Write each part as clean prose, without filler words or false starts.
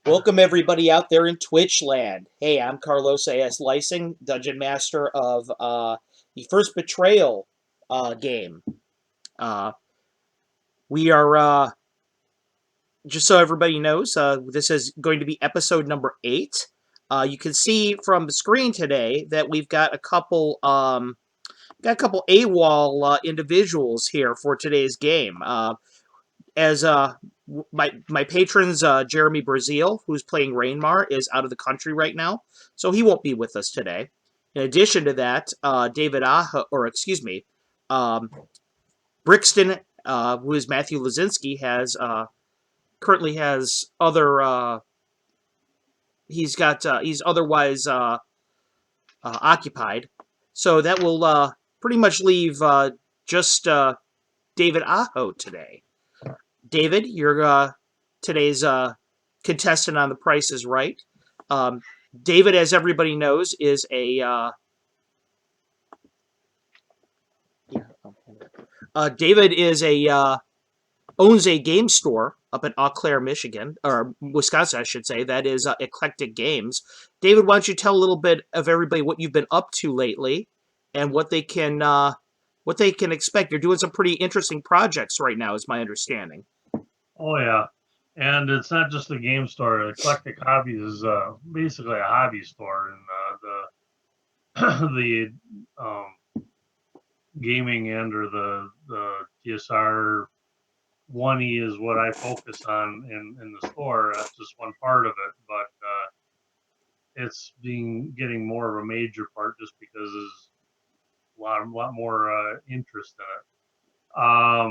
Welcome everybody out there in Twitch land. Hey, I'm Carlos A.S. Lysing, Dungeon Master of the first Betrayal game. Uh, we are, just so everybody knows, this is going to be episode number 8. You can see from the screen today that we've got a couple AWOL individuals here for today's game. As my patrons, Jeremy Brazil, who's playing Rainmar, is out of the country right now, so he won't be with us today. In addition to that, David Aho, or excuse me, Brixton, who is Matthew Lazinski, has currently has other. He's otherwise occupied, so that will pretty much leave just David Aho today. David, you're today's contestant on The Price is Right. David, as everybody knows, is a David is a owns a game store up in Eau Claire, Michigan, or Wisconsin, I should say. That is Eclectic Games. David, why don't you tell a little bit of everybody what you've been up to lately and what they can expect? You're doing some pretty interesting projects right now, is my understanding. Oh yeah, and it's not just a game store. Eclectic Hobbies is basically a hobby store, and the gaming end or the TSR 1E is what I focus on in the store. That's just one part of it, but it's getting more of a major part just because there's a lot more interest in it.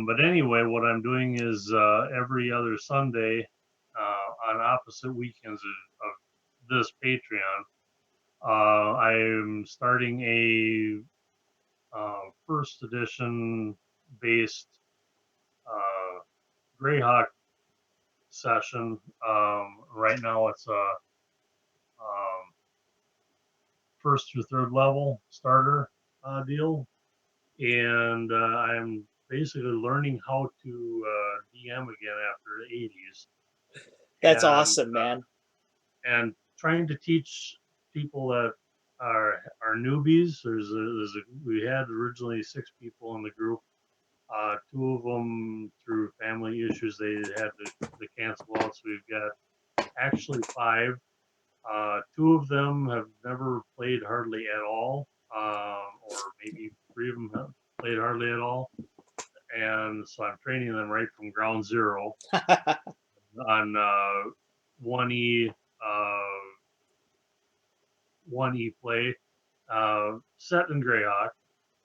But anyway, what I'm doing is every other Sunday on opposite weekends of this Patreon, I'm starting a first edition based Greyhawk session. Right now, it's a first through third level starter deal, and I'm basically learning how to DM again after the 80s, That's and awesome, man. trying to teach people that are newbies. We had originally 6 people in the group. 2 of them through family issues they had to cancel out. So we've got actually 5. 2 of them have never played hardly at all, or maybe 3 of them have played hardly at all. And so I'm training them right from ground zero on 1E 1E play, set in Greyhawk.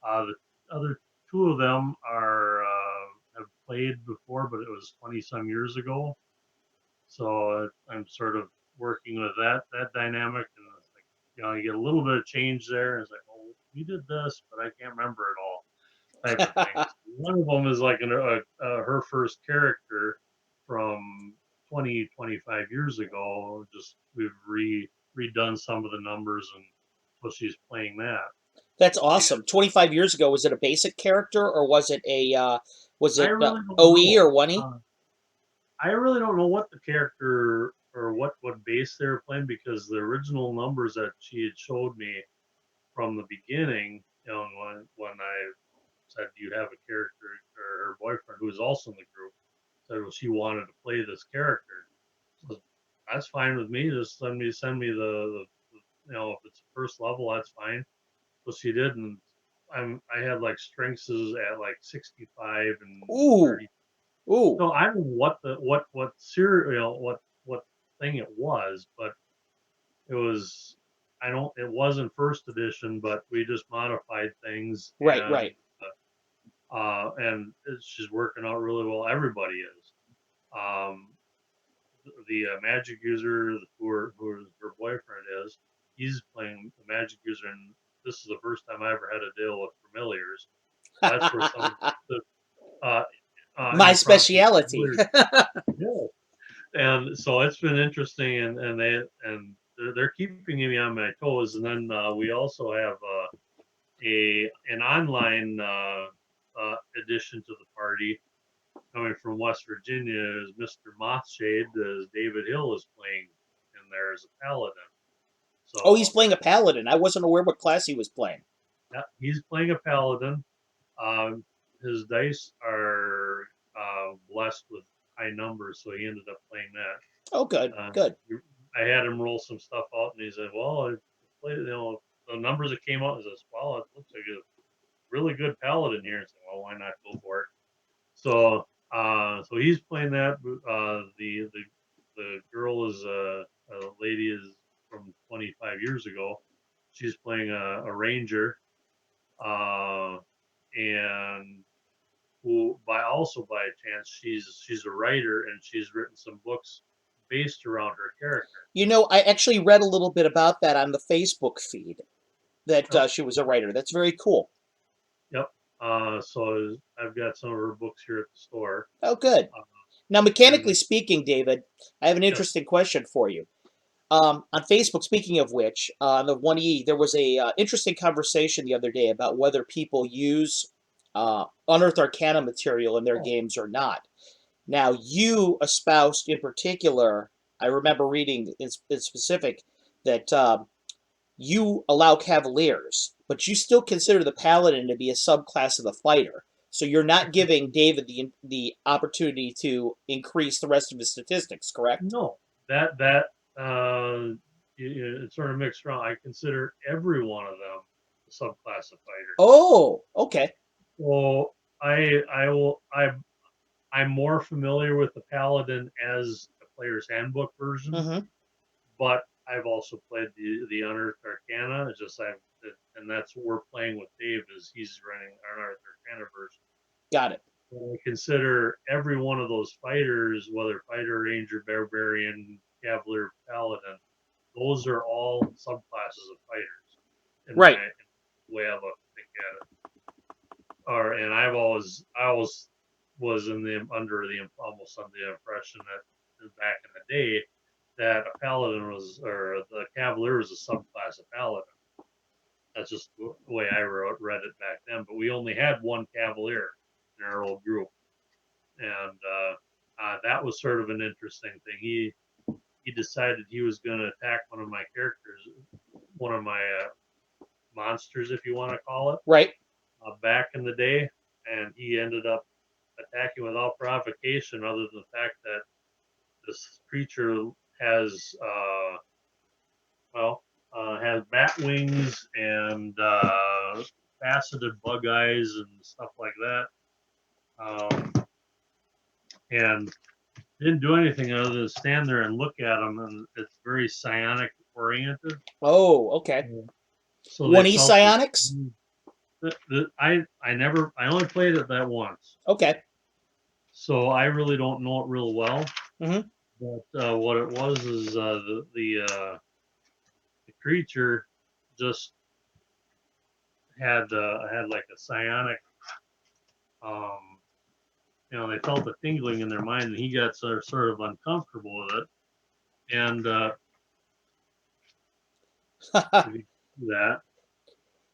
The other 2 of them are have played before, but it was 20 some years ago. So I'm sort of working with that dynamic, and it's like, you get a little bit of change there. And it's like, oh, we did this, but I can't remember it all, type of thing. One of them is like her first character from 20, 25 years ago. Just we've redone some of the numbers, and so she's playing that. That's And awesome. 25 years ago, was it a basic character or was it a I really don't OE know. or 1E? I really don't know what the character or what base they were playing, because the original numbers that she had showed me from the beginning, when I said, "Do you have a character?" or her boyfriend, who was also in the group, said, well, she wanted to play this character. So that's fine with me. Just send me if it's first level, that's fine. So she did, and I had like strengths at like 65 and Ooh, 30. ooh. So I don't know what serial what thing it was, but it was I don't it wasn't first edition, but we just modified things, Right, right. and she's working out really well. Everybody is. Um, the magic user who her boyfriend is, he's playing the magic user, and this is the first time I ever had to deal with familiars. That's where some of the My impromptu speciality. familiars. Yeah. And so it's been interesting, and they're keeping me on my toes. And then we also have a an online addition to the party coming from West Virginia. Is Mr. Mothshade, as David Hill is playing in there as a paladin. Oh, he's So playing a paladin. I wasn't aware what class he was playing. yeah, he's playing a paladin. Um, his dice are blessed with high numbers, so he ended up playing that. Oh, good, Uh, good. I had him roll some stuff out, and he said, "Well, I played, the numbers that came out." He says, "Well, it looks like a really good paladin here." I said, "Well, why not go for it?" So, so he's playing that. The girl is a lady is from 25 years ago. She's playing a ranger, uh, and who by chance she's a writer and she's written some books based around her character. You know, I actually read a little bit about that on the Facebook feed, that Yep, she was a writer. That's very cool. yep. So I've got some of her books here at the store. Oh, good. Uh, Now, and mechanically speaking, David, I have an yes, interesting question for you. On Facebook, speaking of which, on the 1E, there was a interesting conversation the other day about whether people use Unearthed Arcana material in their oh, games or not. Now, you espoused in particular, I remember reading in specific, that you allow Cavaliers, but you still consider the Paladin to be a subclass of the fighter. So you're not giving David the opportunity to increase the rest of his statistics, correct? no, that it's sort of mixed around. I consider every one of them a subclass of fighter. Oh, okay. So I will I'm more familiar with the paladin as the player's handbook version, Mm-hmm. but I've also played the Unearthed Arcana. It's just and that's what we're playing with Dave is he's running Unearthed Arcana version. Got it. So I consider every one of those fighters, whether fighter, ranger, barbarian, cavalier, paladin, those are all subclasses of fighters Right. in the way I look think at it. Or and I always was in the under the almost under the impression that back in the day that a paladin was or the cavalier was a subclass of paladin. That's just the way I read it back then. But we only had one cavalier in our old group, and that was sort of an interesting thing. He decided he was going to attack one of my characters, one of my monsters, if you want to call it, Right. back in the day, and he ended up attacking without provocation, other than the fact that this creature has has bat wings and faceted bug eyes and stuff like that, and didn't do anything other than stand there and look at them, and it's very psionic oriented. Oh, okay. So they 1E felt psionics? that I only played it that once, Okay. so I really don't know it real well. Mm-hmm. But what it was is the creature just had like a psionic, um, they felt a tingling in their mind, and he got sort of uncomfortable with it, and if you do that,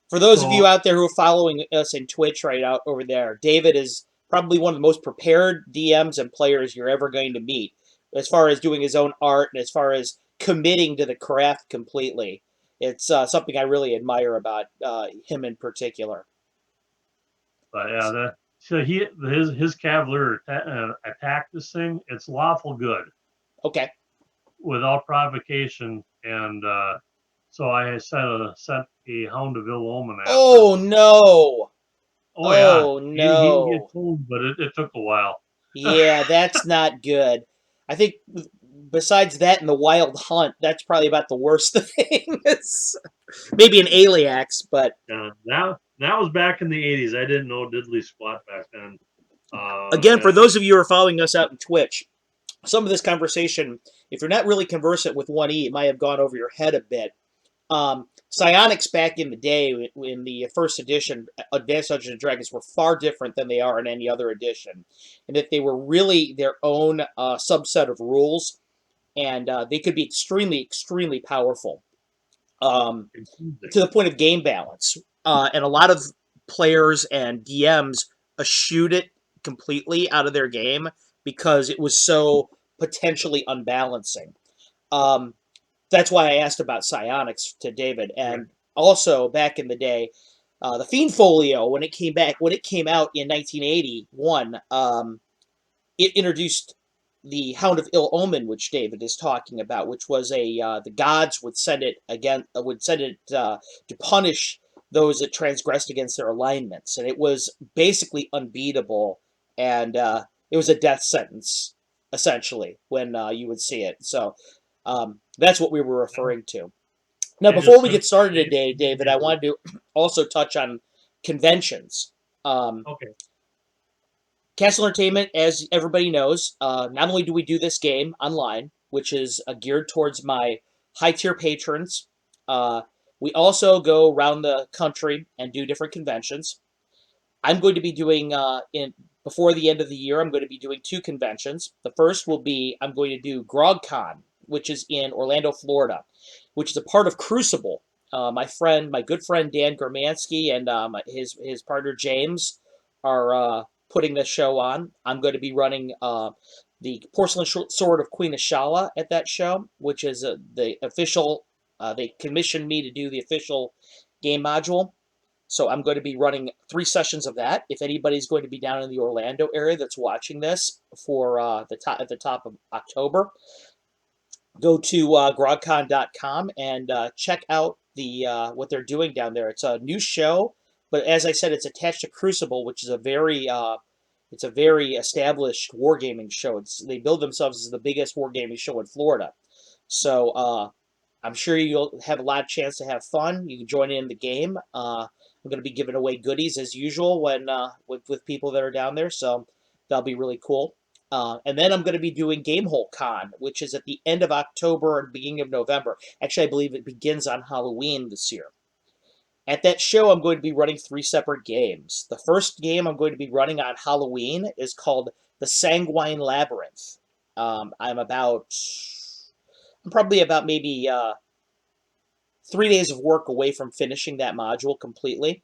For those of you so out there who are following us in Twitch right out over there, David is probably one of the most prepared DMs and players you're ever going to meet, as far as doing his own art and as far as committing to the craft completely. It's something I really admire about him in particular. but yeah, that so his cavalier attacked this thing. It's lawful good Okay. without provocation, and so I set a hound of ill omen after him. Oh no! Oh yeah, Oh he will get no! toned, but it took a while. Yeah, that's not good. I think besides that and the Wild Hunt, that's probably about the worst thing. Maybe an Aliax, but Yeah, that was back in the '80s. I didn't know diddly squat back then. again, for And those of you who are following us out in Twitch, some of this conversation, if you're not really conversant with 1E, it might have gone over your head a bit. Psionics back in the day, in the first edition, Advanced Dungeons and Dragons were far different than they are in any other edition, and that they were really their own subset of rules, and they could be extremely, extremely powerful. To the point of game balance. And a lot of players and DMs eschewed it completely out of their game because it was so potentially unbalancing. Um, that's why I asked about psionics to David. Right. And also back in the day, the Fiend Folio, when it came out in 1981, it introduced the Hound of Ill Omen, which David is talking about, which was a the gods would send it again would send it to punish those that transgressed against their alignments, and it was basically unbeatable, and it was a death sentence essentially when you would see it. So that's what we were Well, referring to. Now, I before just we sent get started Dave today, an David, I email. wanted to also touch on conventions. Um, Okay. Castle Entertainment, as everybody knows, not only do we do this game online, which is geared towards my high tier patrons, uh, we also go around the country and do different conventions. I'm going to be doing in before the end of the year. I'm going to be doing two conventions. The first will be I'm going to do GrogCon, which is in Orlando, Florida, which is a part of Crucible. My good friend Dan Germansky, and his partner James are putting this show on. I'm going to be running the Porcelain Sword of Queen Ashala at that show, which is the official. They commissioned me to do the official game module. So I'm going to be running 3 sessions of that. If anybody's going to be down in the Orlando area that's watching this for the top of October, go to grogcon.com and check out the what they're doing down there. It's a new show, but as I said, it's attached to Crucible, which is it's a very established wargaming show. They build themselves as the biggest wargaming show in Florida. So I'm sure you'll have a lot of chance to have fun. You can join in the game. I'm going to be giving away goodies as usual when with people that are down there, so that'll be really cool. And then I'm going to be doing Gamehole Con, which is at the end of October and beginning of November. Actually, I believe it begins on Halloween this year. At that show, I'm going to be running 3 separate games. The first game I'm going to be running on Halloween is called the Sanguine Labyrinth. I'm about I'm probably about maybe 3 days of work away from finishing that module completely.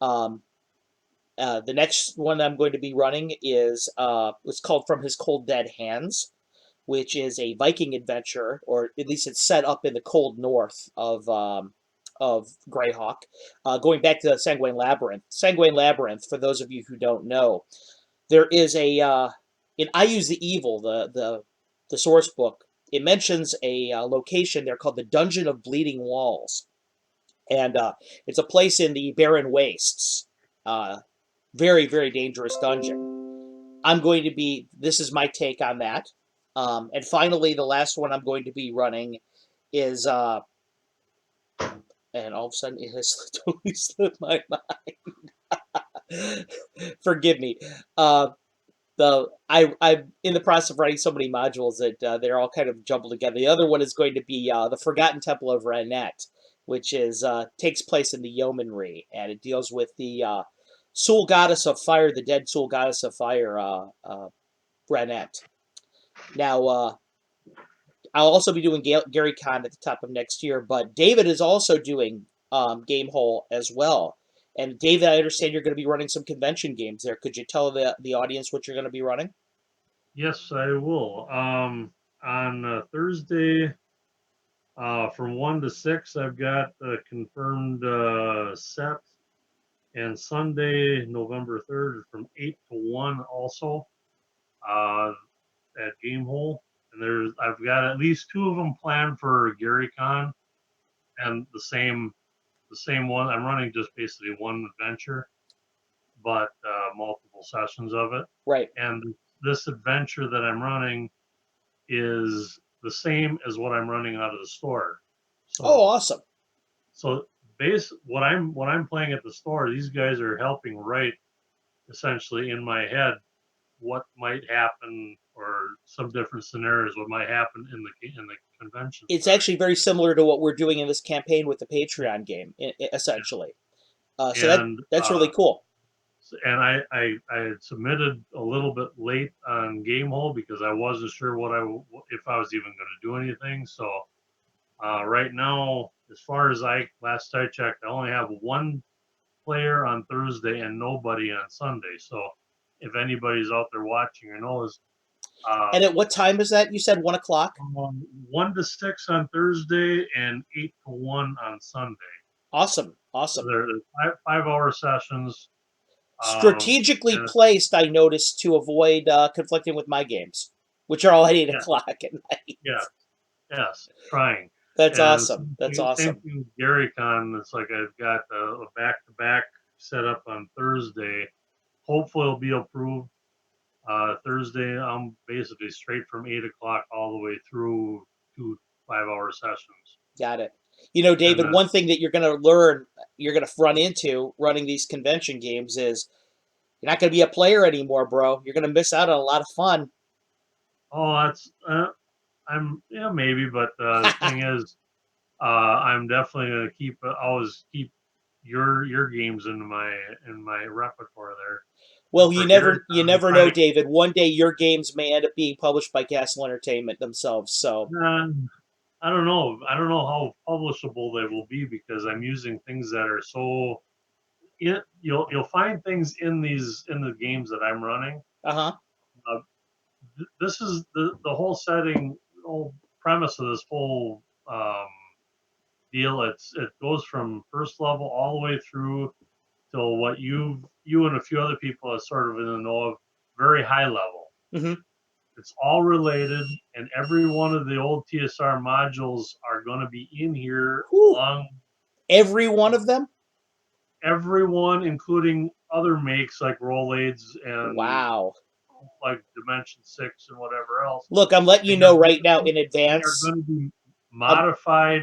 Um, the next one I'm going to be running is it's called From His Cold Dead Hands, which is a Viking adventure, or at least it's set up in the cold north of Greyhawk. Going back to the Sanguine Labyrinth. Sanguine Labyrinth, for those of you who don't know, there is a in I Use the Evil, the source book. It mentions a location there called the Dungeon of Bleeding Walls, and it's a place in the barren wastes. Very, very dangerous dungeon. I'm going to be. This is my take on that. And finally, the last one I'm going to be running is, and all of a sudden it has totally slipped my mind. Forgive me. Uh, I'm in the process of writing so many modules that they're all kind of jumbled together. The other one is going to be the Forgotten Temple of Ranette, which is takes place in the Yeomanry, and it deals with the Soul Goddess of Fire, the dead Soul Goddess of Fire, Ranette. Now, I'll also be doing Gary Con at the top of next year, but David is also doing Game Hole as well. And David, I understand you're going to be running some convention games there. Could you tell the audience what you're going to be running? Yes, I will. On Thursday, from 1 to 6, I've got a confirmed set, and Sunday, November 3rd, from 8 to 1, also uh, at Gamehole. And I've got at least 2 of them planned for GaryCon, and the same one. I'm running just basically one adventure, but multiple sessions of it. Right. And this adventure that I'm running is the same as what I'm running out of the store. Oh, So awesome. so base what I'm playing at the store, these guys are helping write essentially in my head what might happen, or some different scenarios what might happen in the convention It's center. actually very similar to what we're doing in this campaign with the Patreon game, essentially. So And that's really cool. I had submitted a little bit late on Gamehole because I wasn't sure if I was even going to do anything. So right now, as far as last I checked, I only have one player on Thursday and nobody on Sunday. So if anybody's out there watching or knows, Uh, And at what time is that? You said 1 o'clock? 1 to 6 on Thursday and 8 to 1 on Sunday. Awesome. So Awesome. they're 5 hour sessions. Strategically And placed, I noticed, to avoid conflicting with my games, which are all at 8 yeah, o'clock at night. yeah, yes, trying. That's And awesome. That's same awesome. thing with Gary Con. It's like I've got a back to back set up on Thursday. Hopefully it'll be approved. Thursday, I'm basically straight from 8 o'clock all the way through 2 5 hour sessions. Got it. You know, And David, then, one thing that you're going to learn, you're going to run into running these convention games is you're not going to be a player anymore, bro. You're going to miss out on a lot of fun. that's, yeah, maybe, but the thing is, I'm definitely going to always keep your games in my repertoire there. And Well, for Gary you Con, I'm never know, trying David. One day your games may end up being published by Castle Entertainment themselves. So, to, I don't know. I don't know how publishable they will be because I'm using things that are so. You'll find things in the games that I'm running. uh-huh. Uh, this is the whole setting, the whole premise of this whole deal. It goes from first level all the way through till what you and a few other people are sort of in the know of, very high level. Mhm. It's all related, and every one of the old TSR modules are going to be in here Whew. along Every one of them? everyone, including other makes like Rolaids and Wow. like Dimension Six and whatever else. Look, I'm letting They you are know going right to now be, in they are advance. going to be I'm, modified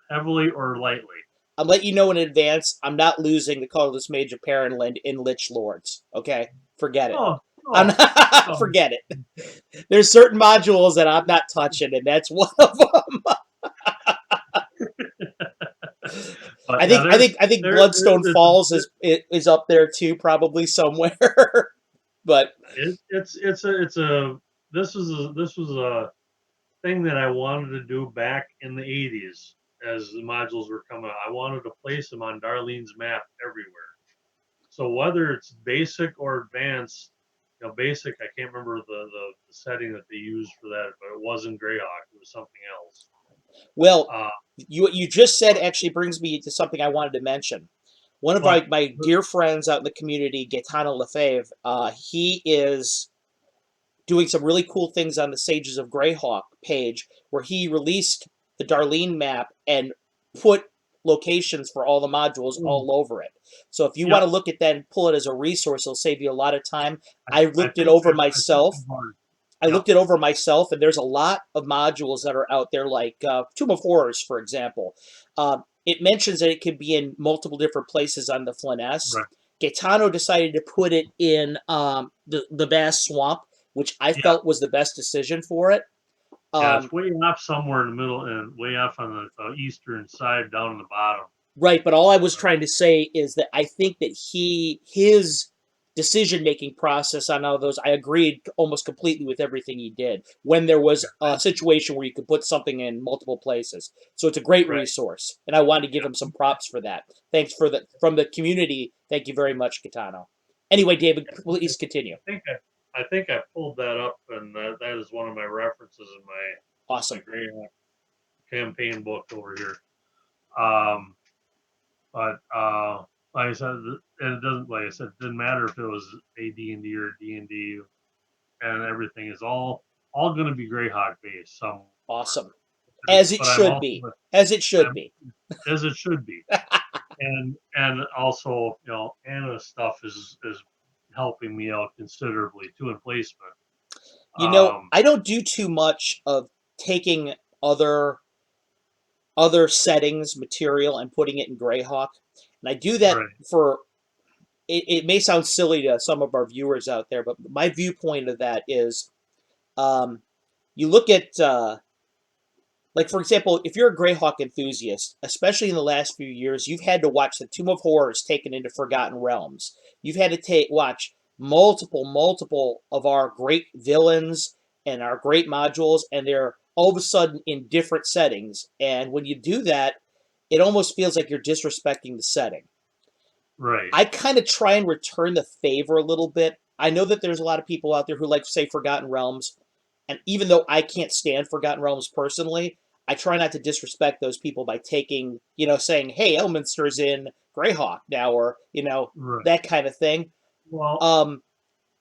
heavily or lightly. I'm letting you know in advance. I'm not losing the colorless mage of Perrinland in Lich Lords. Okay, forget it. No, I'm no, not, no. forget it. There's certain modules that I'm not touching, and that's one of them. But I yeah, think I think I think Bloodstone there's Falls is up there too, probably somewhere. But it's a this was a thing that I wanted to do back in the 80s as the modules were coming out. I wanted to place them on Darlene's map everywhere. So whether it's basic or advanced, basic, I can't remember the setting that they used for that, but it wasn't Greyhawk. It was something else. well, Uh, what you just said actually brings me to something I wanted to mention. One of but my dear friends out in the community, Gaetano Lefebvre, he is doing some really cool things on the Sages of Greyhawk page where he released the Darlene map and put locations for all the modules all over it. So if you want yeah, to look at that and pull it as a resource, it'll save you a lot of time. I, I I looked it think over I think myself. I've already, I yeah, looked it over myself, and there's a lot of modules that are out there, like Tomb of Horrors, for example. It mentions that it can be in multiple different places on the Flynn S. right, Gaetano decided to put it in the Bass Swamp, which I yeah, felt was the best decision for it. yeah. It's Um, way off somewhere in the middle and way off on the eastern side, down in the bottom. Right, but all I was trying to say is that I think that his decision making process on all those, I agreed almost completely with everything he did when there was Yeah, a situation where you could put something in multiple places. So it's a great right. resource, and I wanted to give Yeah, him some props for that. Thanks for the from the community. Thank you very much, Katano. Anyway, David, yeah. Okay. please continue. I think I pulled that up, and that is one of my references in my Awesome. Greyhawk campaign book over here. Um, but like I said, and it doesn't. Like I said, it didn't matter if it was AD&D or D&D, and everything is all going to be Greyhawk based somewhere. Awesome. As it But I'm should also be. As it should I'm be. as it should be, and also Anna's stuff is helping me out considerably too in placement. You know, Um, I don't do too much of taking other other settings material and putting it in Greyhawk. And I do that right, for it may sound silly to some of our viewers out there, but my viewpoint of that is um, you look at like, for example, if you're a Greyhawk enthusiast, especially in the last few years, you've had to watch the Tomb of Horrors taken into Forgotten Realms. You've had to watch multiple of our great villains and our great modules, and they're all of a sudden in different settings. And when you do that, it almost feels like you're disrespecting the setting. right, I kind of try and return the favor a little bit. I know that there's a lot of people out there who like to say Forgotten Realms, and even though I can't stand Forgotten Realms personally, I try not to disrespect those people by taking, saying, "Hey, Elminster's in Greyhawk now," or Right. that kind of thing. Well, Um,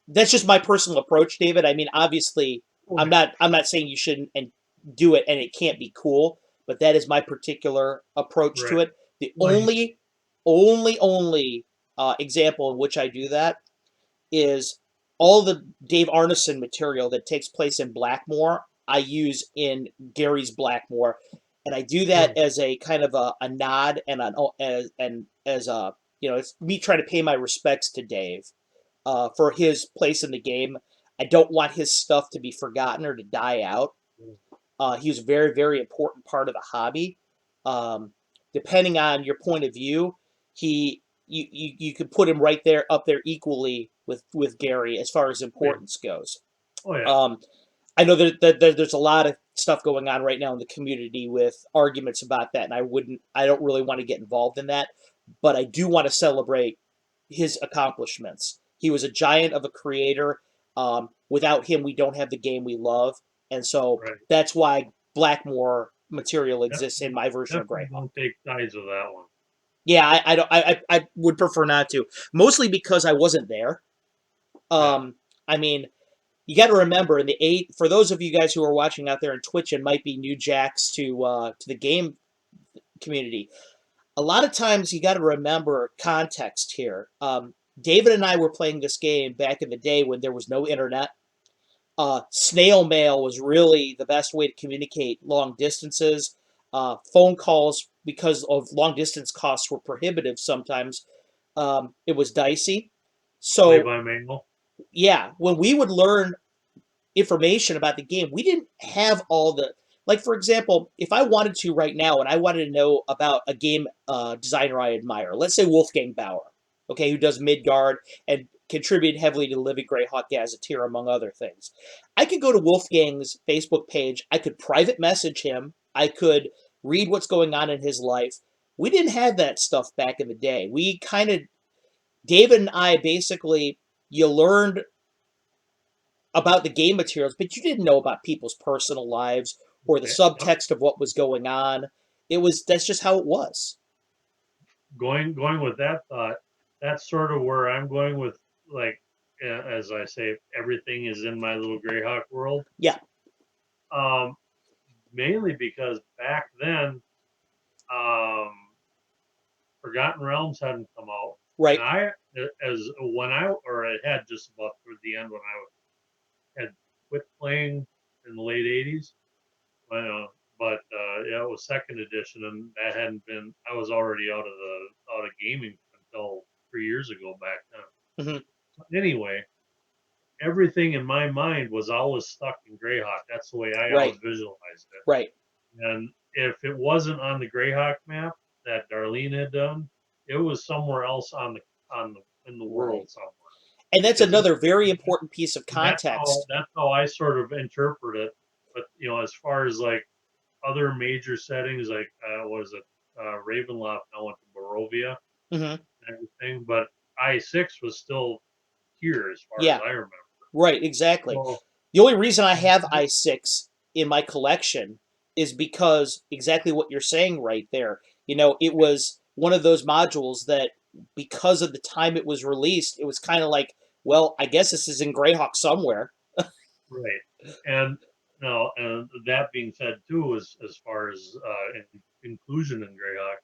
that's just my personal approach, David. I mean, obviously, oh, I'm not saying you shouldn't and do it and it can't be cool, but that is my particular approach to right. it. The Well, only example in which I do that is all the Dave Arneson material that takes place in Blackmore. I use in Gary's Blackmore, and I do that right. as a kind of a nod and as a it's me trying to pay my respects to Dave for his place in the game. I don't want his stuff to be forgotten or to die out. He was a very, very important part of the hobby. Um, Depending on your point of view, you could put him right there up there equally with Gary as far as Oh, yeah. importance goes. Oh, yeah. Um, I know that there's a lot of stuff going on right now in the community with arguments about that, and I don't really want to get involved in that, but I do want to celebrate his accomplishments. He was a giant of a creator. Without him, we don't have the game we love, and so Right. that's why Blackmore material exists in Definitely, my version of definitely Greyhawk. don't take sides with that one. Yeah, I don't I would prefer not to, mostly because I wasn't there. Yeah. I mean, you got to remember in the eight for those of you guys who are watching out there on Twitch and might be new jacks to the game community. A lot of times you got to remember context here. David and I were playing this game back in the day when there was no internet. Snail mail was really the best way to communicate long distances. Phone calls, because of long distance costs, were prohibitive sometimes. It was dicey. Play So, by mail. yeah, when we would learn information about the game, we didn't have all the like. For example, if I wanted to right now, and I wanted to know about a game designer I admire, let's say Wolfgang Bauer, okay, who does Midgard and contributed heavily to Living Greyhawk Gazetteer, among other things. I could go to Wolfgang's Facebook page. I could private message him. I could read what's going on in his life. We didn't have that stuff back in the day. We kind of David and I basically you learned about the game materials, but you didn't know about people's personal lives or the Yeah. Yep. subtext of what was going on. That's just how it was. Going with that thought, that's sort of where I'm going with, like, as I say, everything is in my little Greyhawk world. Yeah, Um, Mainly because back then, um, Forgotten Realms hadn't come out, and right. I, as when I, or it had just about toward the end when I had quit playing in the late '80s. But yeah, it was second edition, and that hadn't been. I was already out of gaming until 3 years ago back then. Hmm. So anyway, everything in my mind was always stuck in Greyhawk. That's the way I Right, always visualized it. right. And if it wasn't on the Greyhawk map that Darlene had done, it was somewhere else on the in the Right. world somewhere. And that's Because another very important piece of that's context. that's how I sort of interpret it. But as far as like other major settings, like was it Ravenloft now went to Barovia Hmm. and everything, but I6 was still here as far as Yeah, I remember. right, exactly. So The only reason I have I6 in my collection is because exactly what you're saying right there. It was one of those modules that, because of the time it was released, it was kind of like, well, I guess this is in Greyhawk somewhere. right, and now, and that being said too, as far as inclusion in Greyhawk,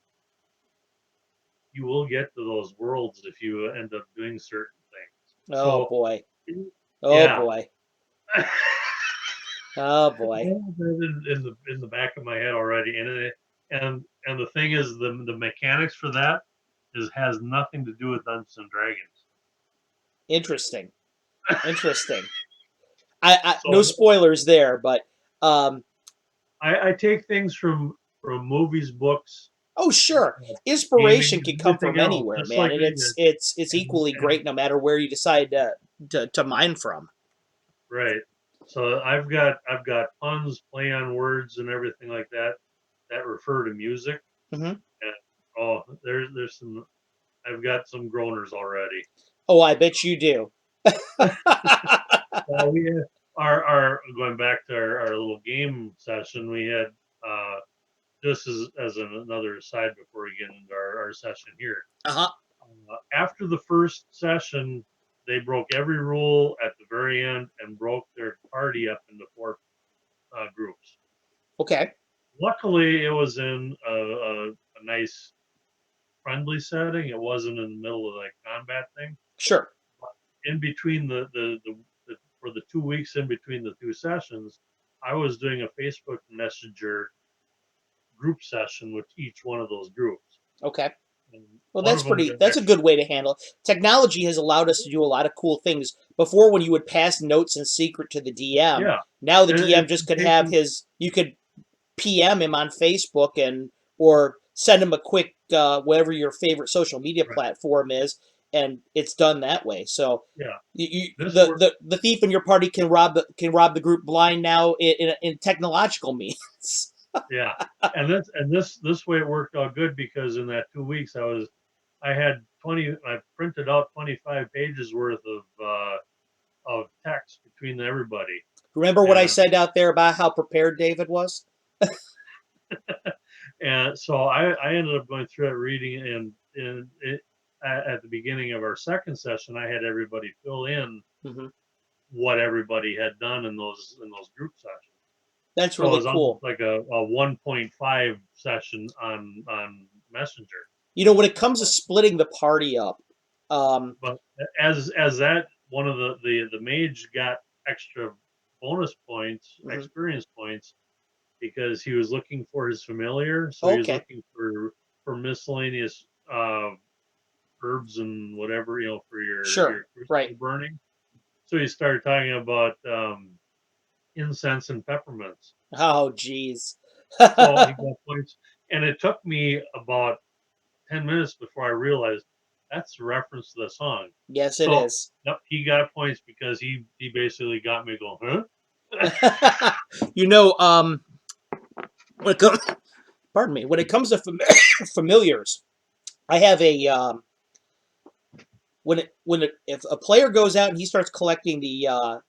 you will get to those worlds if you end up doing certain things. Oh So boy. Oh yeah. boy. Oh boy. In the back of my head already, and the thing is, the mechanics for that is has nothing to do with Dungeons and Dragons. Interesting. Interesting. I no So spoilers there, but um I take things from movies, books, oh sure. gaming, Inspiration and can come everything from else, anywhere, just man, like and I it's equally and great no matter where you decide to mine from. right. So I've got puns, play on words, and everything like that that refer to music. Hmm. And oh, there's some. I've got some groaners already. Oh, I bet you do. Well, we had our going back to our little game session. We had uh, just as another aside before we get into our session here. Uh-huh. After the first session, they broke every rule at the very end and broke their party up into four groups. Okay. Luckily, it was in a nice, friendly setting. It wasn't in the middle of like combat thing. Sure. In between the for the 2 weeks in between the two sessions, I was doing a Facebook Messenger group session with each one of those groups. Okay. And Well, one of them got that's a extra. good way to handle it. Technology has allowed us to do a lot of cool things. Before, when you would pass notes in secret to the DM, Yeah, now the DM it just could have basically you could PM him on Facebook or send him a quick, whatever your favorite social media right. platform is, and it's done that way. So Yeah, this the, worked. the thief in your party can rob the group blind now in technological means. Yeah, and this way it worked out good because in that 2 weeks I had 20. I printed out 25 pages worth of text between everybody, Remember what I and said out there about how prepared David was? and so I ended up going through it, reading it, and at the beginning of our second session, I had everybody fill in Hmm. what everybody had done in those group sessions. That's So it really was almost cool. like a 1.5 session on Messenger. When it comes to splitting the party up, um, But as that one of the mage got extra bonus points, mhm. experience points, because he was looking for his familiar. So he was Okay, looking for miscellaneous herbs and whatever, for sure, your right. crucible burning. So he started talking about incense and peppermints. Oh, geez. So he got points, and it took me about 10 minutes before I realized that's a reference to the song. Yes, it So is. yep, he got points because he basically got me going, huh? you know, um, when it comes, pardon me, when it comes to familiars, I have a if a player goes out and he starts collecting the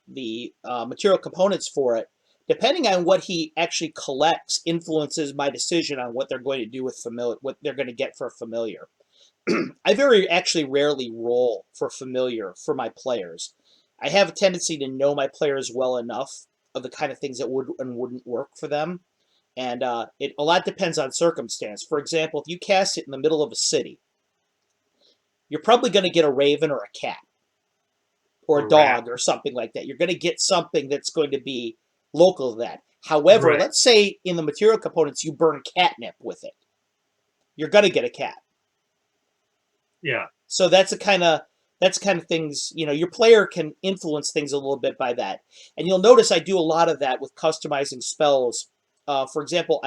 material components for it, depending on what he actually collects, influences my decision on what they're going to do with familiar, what they're going to get for familiar. I very actually rarely roll for familiar for my players. I have a tendency to know my players well enough of the kind of things that would and wouldn't work for them, and it a lot depends on circumstance. For example, if you cast it in the middle of a city, you're probably going to get a raven or a cat or Or a rat, dog or something like that. You're going to get something that's going to be local to that. However, right? let's say in the material components you burn catnip with it. You're going to get a cat. Yeah, So that's the kind of things, your player can influence things a little bit by that. And you'll notice I do a lot of that with customizing spells. For example,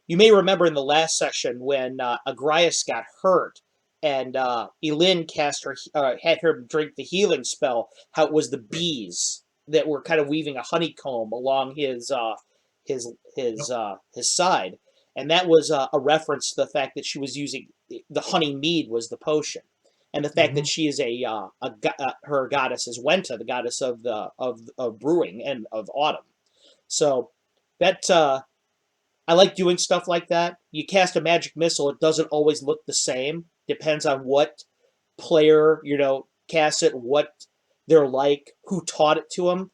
you may remember in the last session when Agrias got hurt and Elin had her drink the healing spell, how it was the right. bees that were kind of weaving a honeycomb along his Yep. his side, and that was a reference to the fact that she was using the honey mead was the potion, and the fact that Hmm. she is her goddess is Wenta, the goddess of brewing and of autumn. So that I like doing stuff like that. You cast a magic missile; it doesn't always look the same. Depends on what player casts it, what they're like, who taught it to them.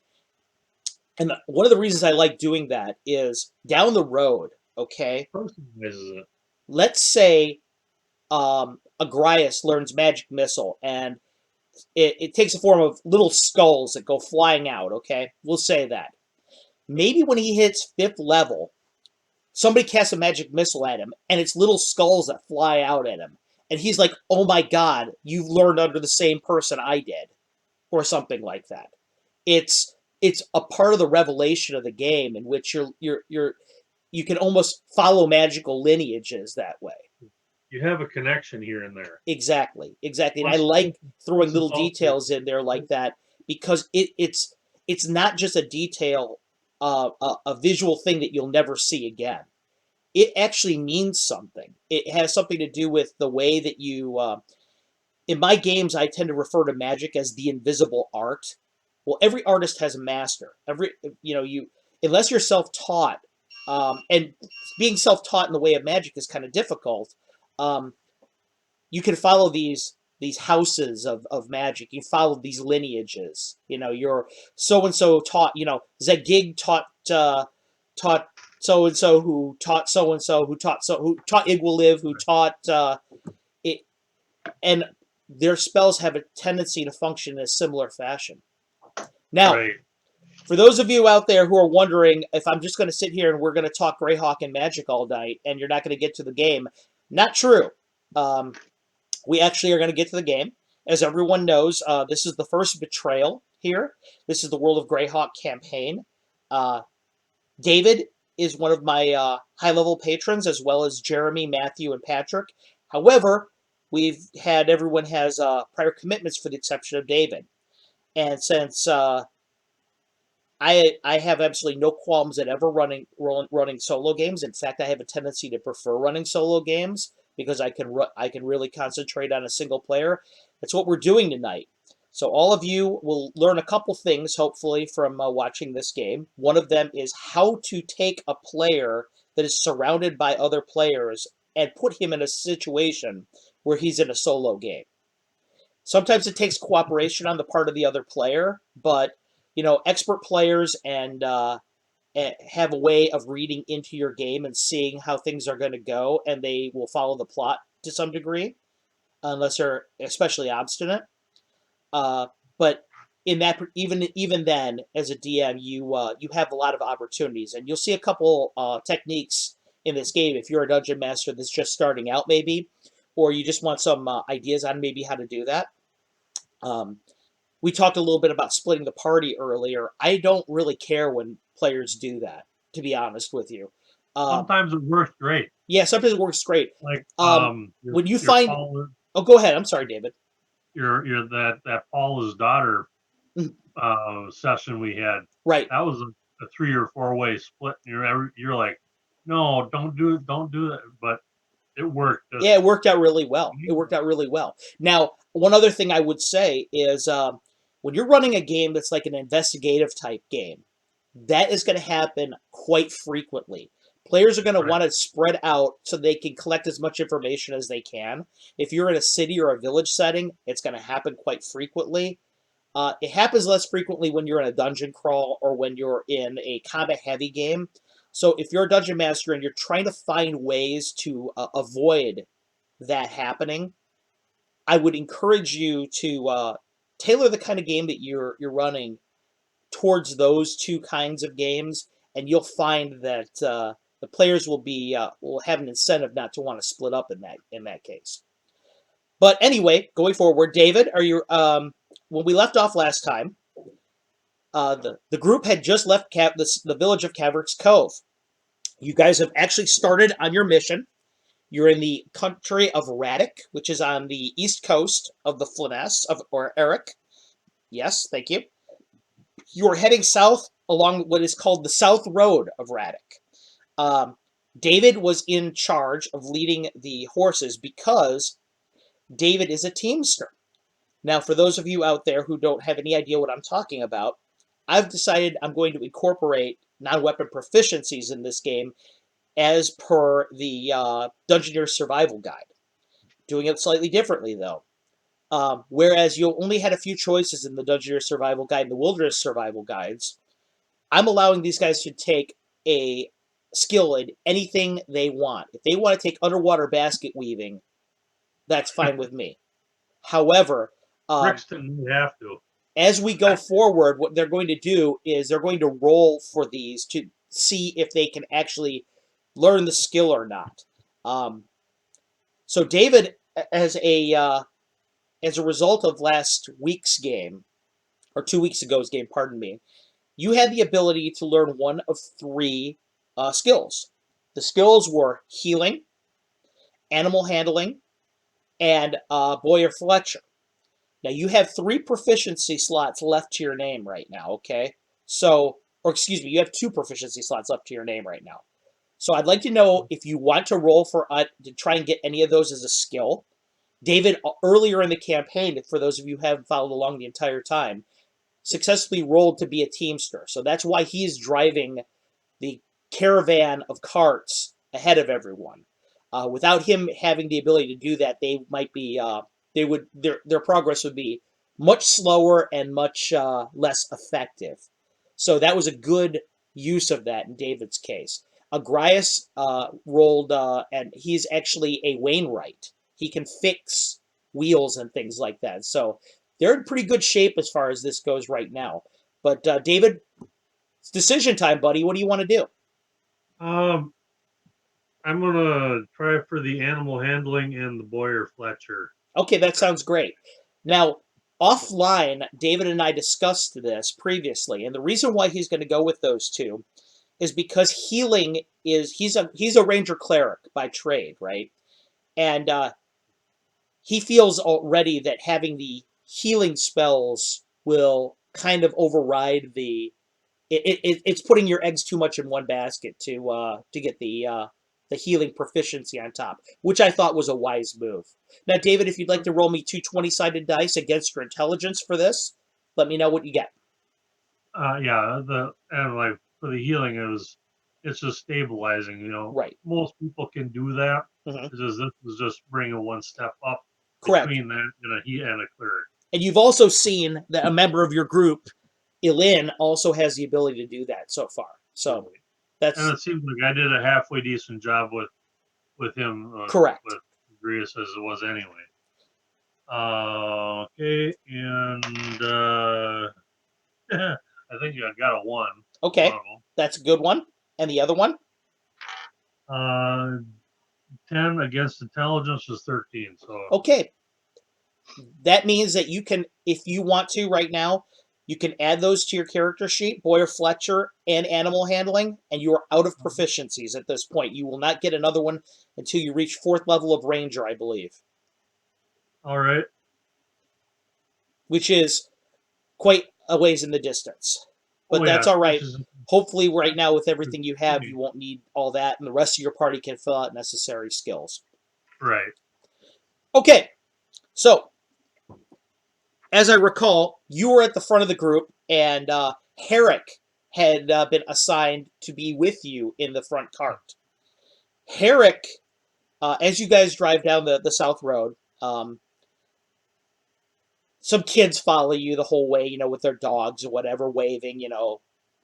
And one of the reasons I like doing that is down the road. Okay, Personalizes it. let's say Agrias learns magic missile, and it takes the form of little skulls that go flying out. Okay, we'll say that. Maybe when he hits 5th level, somebody casts a magic missile at him, and it's little skulls that fly out at him, and he's like, "Oh my god, you've learned under the same person I did," or something like that. It's a part of the revelation of the game in which you can almost follow magical lineages that way. You have a connection here and there. Exactly, exactly. And I Plus, like throwing plus little it's also details in there like that because it's not just a detail, a visual thing that you'll never see again. It actually means something. It has something to do with the way that in my games, I tend to refer to magic as the invisible art. Well, every artist has a master. You unless you're self-taught, and being self-taught in the way of magic is kind of difficult. Um, you can follow these houses of magic. You follow these lineages. You're so and so taught. Zagig taught so and so who taught so and so who taught Igwaliv who taught it, and their spells have a tendency to function in a similar fashion. Now, Right. for those of you out there who are wondering if I'm just going to sit here and we're going to talk Greyhawk and Magic all night and you're not going to get to the game, not true. We actually are going to get to the game. As everyone knows, this is the first Betrayal here. This is the World of Greyhawk campaign. David is one of my high-level patrons, as well as Jeremy, Matthew, and Patrick. However, everyone has prior commitments for the exception of David. And since I have absolutely no qualms at ever running solo games. In fact, I have a tendency to prefer running solo games because I can really concentrate on a single player. That's what we're doing tonight. So all of you will learn a couple things, hopefully, from watching this game. One of them is how to take a player that is surrounded by other players and put him in a situation where he's in a solo game. Sometimes it takes cooperation on the part of the other player, but expert players and have a way of reading into your game and seeing how things are going to go, and they will follow the plot to some degree, unless they're especially obstinate. But in that, even then, as a DM, you have a lot of opportunities, and you'll see a couple techniques in this game if you're a dungeon master that's just starting out, maybe, or you just want some ideas on maybe how to do that. We talked a little bit about splitting the party earlier. I don't really care when players do that, to be honest with you. Sometimes it works great. Yeah, sometimes it works great. Like When you your find, Paul, oh, go ahead. I'm sorry, David. your that Paula's daughter session we had. Right. That was a 3 or 4 way split. And you're like, no, don't do that. But it worked. Yeah, it worked out really well. It worked out really well. Now, one other thing I would say is when you're running a game that's like an investigative type game, that is going to happen quite frequently. Players are going to Right. want to spread out so they can collect as much information as they can. If you're in a city or a village setting, it's going to happen quite frequently. It happens less frequently when you're in a dungeon crawl or when you're in a combat-heavy game. So if you're a dungeon master and you're trying to find ways to avoid that happening, I would encourage you to tailor the kind of game that you're running towards those two kinds of games, and you'll find that the players will have an incentive not to want to split up in that case. But anyway, going forward, David, are you when we left off last time, the group had just left the village of Caverick's Cove. You guys have actually started on your mission. You're in the country of Raddick, which is on the east coast of the Flyness or Eric. Yes, thank you. You are heading south along what is called the South Road of Raddick. David was in charge of leading the horses because David is a teamster. Now, for those of you out there who don't have any idea what I'm talking about, I've decided I'm going to incorporate non-weapon proficiencies in this game as per the Dungeoneer's Survival Guide. Doing it slightly differently, though. Whereas you only had a few choices in the Dungeoneer's Survival Guide and the Wilderness Survival Guides, I'm allowing these guys to take a skill in anything they want. If they want to take underwater basket weaving, that's fine with me. However, Brixton, you have to. as we go forward, what they're going to do is they're going to roll for these to see if they can actually learn the skill or not. So David, as a result of last week's game, or 2 weeks ago's game, pardon me, you had the ability to learn one of three skills. The skills were healing, animal handling, and Boyer Fletcher. Now, you have 3 proficiency slots left to your name right now, okay? So, or excuse me, you have 2 proficiency slots left to your name right now. So I'd like to know if you want to roll for to try and get any of those as a skill. David, earlier in the campaign, for those of you who haven't followed along the entire time, successfully rolled to be a teamster. So that's why he's driving the caravan of carts ahead of everyone. Without him having the ability to do that, they might be their progress would be much slower and much less effective. So that was a good use of that in David's case. Agrias rolled, and he's actually a Wainwright. He can fix wheels and things like that. So they're in pretty good shape as far as this goes right now. But David, it's decision time, buddy. What do you want to do? Um, I'm gonna try for the animal handling and the Boyer Fletcher. Okay, that sounds great. Now, offline, David and I discussed this previously, and the reason why he's going to go with those two is because healing is he's a ranger cleric by trade, right? And he feels already that having the healing spells will kind of override it's putting your eggs too much in one basket to get the healing proficiency on top, which I thought was a wise move. Now, David, if you'd like to roll me two 20-sided dice against your intelligence for this, let me know what you get. Yeah, and like for the healing, it's just stabilizing. Right. Most people can do that. Mhm. It's just, this was just bringing one step up Correct. between that and a cleric. And you've also seen that a member of your group, Ilin, also has the ability to do that so far. So that's And it seems like I did a halfway decent job with him. correct. With Grius as it was anyway. Okay, and I think I got a 1. Okay, One of that's a good one. And the other one? them. 10 against intelligence was 13. So Okay. That means that you can, if you want to right now, you can add those to your character sheet, Boyer Fletcher and animal handling, and you are out of proficiencies at this point. You will not get another one until you reach 4th level of Ranger, I believe. all right. Which is quite a ways in the distance. But that's all right. Hopefully, right now, with everything you have, you won't need all that, and the rest of your party can fill out necessary skills. Right. Okay, so as I recall, you were at the front of the group, and Herrick had been assigned to be with you in the front cart. Herrick, as you guys drive down the South Road, some kids follow you the whole way, with their dogs or whatever, waving,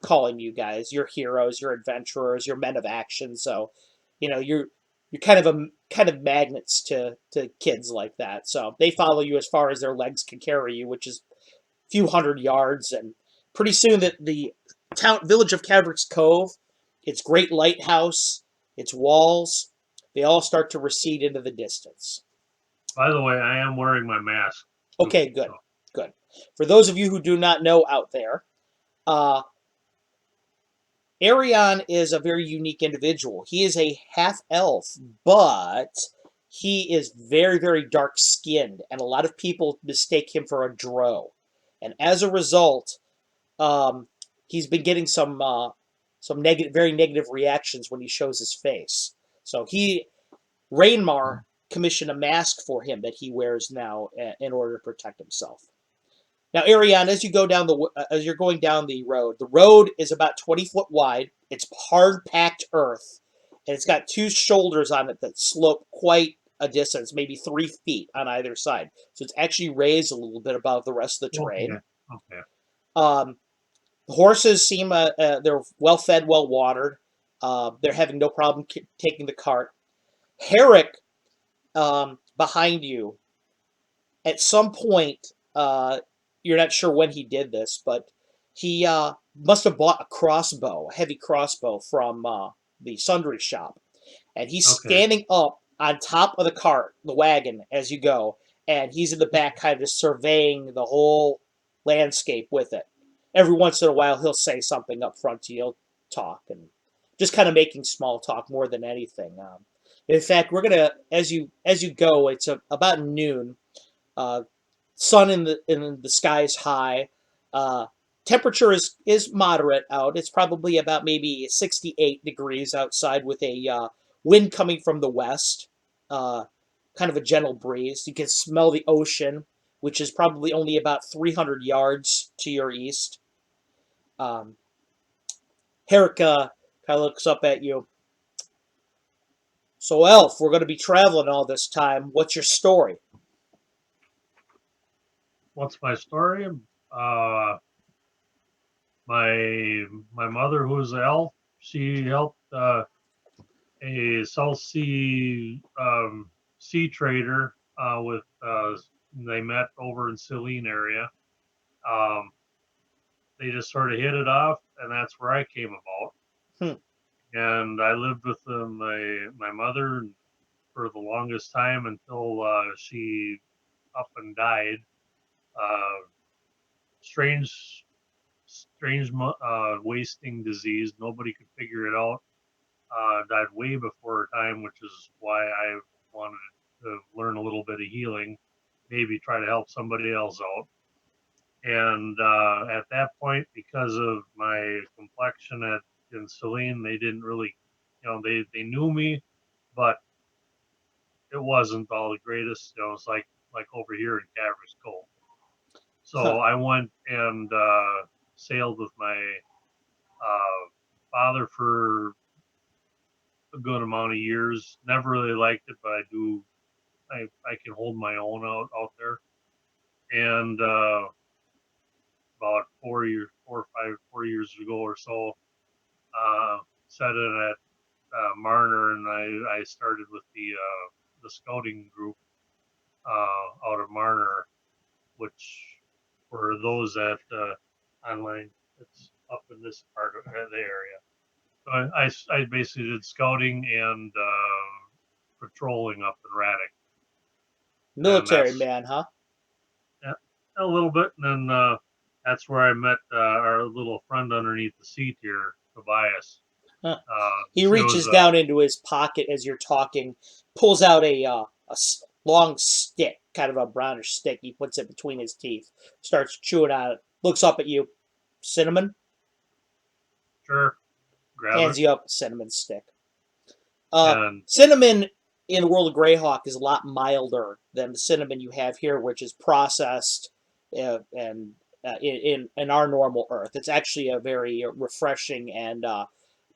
calling you guys your heroes, your adventurers, your men of action. So, you're kind of magnets to kids like that. So they follow you as far as their legs can carry you, which is a few hundred yards, and pretty soon the village of Cadrick's Cove, its great lighthouse, its walls, they all start to recede into the distance. By the way, I am wearing my mask. Okay, good, good. For those of you who do not know out there, Arion is a very unique individual. He is a half-elf, but he is very, very dark-skinned, and a lot of people mistake him for a drow. And as a result, he's been getting some negative, very negative reactions when he shows his face. So Rainmar commissioned a mask for him that he wears now in order to protect himself. Now, Ariane, as you're going down the road is about 20 foot wide. It's hard packed earth, and it's got two shoulders on it that slope quite a distance, maybe 3 feet on either side. So it's actually raised a little bit above the rest of the terrain. Okay. The horses seem they're well fed, well watered. They're having no problem taking the cart. Herrick, behind you, at some point, you're not sure when he did this, but he must have bought a heavy crossbow from the sundry shop. And he's standing up on top of the wagon as you go, and he's in the back kind of surveying the whole landscape with it. Every once in a while, he'll say something up front to you, he'll talk, and just kind of making small talk more than anything. In fact, we're gonna, as you go, it's about noon. Sun in the sky is high. Temperature is moderate out. It's probably about maybe 68 degrees outside with a wind coming from the west, kind kind of a gentle breeze. You can smell the ocean, which is probably only about 300 yards to your east. Um, Herrick kind of looks up at you. So, Elf, we're going to be traveling all this time. What's your story? What's my story? Uh, my mother, who's an elf, she helped a South Sea sea trader with. They met over in Celine area. Um, they just sort of hit it off, and that's where I came about. Hmm. And I lived with my mother for the longest time until she up and died. Uh, strange, wasting disease. Nobody could figure it out. Died way before her time, which is why I wanted to learn a little bit of healing, maybe try to help somebody else out. And at that point, because of my complexion in Celine, they didn't really, they knew me, but it wasn't all the greatest. It's like over here in Cavers Cove. Huh. So I went and sailed with my father for a good amount of years. Never really liked it, but I do. I can hold my own out there. And about 4 years, 4 or 5 years ago or so, set in at Marner, and I started with the scouting group out of Marner, which for those that online, it's up in this part of the area. So I basically did scouting and patrolling up in Raddick, and Military that's man, huh? yeah, a little bit. And then that's where I met our little friend underneath the seat here, Tobias. Huh. He It was reaches down into his pocket as you're talking, pulls out a long stick, kind of a brownish stick. He puts it between his teeth, starts chewing on it, looks up at you. Cinnamon? sure, grab it, Hands you up a cinnamon stick. and Cinnamon in the World of Greyhawk is a lot milder than the cinnamon you have here, which is processed and in our normal Earth. It's actually a very refreshing and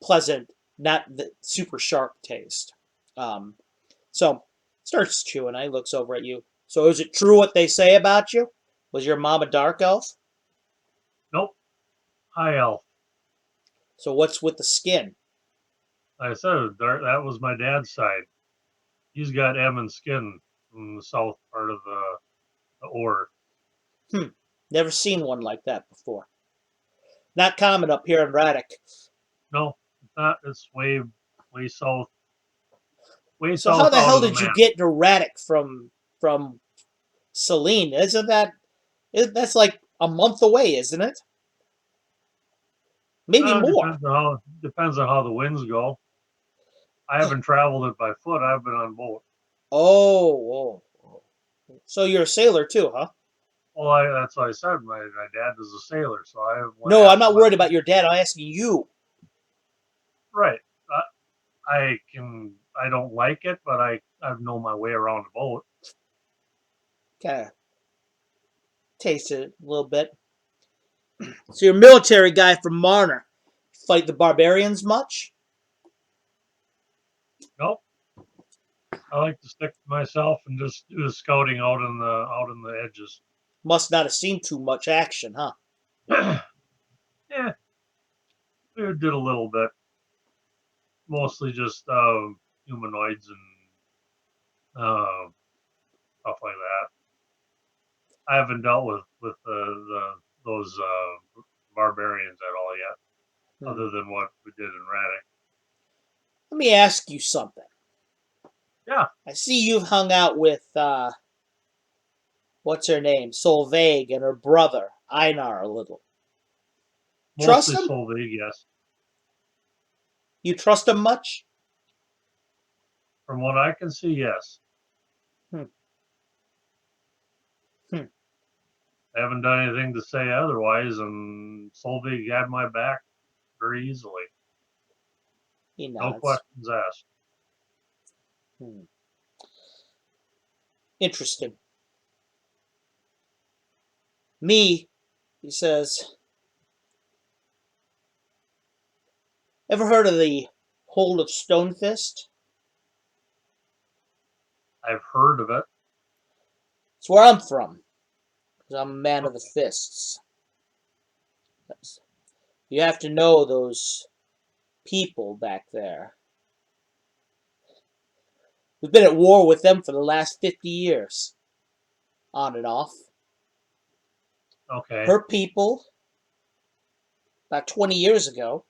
pleasant, not the super sharp taste. Um, so starts chewing. He looks over at you. So is it true what they say about you? Was your mom a dark elf? nope, high elf. So what's with the skin? Like I said, that was my dad's side. He's got Emmon skin from the south part of the Ore. Hmm. Never seen one like that before. Not common up here in Raddick. No, it's not. It's way So how south the out hell of the did you map. get to Raddick from Celine? That's like a month away, isn't it? Maybe more. Depends on how the winds go. I haven't traveled it by foot. I've been on boat. Oh. So you're a sailor too, huh? Well, that's what I said. My dad was a sailor, so I No, I'm not went worried about your dad. I'm asking you. right. I can. I don't like it, but I know my way around a boat. Kind of taste it a little bit. So you're a military guy from Marner. Fight the barbarians much? Nope. I like to stick to myself and just do the scouting out in the edges. Must not have seen too much action, huh? Yeah, we did a little bit, mostly just humanoids and stuff like that. I haven't dealt with those barbarians at all yet, Hmm. other than what we did in Raddick. Let me ask you something. Yeah, I see you've hung out with what's her name, Solveig, and her brother Einar a little. Trust mostly him? Solveig, yes. You trust him much? From what I can see, yes. Hmm. Hmm. I haven't done anything to say otherwise, and Solveig had my back very easily. He No nods. questions asked. Hmm. Interesting. Me, he says, ever heard of the Hold of Stonefist? I've heard of it. It's where I'm from, because I'm a man of the Okay. fists. You have to know those people back there. We've been at war with them for the last 50 years, on and off. Okay. Her people, about 20 years ago,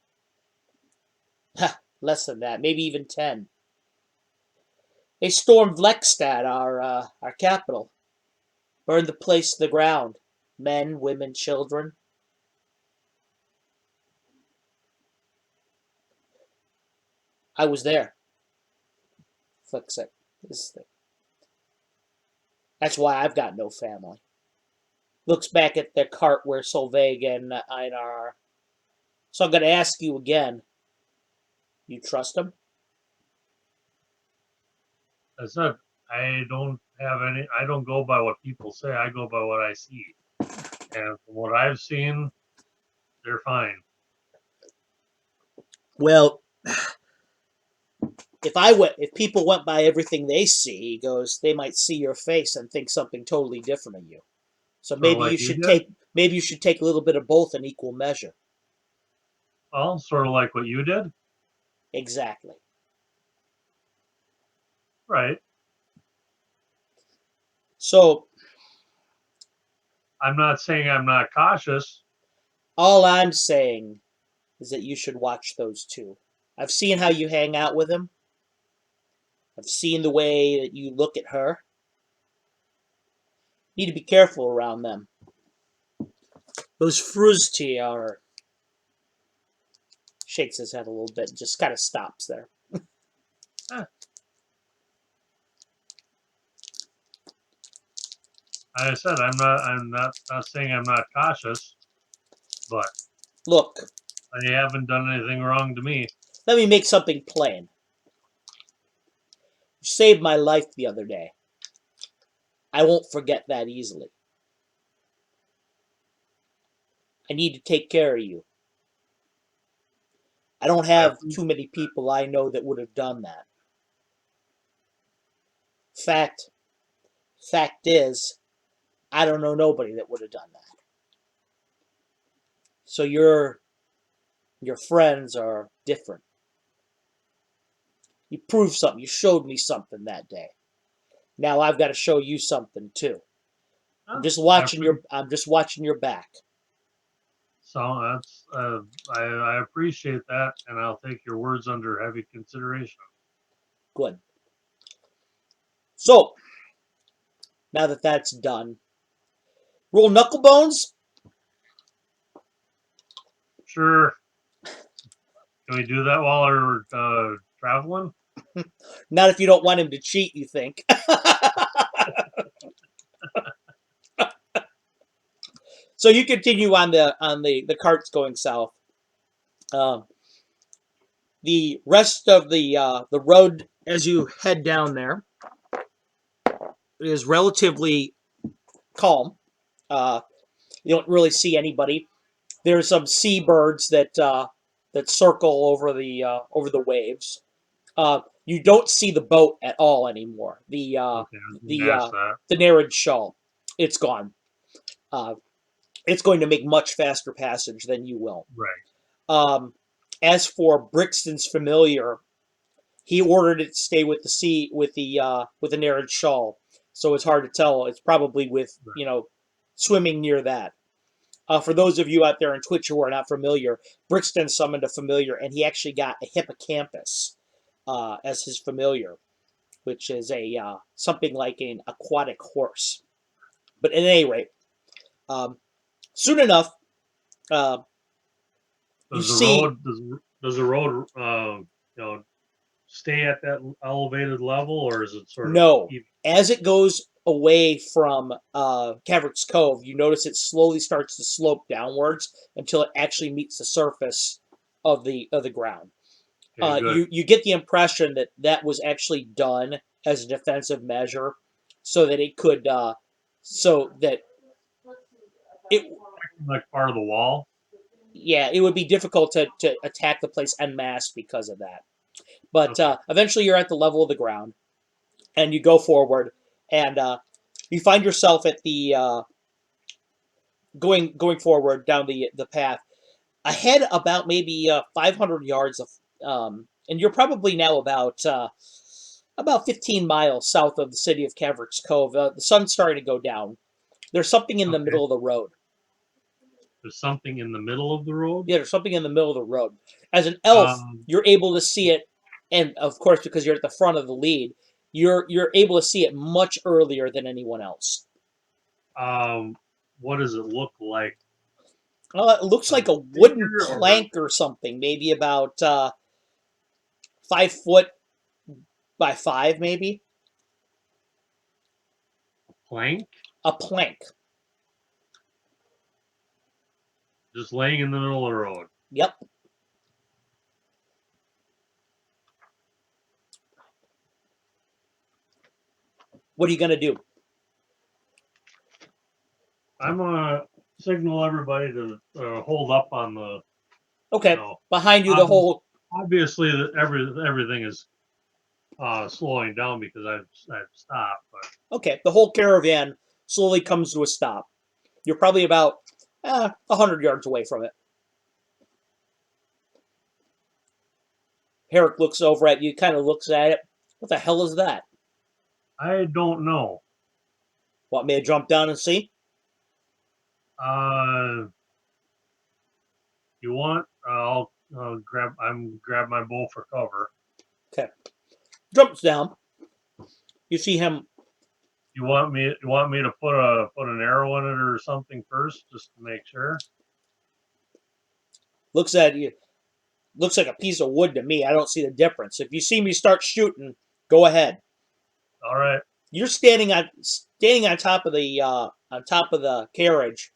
less than that, maybe even 10, they stormed Lekstad, our capital, burned the place to the ground. Men, women, children. I was there. Flick said, that's why I've got no family. Looks back at the cart where Solveig and Einar are. So I'm going to ask you again. You trust him? I said I don't have any. I don't go by what people say. I go by what I see. And from what I've seen, they're fine. Well, if people went by everything they see, he goes, they might see your face and think something totally different of you. So Sort of like you did. maybe you should take a little bit of both in equal measure. Well, sort of like what you did. Exactly. Right. So I'm not saying I'm not cautious. all I'm saying is that you should watch those two. I've seen how you hang out with him. I've seen the way that you look at her. You need to be careful around them. Those Fruzti are... Shakes his head a little bit and just kind of stops there. Eh, like I said, I'm not saying I'm not cautious, but Look, they haven't done anything wrong to me. let me make something plain. You saved my life the other day. I won't forget that easily. I need to take care of you. I don't I have too appreciate many that. people I know that would have done that. Fact is, I don't know nobody that would have done that. So your friends are different. You proved something. You showed me something that day. Now I've got to show you something too. Huh? I appreciate. I'm just watching your back. So that's I appreciate that, and I'll take your words under heavy consideration. Good. So now that that's done, roll knuckle bones. Sure. Can we do that while we're traveling? Not if you don't want him to cheat. You think? So you continue on the carts going south. Um, the rest of the road as you head down there is relatively calm. Uh, you don't really see anybody. There's some seabirds that circle over the waves. You don't see the boat at all anymore. Okay, I was going to The ask that. the Nerid Shawl, it's gone. Uh, it's going to make much faster passage than you will. Right. Um, as for Brixton's familiar, he ordered it to stay with the sea with the Nerid Shawl, so it's hard to tell. It's probably with Right. swimming near that. For those of you out there in Twitch who are not familiar, Brixton summoned a familiar, and he actually got a hippocampus as his familiar, which is a something like an aquatic horse. But at any rate, um, soon enough, uh, you Does the see road does the road stay at that elevated level, or is it sort of no, even? as it goes away from Caverick's Cove, you notice it slowly starts to slope downwards until it actually meets the surface of the ground. Okay, good. You get the impression that that was actually done as a defensive measure so that it could, so that it, Like part of the wall. yeah, it would be difficult to attack the place en masse because of that. But Okay. eventually, you're at the level of the ground, and you go forward, and you find yourself at the going forward down the path ahead about maybe 500 yards of, and you're probably now about 15 miles south of the city of Caverick's Cove. The sun's starting to go down. There's something in the Okay. middle of the road. There's something in the middle of the road. Yeah, there's something in the middle of the road. As an elf, Um, you're able to see it, and of course, because you're at the front of the lead, you're able to see it much earlier than anyone else. um, what does it look like? It looks Like like a a wooden figure or plank or something, maybe about 5 foot by five, maybe a plank a plank. just laying in the middle of the road? Yep. What are you gonna do? I'm gonna signal everybody to hold up on the. You Okay, know, behind you, the obvious, whole. obviously that everything is slowing down because I've stopped. But Okay, the whole caravan slowly comes to a stop. You're probably about 100 yards away from it. Herrick looks over at you, kind of looks at it. What the hell is that? I don't know. Want me to jump down and see? Uh, you want? I'll grab my bow for cover. Okay, jumps down. You see him. You want me? You want me to put an arrow in it or something first, just to make sure? Looks at you. Looks like a piece of wood to me. I don't see the difference. If you see me start shooting, go ahead. All right. You're standing on top of the carriage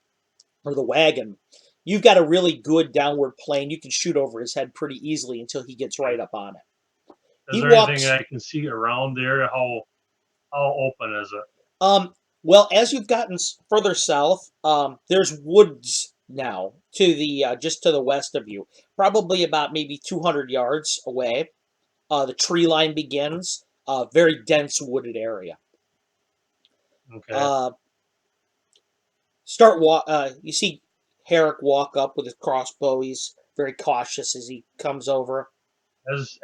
or the wagon. You've got a really good downward plane. You can shoot over his head pretty easily until he gets right up on it. Is He there anything walks. I can see around there? How open is it? Um, well, as you've gotten further south, there's woods now to the just to the west of you, probably about maybe 200 yards away. The tree line begins. Very dense wooded area. Okay. Uh, You see Herrick walk up with his crossbow. He's very cautious as he comes over.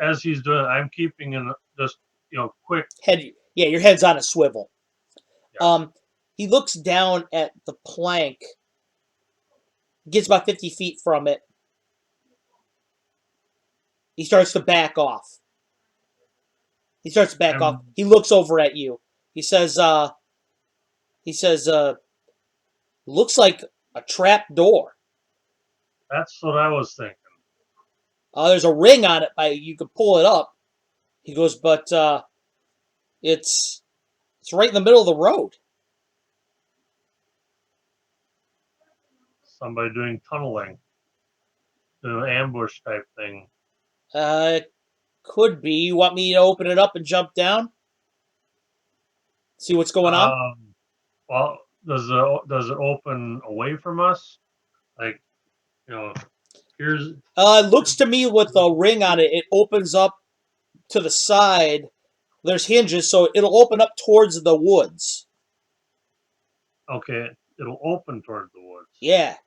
As he's doing, I'm keeping in just quick. Head, yeah, your head's on a swivel. Yeah. Um, he looks down at the plank. Gets about 50 feet from it. He starts to back off. He starts to back off. I'm. He looks over at you. He says, looks like a trap door. That's what I was thinking. There's a ring on it. You can pull it up. He goes, but it's it's right in the middle of the road. Somebody doing tunneling, the ambush type thing. It could be. You want me to open it up and jump down? See what's going on? Um, well, does it open away from us? Like, you know, here's It looks to me with the ring on it, it opens up to the side. There's hinges, so it'll open up towards the woods. okay. It'll open towards the woods. Yeah.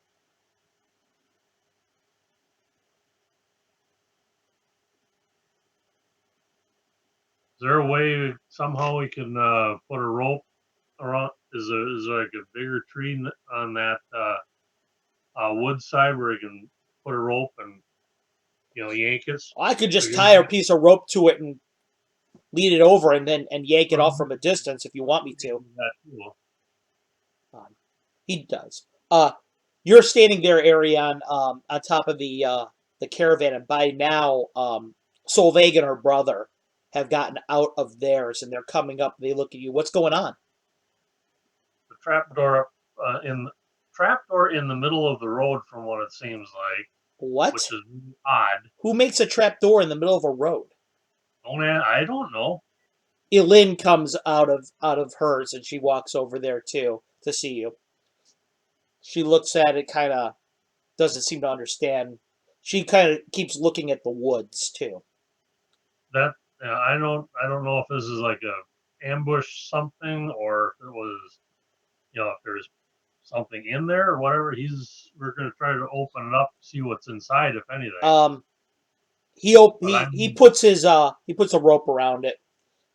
Is there a way somehow we can put a rope around? Is there like a bigger tree on that wood side where we can put a rope and yank it? I could just tie a piece of rope to it and lead it over and then yank it off from a distance if you want me to. He does. You're standing there, Arion, on top of the caravan, and by now, Solveig and her brother have gotten out of theirs, and they're coming up. They look at you. What's going on? The trapdoor in the middle of the road, from what it seems like, which What? is odd. Who makes a trap door in the middle of a road? I don't know. Elin comes out of hers and she walks over there too to see you. She looks at it, kind of doesn't seem to understand. She kind of keeps looking at the woods too. That I don't know if this is like a ambush something or if it was if there's something in there or whatever. We're gonna try to open it up, see what's inside, if anything. Um, he op- But he I'm puts he puts a rope around it,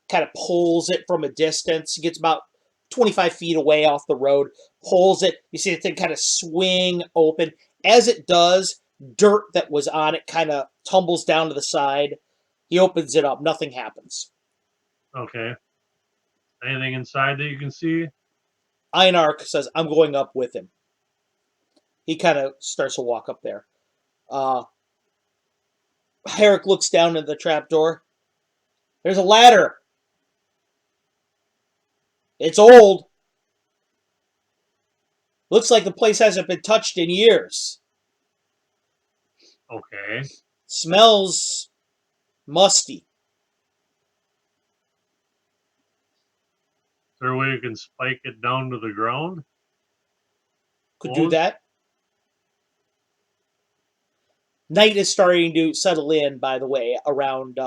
kind of pulls it from a distance. He gets about 25 feet away off the road, pulls it. You see the thing kind of swing open. As it does, dirt that was on it kind of tumbles down to the side. He opens it up. Nothing happens. okay. Anything inside that you can see? Einark says, I'm going up with him. He kind of starts to walk up there. Uh, Herrick looks down at the trapdoor. There's a ladder. It's old. Looks like the place hasn't been touched in years. Okay. Smells musty. Is there a way you can spike it down to the ground? Could do Close? that. Night is starting to settle in, by the way, around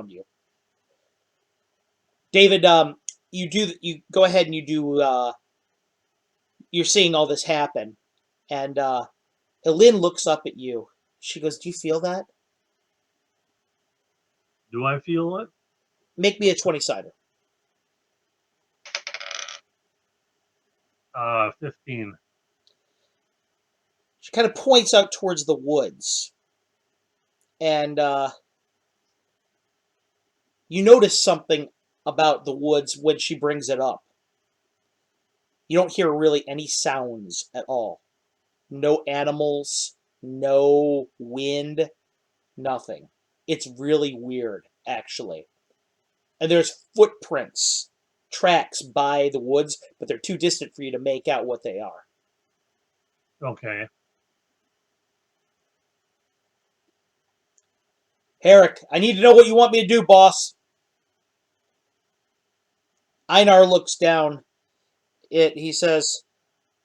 you. David, you go ahead and you do. You're seeing all this happen, and Elin looks up at you. She goes, "Do you feel that? Do I feel it? Make me a 20-sider." 15. She kind of points out towards the woods, and you notice something about the woods when she brings it up. You don't hear really any sounds at all. No animals, no wind, nothing. It's really weird, actually. And there's footprints, tracks by the woods, but they're too distant for you to make out what they are. Okay. Herrick, I need to know what you want me to do, boss. Einar looks down. He says,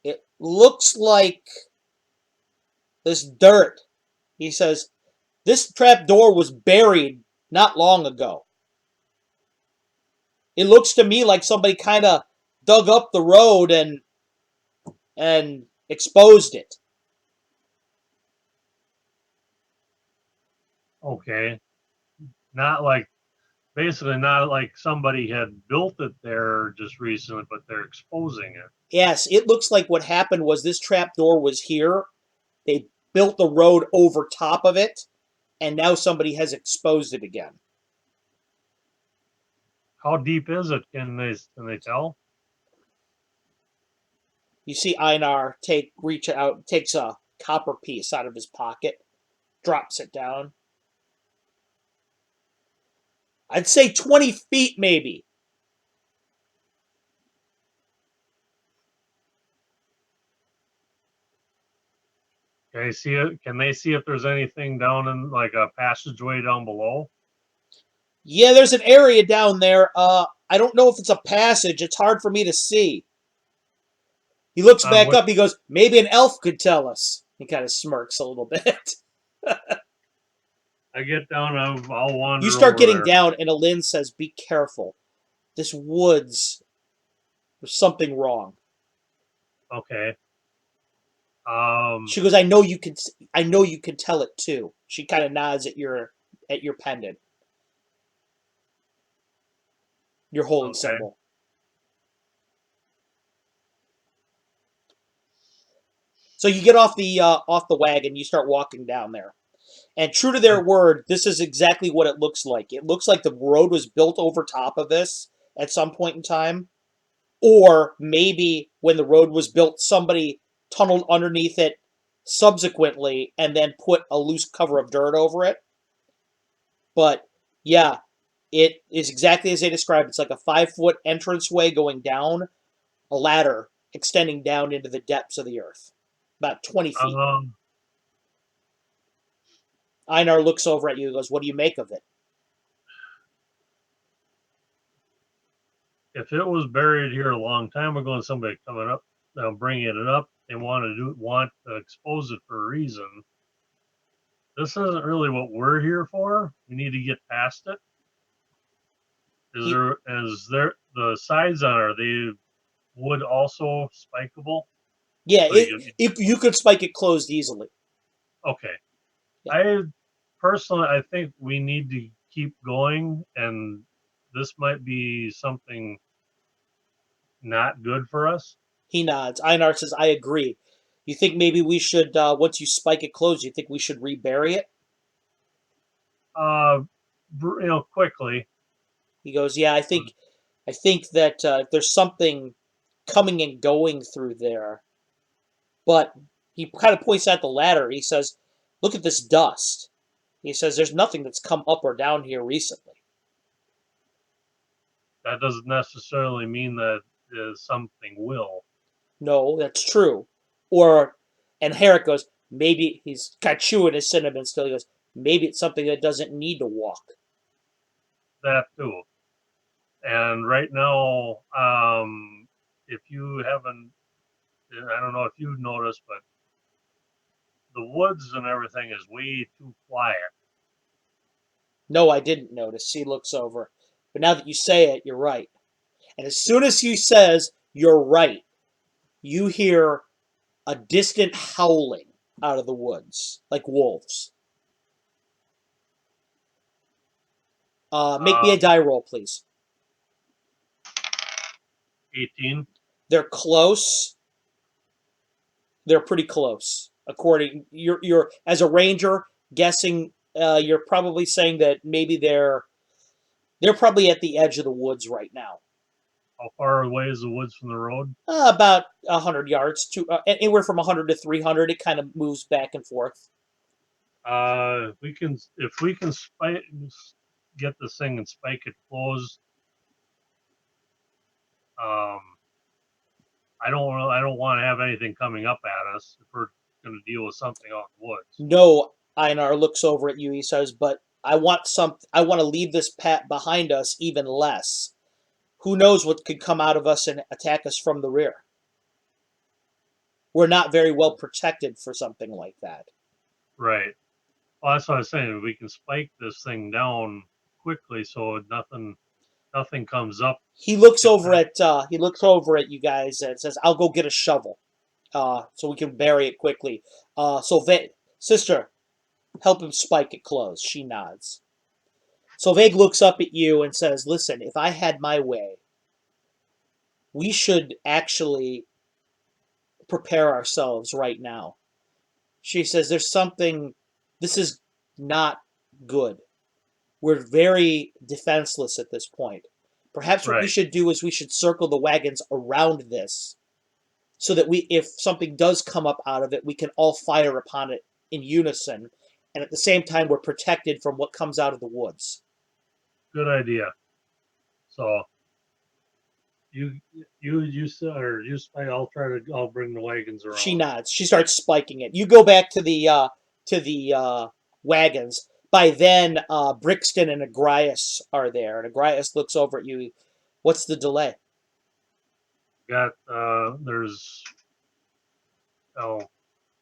it looks like this dirt. He says, this trap door was buried not long ago. It looks to me like somebody kind of dug up the road and exposed it. Okay. Not like basically not like somebody had built it there just recently, but they're exposing it. Yes, it looks like what happened was this trap door was here. They built the road over top of it, and now somebody has exposed it again. How deep is it? Can they tell? You see Einar reach out, takes a copper piece out of his pocket, drops it down. I'd say 20 feet, maybe. Can they see it? Can they see if there's anything down in like a passageway down below? Yeah, there's an area down there. I don't know if it's a passage. It's hard for me to see. He looks back What up. He goes, maybe an elf could tell us. He kind of smirks a little bit. I get down, I'll You wander start over getting there. down, and Alin says, be careful. This woods, there's something wrong. Okay. She goes, I know you can tell it too. She kind of nods at your pendant, your holy Okay. symbol. So you get off the wagon, you start walking down there. And true to their word, this is exactly what it looks like. It looks like the road was built over top of this at some point in time. Or maybe when the road was built, somebody tunneled underneath it subsequently and then put a loose cover of dirt over it. But yeah, it is exactly as they described. It's like a 5-foot entranceway going down, a ladder extending down into the depths of the earth, about 20 feet. Um, Einar looks over at you and goes, what do you make of it? if it was buried here a long time ago and somebody coming up, bringing it up, they want to expose it for a reason. This isn't really what we're here for. We need to get past it. He, Is there the sides on, are they wood also spikeable? yeah, So you could spike it closed easily. okay. Yeah, I personally, I think we need to keep going, and this might be something not good for us. he nods. Einar says, "I agree." You think maybe we should, once you spike it closed, you think we should rebury it? Uh, quickly. He goes, "Yeah, I think that there's something coming and going through there." But he kind of points at the ladder. He says, "Look at this dust." He says, "There's nothing that's come up or down here recently." That doesn't necessarily mean that something will. No, that's true. Or, and Herrick goes, maybe he's kind of chewing his cinnamon still. He goes, maybe it's something that doesn't need to walk. That too. And right now, if you haven't, I don't know if you've noticed, but the woods and everything is way too quiet. No, I didn't notice. He looks over. But now that you say it, you're right. And as soon as he says, you're right, you hear a distant howling out of the woods, like wolves. Make me Uh, a die roll, please. 18. They're close. They're pretty close. According you're as a ranger guessing, you're probably saying that maybe they're probably at the edge of the woods right now. How far away is the woods from the road? About 100 yards to anywhere from 100 to 300. It kind of moves back and forth. If we can get this thing and spike it closed. Um, I don't want to have anything coming up at us if we're going to deal with something out in the woods. No, Einar looks over at you. He says, "But I want to leave this pat behind us even less. Who knows what could come out of us and attack us from the rear? We're not very well protected for something like that." Right. Well, that's what I was saying. We can spike this thing down quickly so nothing comes up. If that He looks over at you guys and says, "I'll go get a shovel, so we can bury it quickly." Sister, help him spike it closed. She nods. Sylvain looks up at you and says, "Listen, if I had my way, we should actually prepare ourselves right now." She says, "There's something. This is not good. We're very defenseless at this point. Perhaps what we right. should do is we should circle the wagons around this so that if something does come up out of it, we can all fire upon it in unison, and at the same time we're protected from what comes out of the woods." Good idea. So you you spike. I'll bring the wagons She around. nods. She starts spiking it. You go back to the wagons. By then, Brixton and Agrias are there, and Agrias looks over at you. "What's the delay?" Got there's oh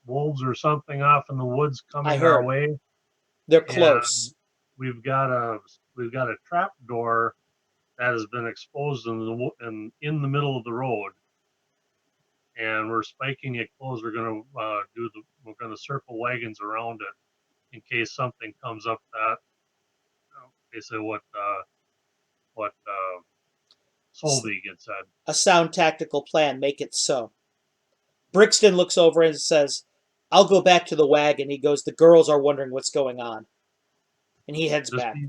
wolves or something off in the woods I coming our heard way, they're and close. we've got a trap door that has been exposed in the middle of the road, and we're spiking it closed. We're gonna circle wagons around it in case something comes up that basically what Solvig had said. A sound tactical plan. Make it so. Brixton looks over and says, "I'll go back to the wagon." He goes, "The girls are wondering what's going on." And he heads Just back. be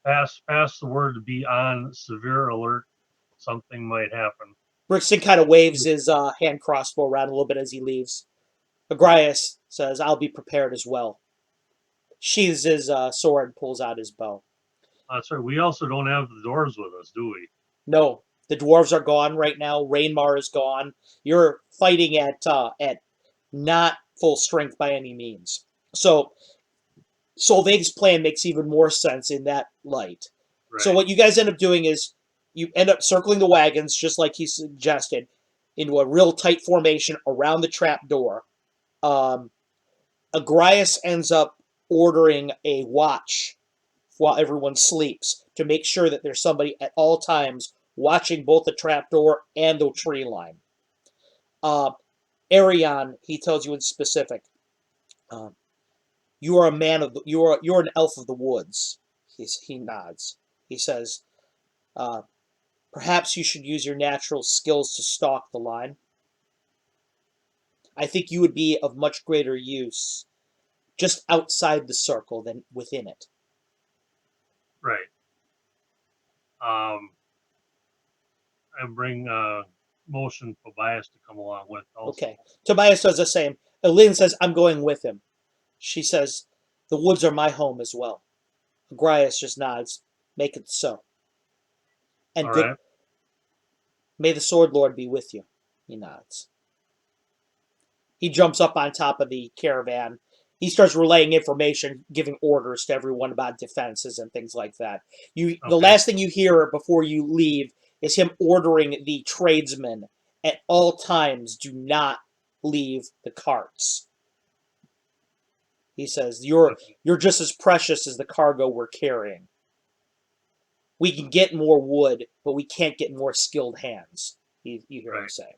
pass the word to be on severe alert. Something might happen. Brixton kind of waves his hand crossbow around a little bit as he leaves. Agrias says, "I'll be prepared as well." Sheathes his sword and pulls out his bow. Sorry, we also don't have the doors with us, do we? No, the dwarves are gone right now. Rainmar is gone. You're fighting at not full strength by any means. So Solveig's plan makes even more sense in that light. So Right. what you guys end up doing is You end up circling the wagons, just like he suggested, into a real tight formation around the trap door. Um, Agrias ends up ordering a watch while everyone sleeps to make sure that there's somebody at all times watching both the trapdoor and the tree line. Uh, Arion, he tells you in specific, um, you are a man of the, you're an elf of the woods. He nods. He says, uh, perhaps you should use your natural skills to stalk the line. I think you would be of much greater use just outside the circle than within it. Right. And bring motion Tobias to come along with also. Okay. Tobias does the same. Elin says, I'm going with him. She says, the woods are my home as well. Agrias just nods. Make it so. And All good. right. May the Sword Lord be with you. He nods. He jumps up on top of the caravan. He starts relaying information, giving orders to everyone about defenses and things like that. The Okay. last thing you hear before you leave is him ordering the tradesmen at all times do not leave the carts. He says, you're just as precious as the cargo we're carrying. We can get more wood, but we can't get more skilled hands. You hear him say.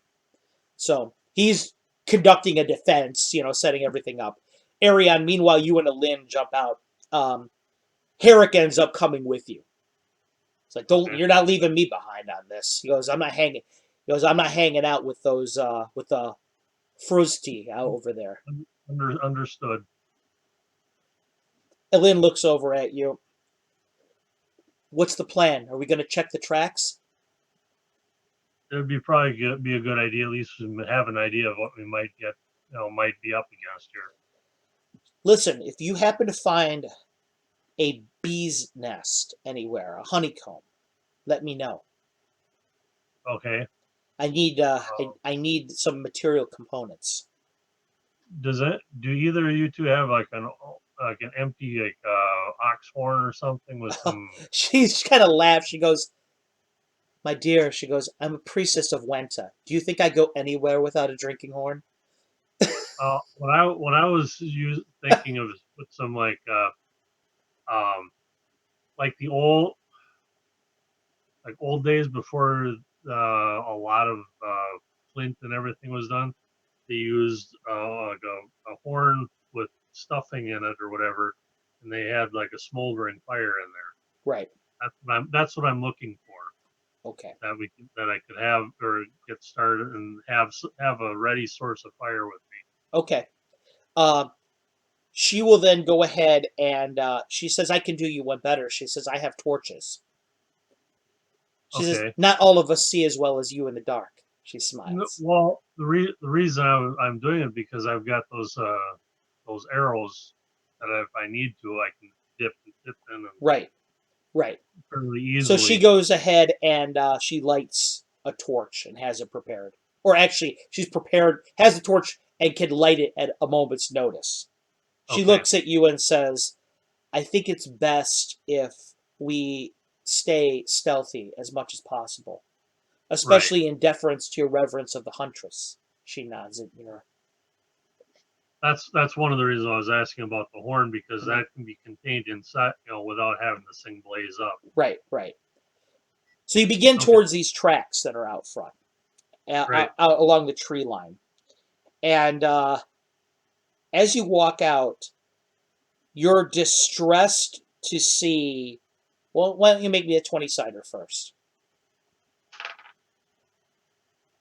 So he's conducting a defense, setting everything up. Arion, meanwhile, you and Alin jump out. Herrick ends up coming with you. It's like, don't, Okay. you're not leaving me behind on this. He goes, I'm not hanging. He goes, I'm not hanging out with those with the Frusty out over there. Understood. Alin looks over at you. What's the plan? Are we going to check the tracks? It would be probably be a good idea, at least to have an idea of what we might get, might be up against here. Listen, if you happen to find a bee's nest anywhere, a honeycomb, let me know. Okay. I need some material components. Do either of you two have like an empty ox horn or something with some? She's kind of laughs. She goes, "My dear," she goes, "I'm a priestess of Wenta. Do you think I go anywhere without a drinking horn?" When I was thinking of with some like the old days before a lot of flint and everything was done. They used like a horn with stuffing in it or whatever, and they had like a smoldering fire in there. Right. That's what I'm looking for. Okay. That I could have or get started and have a ready source of fire with me. Okay. Uh, she will then go ahead and she says, "I can do you one better." She says, "I have torches." She says, Okay. "Not all of us see as well as you in the dark." She smiles. Well, the reason I'm doing it because I've got those arrows that if I need to, I can dip in and Right. Right. fairly So she easily. goes ahead and she lights a torch and has it prepared. Or actually, she's prepared, has the torch, and can light it at a moment's notice. She Okay. looks at you and says, I think it's best if we stay stealthy as much as possible, Right. especially in deference to your reverence of the huntress. She nods at you. That's one of the reasons I was asking about the horn because Mhm. that can be contained inside, without having this thing blaze up. Right, right. So you begin Okay. towards these tracks that are out front, Right. out along the tree line. And as you walk out, you're distressed to see. Well, why don't you make me a 20-sider first?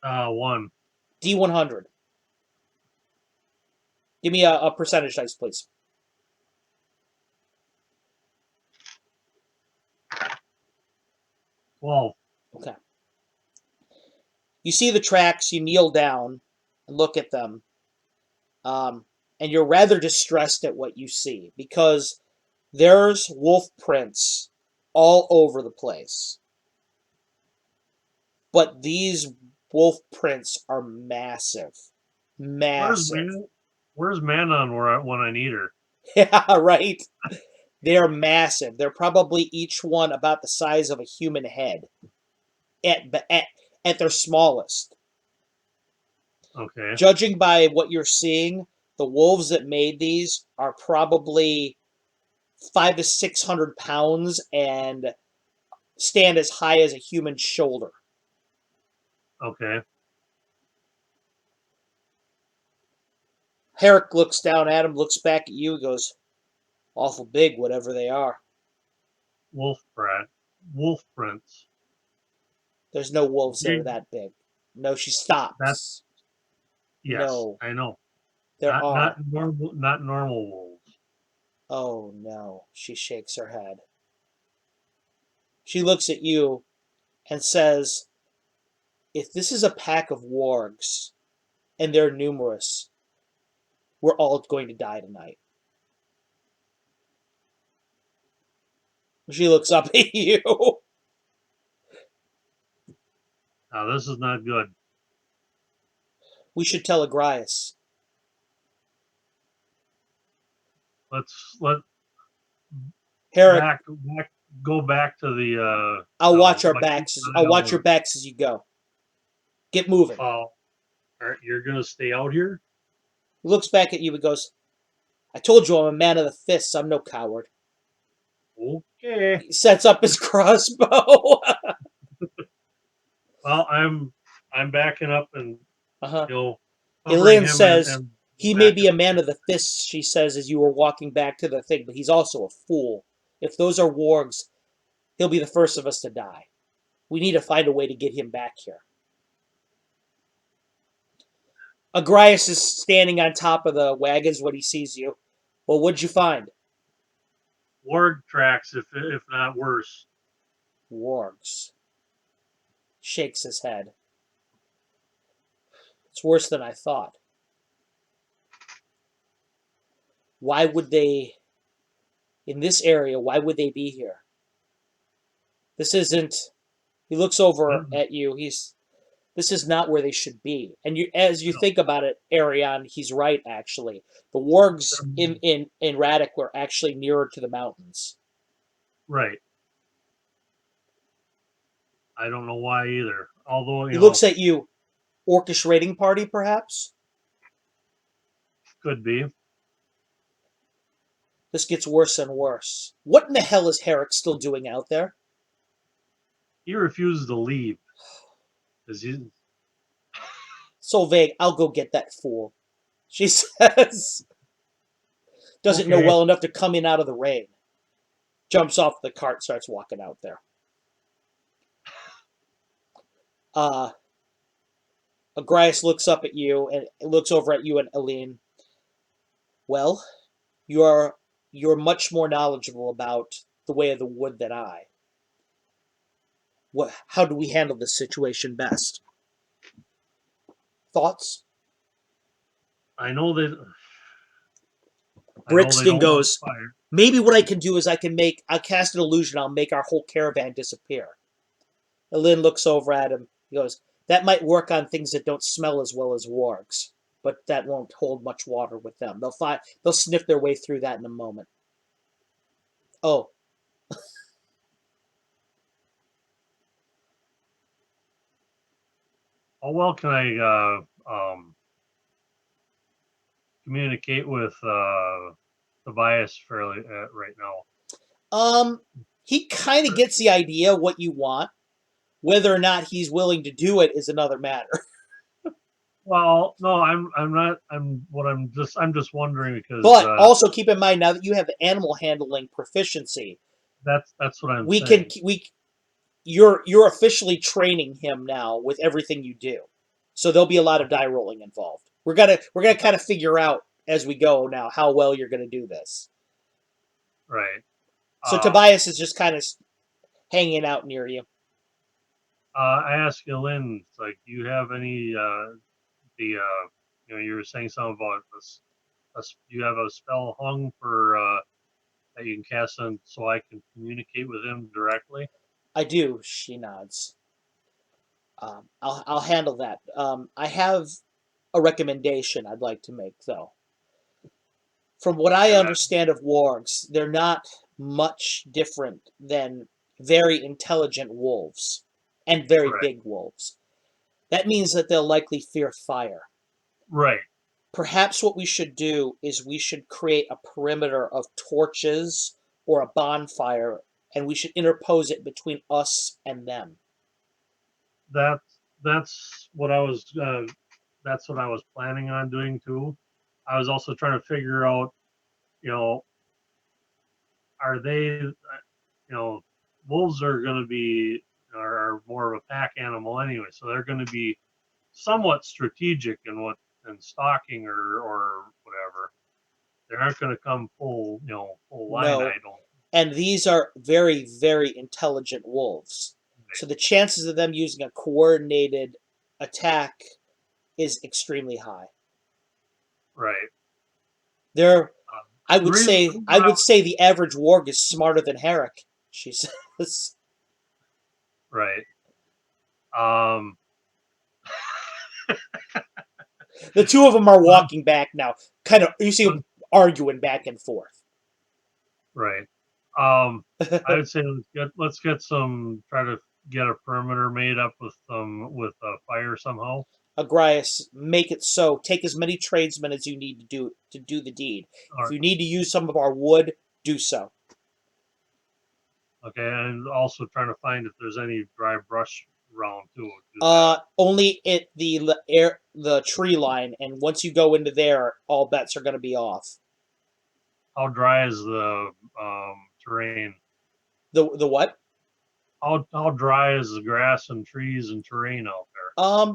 1. D100. Give me a percentage dice, please. 12. Okay. You see the tracks, you kneel down and look at them, and you're rather distressed at what you see because there's wolf prints all over the place. But these wolf prints are massive. Where's Massive. man? Where's Manon when I need her? Yeah, right? They're massive. They're probably each one about the size of a human head. at their smallest. Okay. Judging by what you're seeing, the wolves that made these are probably 500 to 600 pounds and stand as high as a human shoulder. Okay. Herrick looks down at him, looks back at you, and goes, "Awful big, whatever they are." Wolf brat. Wolf prints. There's no wolves that are Big. that big. No, she That's stops. yes. No, I know. there Not are. normal. Not normal wolves. Oh no, she shakes her head. She looks at you and says, "If this is a pack of wargs, and they're numerous, we're all going to die tonight." She looks up at you. Now this is not good. We should tell Agrias. Let Herrick, back go back to the I'll watch our my backs. I'll watch your backs as you go. Get moving. you're gonna stay out here? He looks back at you and goes, "I told you I'm a man of the fists. I'm no coward." Okay. He sets up his crossbow. Well, I'm backing up and Uh-huh. you know covering Elaine him says, and "He may back be at a man of the fists," she says, as you were walking back to the thing, "but he's also a fool. If those are wargs, he'll be the first of us to die. We need to find a way to get him back here." Agrias is standing on top of the wagons when he sees you. "Well, what'd you find?" warg tracks, if not worse. "Wargs." Shakes his head. "It's worse than I thought. Why would they, in this area, why would they be here? This isn't," he looks over No, at you. This is not where they should be. And as you think about it, Arion, he's right, actually. The wargs in Radek were actually nearer to the mountains. right. I don't know why either. Although He looks at you. Orcish raiding party, perhaps? could be. This gets worse and worse. What in the hell is Herrick still doing out there? He refuses to leave because he's So vague. "I'll go get that fool," she says. Doesn't know okay. well enough to come in out of the rain. Jumps off the cart, starts walking out there. Agrias looks up at you and looks over at you and Aline. "Well, you're much more knowledgeable about the way of the wood than I. How do we handle this situation best? Thoughts?" I know that I know they Brixton don't like goes, fire. "Maybe what I can do is I'll cast an illusion. I'll make our whole caravan disappear." Aline looks over at him. He goes, "That might work on things that don't smell as well as wargs, but that won't hold much water with them. They'll sniff their way through that in a moment." "Oh, How well can I communicate with Tobias fairly right now? he kind of gets the idea of what you want. Whether or not he's willing to do it is another matter." Well, no, I'm not. I'm just wondering because But also keep in mind, now that you have animal handling proficiency, that's what I'm we can saying. we you're officially training him now with everything you do. So there'll be a lot of die rolling involved. We're gonna kind of figure out as we go now how well you're gonna do this. Right. So Um, Tobias is just kind of hanging out near you. I asked Lynn, it's like, do you have any the you were saying something about this. Do you have a spell hung for that you can cast on so I can communicate with him directly? "I do," she nods. I'll handle that. I have a recommendation I'd like to make, though. From what I And that understand of wargs, they're not much different than very intelligent wolves. and very Right. big wolves. That means that they'll likely fear fire. Right. Perhaps what we should do is we should create a perimeter of torches or a bonfire, and we should interpose it between us and them. That's what I was. That's what I was planning on doing too. I was also trying to figure out, you know, are they, wolves are going to be are more of a pack animal anyway, so they're going to be somewhat strategic in what in stalking or whatever. They aren't going to come full line. No. I don't. And these are very, very intelligent wolves. So the chances of them using a coordinated attack is extremely high. Right. They're Um, I the would reason say I would say the average warg is smarter than Herrick, she says. right. Um, The two of them are walking back now. Kind of you see them arguing back and forth. right. I would say let's get some try to get a perimeter made up with fire somehow. Agrias, make it so. Take as many tradesmen as you need to do the deed. If Or you need to use some of our wood, do so. okay, and also trying to find if there's any dry brush around too. Do that. Only at the tree line, and once you go into there, all bets are going to be off. How dry is the terrain? The what? How dry is the grass and trees and terrain out there?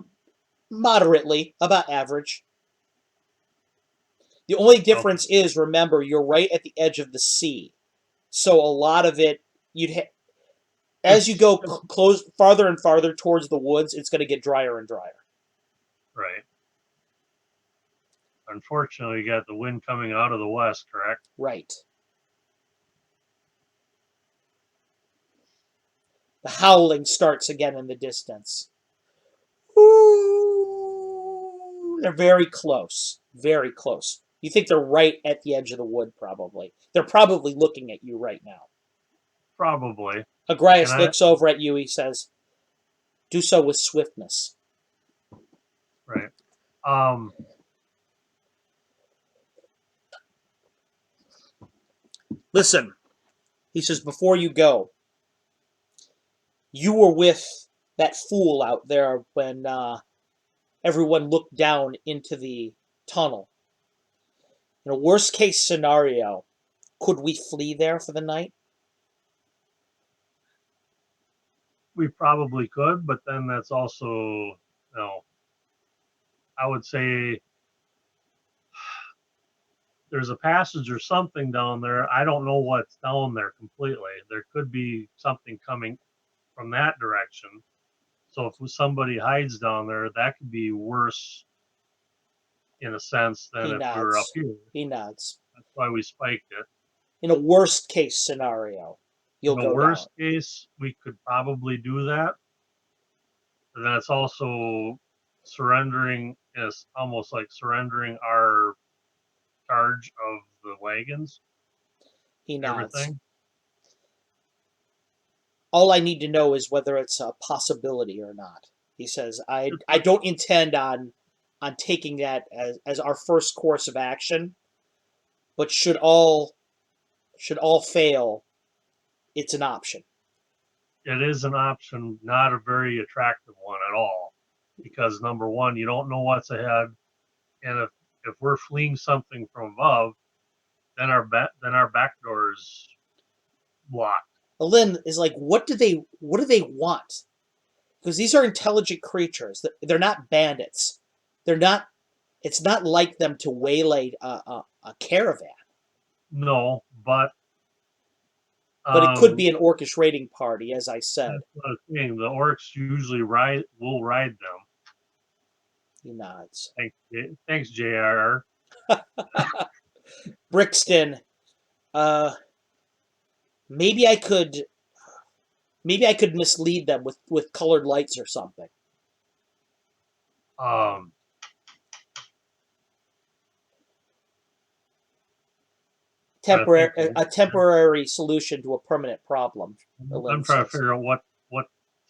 Moderately, about average. The only Okay, difference is, remember, you're right at the edge of the sea, so a lot of it as you it's go close farther and farther towards the woods, it's going to get drier and drier. right. Unfortunately, you got the wind coming out of the west, correct? Right. The howling starts again in the distance. Ooh, they're very close. Very close. You think they're right at the edge of the wood, probably. They're probably looking at you right now. Probably. Can Agrias I? looks over at you. He says, do so with swiftness. Right. Um, Listen, he says, before you go, you were with that fool out there when everyone looked down into the tunnel. In a worst case scenario, could we flee there for the night? we probably could, but then that's also, I would say there's a passage or something down there. I don't know what's down there completely. There could be something coming from that direction. So if somebody hides down there, that could be worse in a sense than He if we were up nods. here. He nods. That's why we spiked it. In a worst case scenario, you'll In a go down. worst case, we could probably do that. And that's also surrendering is almost like surrendering our charge of the wagons, He nods. everything. All I need to know is whether it's a possibility or not. He says, It's I don't intend on taking that as our first course of action, but should all fail, it's an option. it is an option, not a very attractive one at all, because number one, you don't know what's ahead, and if we're fleeing something from above, then our back door is blocked. Lynn is like, what do they want? Because these are intelligent creatures. They're not bandits. They're not. It's not like them to waylay a caravan, No, but it could um, be an orcish raiding party, as I said. that's what I'm saying. The orcs usually will ride them. He nods. Thanks, JR. Brixton, uh, maybe I could, maybe I could mislead them with colored lights or something. Um, trying to think. A temporary solution to a permanent problem. I'm Lynn trying to says. figure out what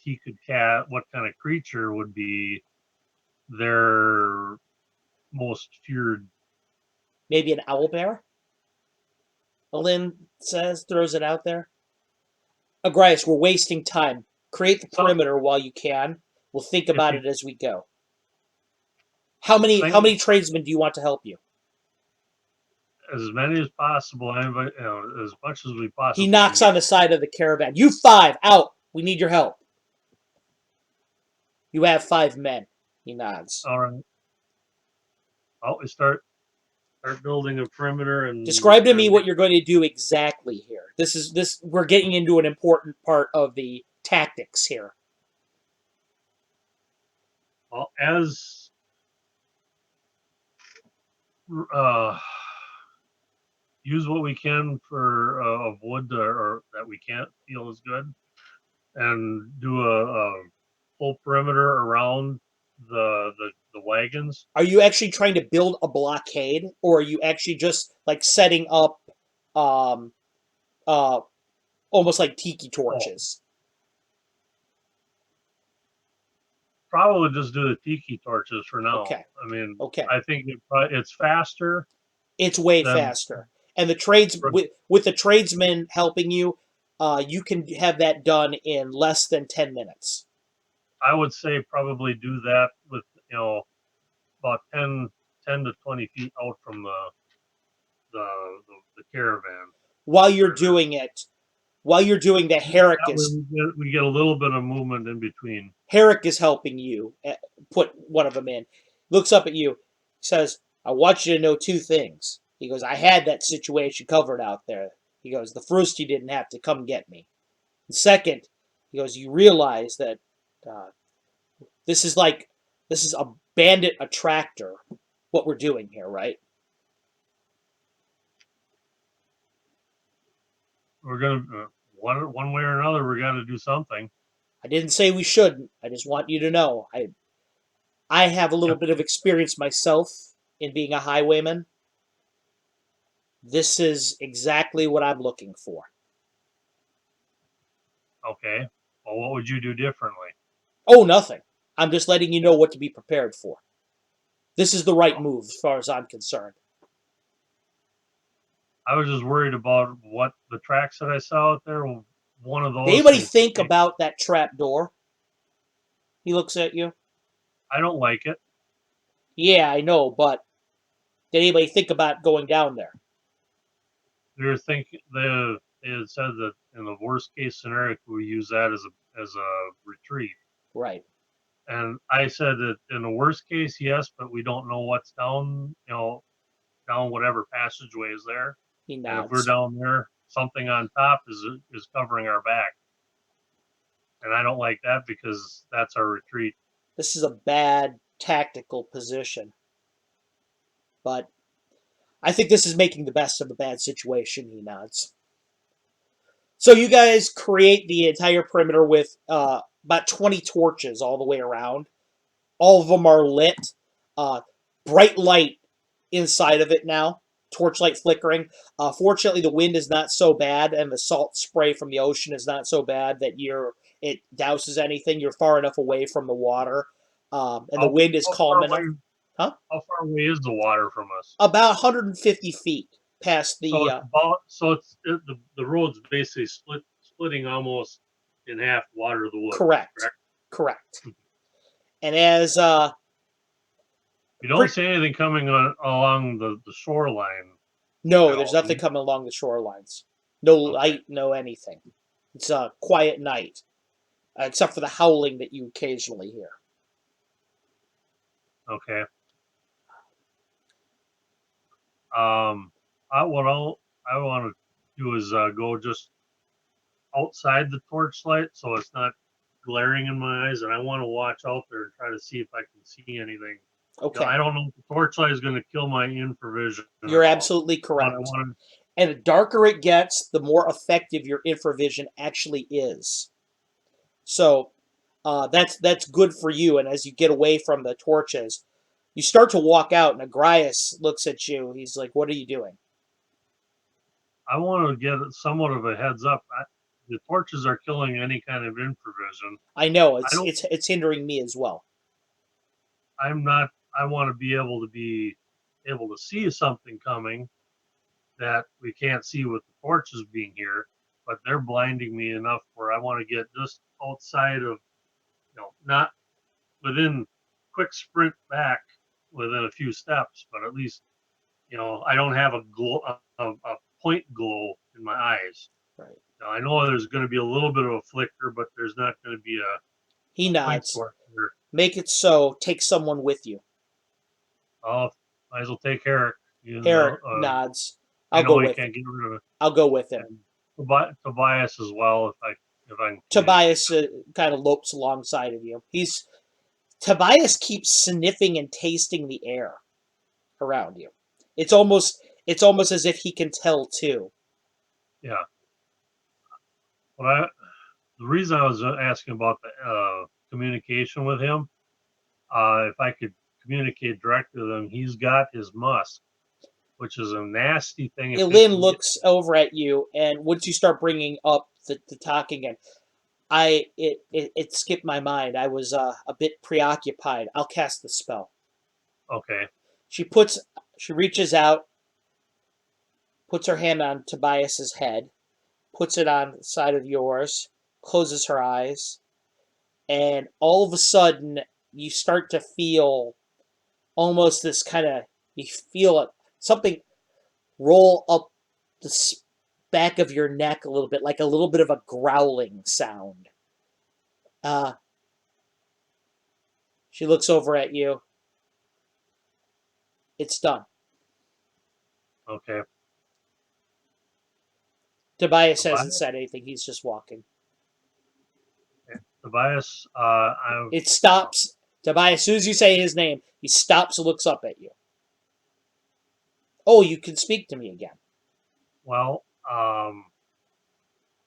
he could cast, what kind of creature would be their most feared. Maybe an owlbear? Lynn says, throws it out there. Agrias, we're wasting time. Create the So perimeter while you can. We'll think if about you it as we go. How think many tradesmen do you want to help you? as many as possible, anybody, as much as we He possibly can knocks get. on the side of the caravan. You 5 out. We need your help. You have 5 men. He nods. All right. Well, we start building a perimeter Describe to me and what you're going to do exactly here. This we're getting into an important part of the tactics here. well, as uh, use what we can for of wood or that we can't feel is good, and do a full perimeter around the wagons. Are you actually trying to build a blockade, or are you actually just like setting up um uh almost like tiki Oh, torches? probably just do the tiki torches for now. Okay. I mean, Okay. I think it's faster It's way than faster. And the trades with the tradesmen helping you, you can have that done in less than 10 minutes. I would say. Probably do that with about 10 to 20 feet out from the caravan. While you're Or doing it, while you're doing that, Herrick that way is we get a little bit of movement in between. Herrick is helping you put one of them in. Looks up at you, says, "I want you to know 2 things." He goes, "I had that situation covered out there." He goes, "The first, you didn't have to come get me. And second," he goes, "you realize that uh, this is a bandit attractor. What we're doing here, right?" We're gonna one way or another. We're gonna do something. I didn't say we shouldn't. I just want you to know I have a little Yep. bit of experience myself in being a highwayman. This is exactly what I'm looking for. Okay. Well, what would you do differently? Oh, nothing. I'm just letting you know what to be prepared for. This is the right Oh, move as far as I'm concerned. I was just worried about what the tracks that I saw out there. One of Did those anybody can think take. about that trap door? He looks at you. I don't like it. Yeah, I know, but did anybody think about going down there? They're thinking they had said that in the worst case scenario, we use that as a retreat. Right. And I said that in the worst case, yes, but we don't know what's down, down whatever passageway is there. He And if we're nods. down there, something on top is covering our back. And I don't like that because that's our retreat. This is a bad tactical position, but I think this is making the best of a bad situation. He nods. So you guys create the entire perimeter with about 20 torches all the way around. All of them are lit. Uh, Bright light inside of it now. Torchlight flickering. Fortunately, the wind is not so bad, and the salt spray from the ocean is not so bad that it douses anything. You're far enough away from the water, and the How, wind is how calm far enough. away? Huh? How far away is the water from us? About 150 feet past So the. it's about the road's basically splitting almost in half water to the wood. Correct. Correct. Correct. And as You don't see anything coming along the shoreline no, at there's all. nothing coming along the shorelines. No Okay. light, no anything. It's a quiet night, except for the howling that you occasionally hear. Okay. Um, I want to do is go just outside the torchlight so it's not glaring in my eyes, and I want to watch out there and try to see if I can see anything. I Okay, don't know if the torchlight is going to kill my infravision you're or all, absolutely but I correct. want And the darker it gets, the more effective your infravision actually is. So that's good for you. And as you get away from the torches, you start to walk out, and Agrias looks at you. He's like, "What are you doing?" I want to get somewhat of a heads up. the torches are killing any kind of infravision. I know I don't. it's hindering me as well. I'm not. I want to be able to see something coming that we can't see with the torches being here, but they're blinding me enough where I want to get just outside of, not within quick sprint back within a few steps, but at least, I don't have a glow, a point glow in my eyes. Right. Now, I know there's going to be a little bit of a flicker, but there's not going to be He a point nods. source here. Make it so. Take someone with you. Oh, might as well take Eric. Herrick nods. I I'll go know he with. can't get rid of it. I'll go with him. And Tobias as well, if I can Tobias kind of lopes alongside of you. Tobias keeps sniffing and tasting the air around you. It's almost as if he can tell too. Yeah. But the reason I was asking about the communication with him, if I could communicate directly with him, he's got his musk, which is a nasty thing. If it Lynn can get, looks over at you, and once you start bringing up the talking again, it skipped my mind. I was a bit preoccupied. I'll cast the spell. okay, She reaches out, puts her hand on Tobias's head, puts it on the side of yours, closes her eyes, and all of a sudden you start to feel almost this kind of you feel it, something roll up the back of your neck a little bit, like a little bit of a growling sound. She looks over at you. It's done. okay. Tobias hasn't Tobias, said anything. He's just walking. Tobias, It stops. Tobias, as soon as you say his name, he stops and looks up at you. Oh, you can speak to me again. well,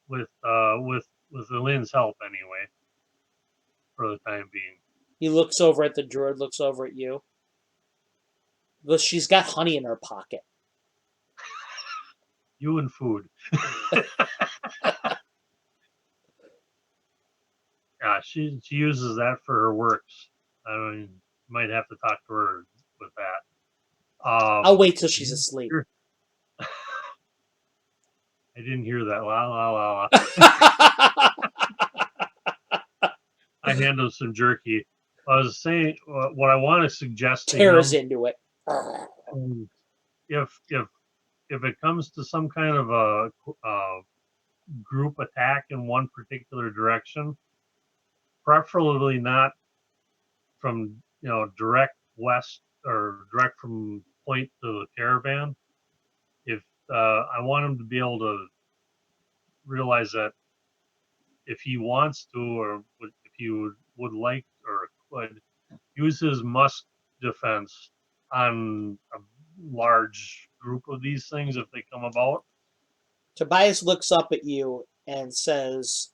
with Lynn's help anyway, for the time being. He looks over at the druid, looks over at you. Because she's got honey in her pocket. You and food. Yeah, she uses that for her works. I mean, might have to talk to her with that. I'll wait till she's asleep. I didn't hear that. La la la la. I hand him some jerky. I was saying what I want to suggest to Tears him. into it. If it comes to some kind of a group attack in one particular direction, preferably not from direct west or direct from point to the caravan. If I want him to be able to realize that if he wants to, or if he would like or could, use his musk defense on a large group of these things if they come about. Tobias looks up at you and says,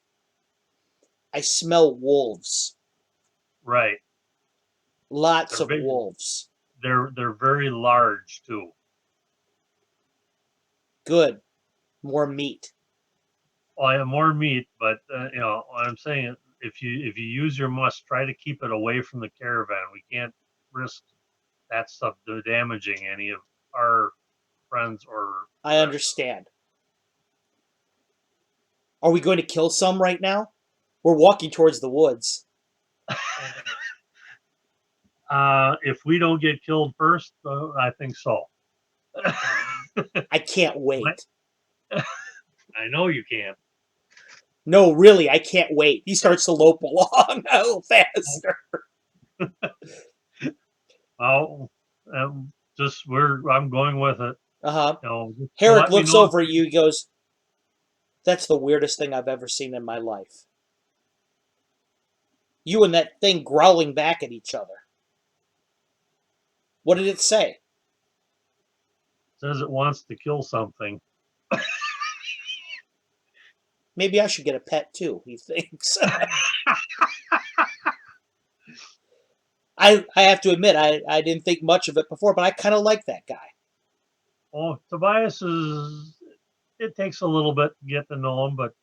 I smell wolves. Right. Lots They're of big. wolves. They're very large too. Good. More meat. Well, I have more meat, but what I'm saying, if you use your musk, try to keep it away from the caravan. We can't risk that stuff damaging any of our friends or. I understand. Are we going to kill some right now? We're walking towards the woods. If we don't get killed first, I think so. I can't wait. I know you can't. No, really, I can't wait. He starts to lope along a little faster. Well, I'm going with it. Herrick Let me looks know over at you. He goes, that's the weirdest thing I've ever seen in my life. You and that thing growling back at each other. What did it say? It says it wants to kill something. Maybe I should get a pet too, he thinks. I have to admit, I didn't think much of it before, but I kind of like that guy. Well, Tobias it takes a little bit to get to know him, but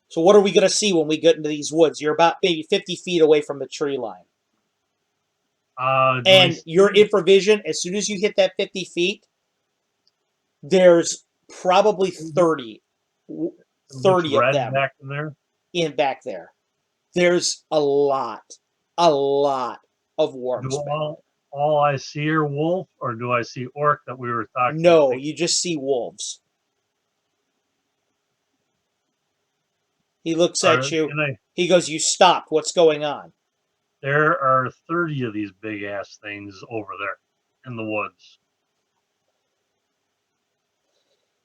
So what are we going to see when we get into these woods? You're about maybe 50 feet away from the tree line. Do we And your see infravision, as soon as you hit that 50 feet, there's probably it 30 looks of red them back in there? in back there. There's a lot of Do worms back there. all I see are wolf, or do I see orc that we were talking? No, you just see wolves. He looks at you. Can I? He goes, "You stopped. What's going on?" There are 30 of these big ass things over there in the woods.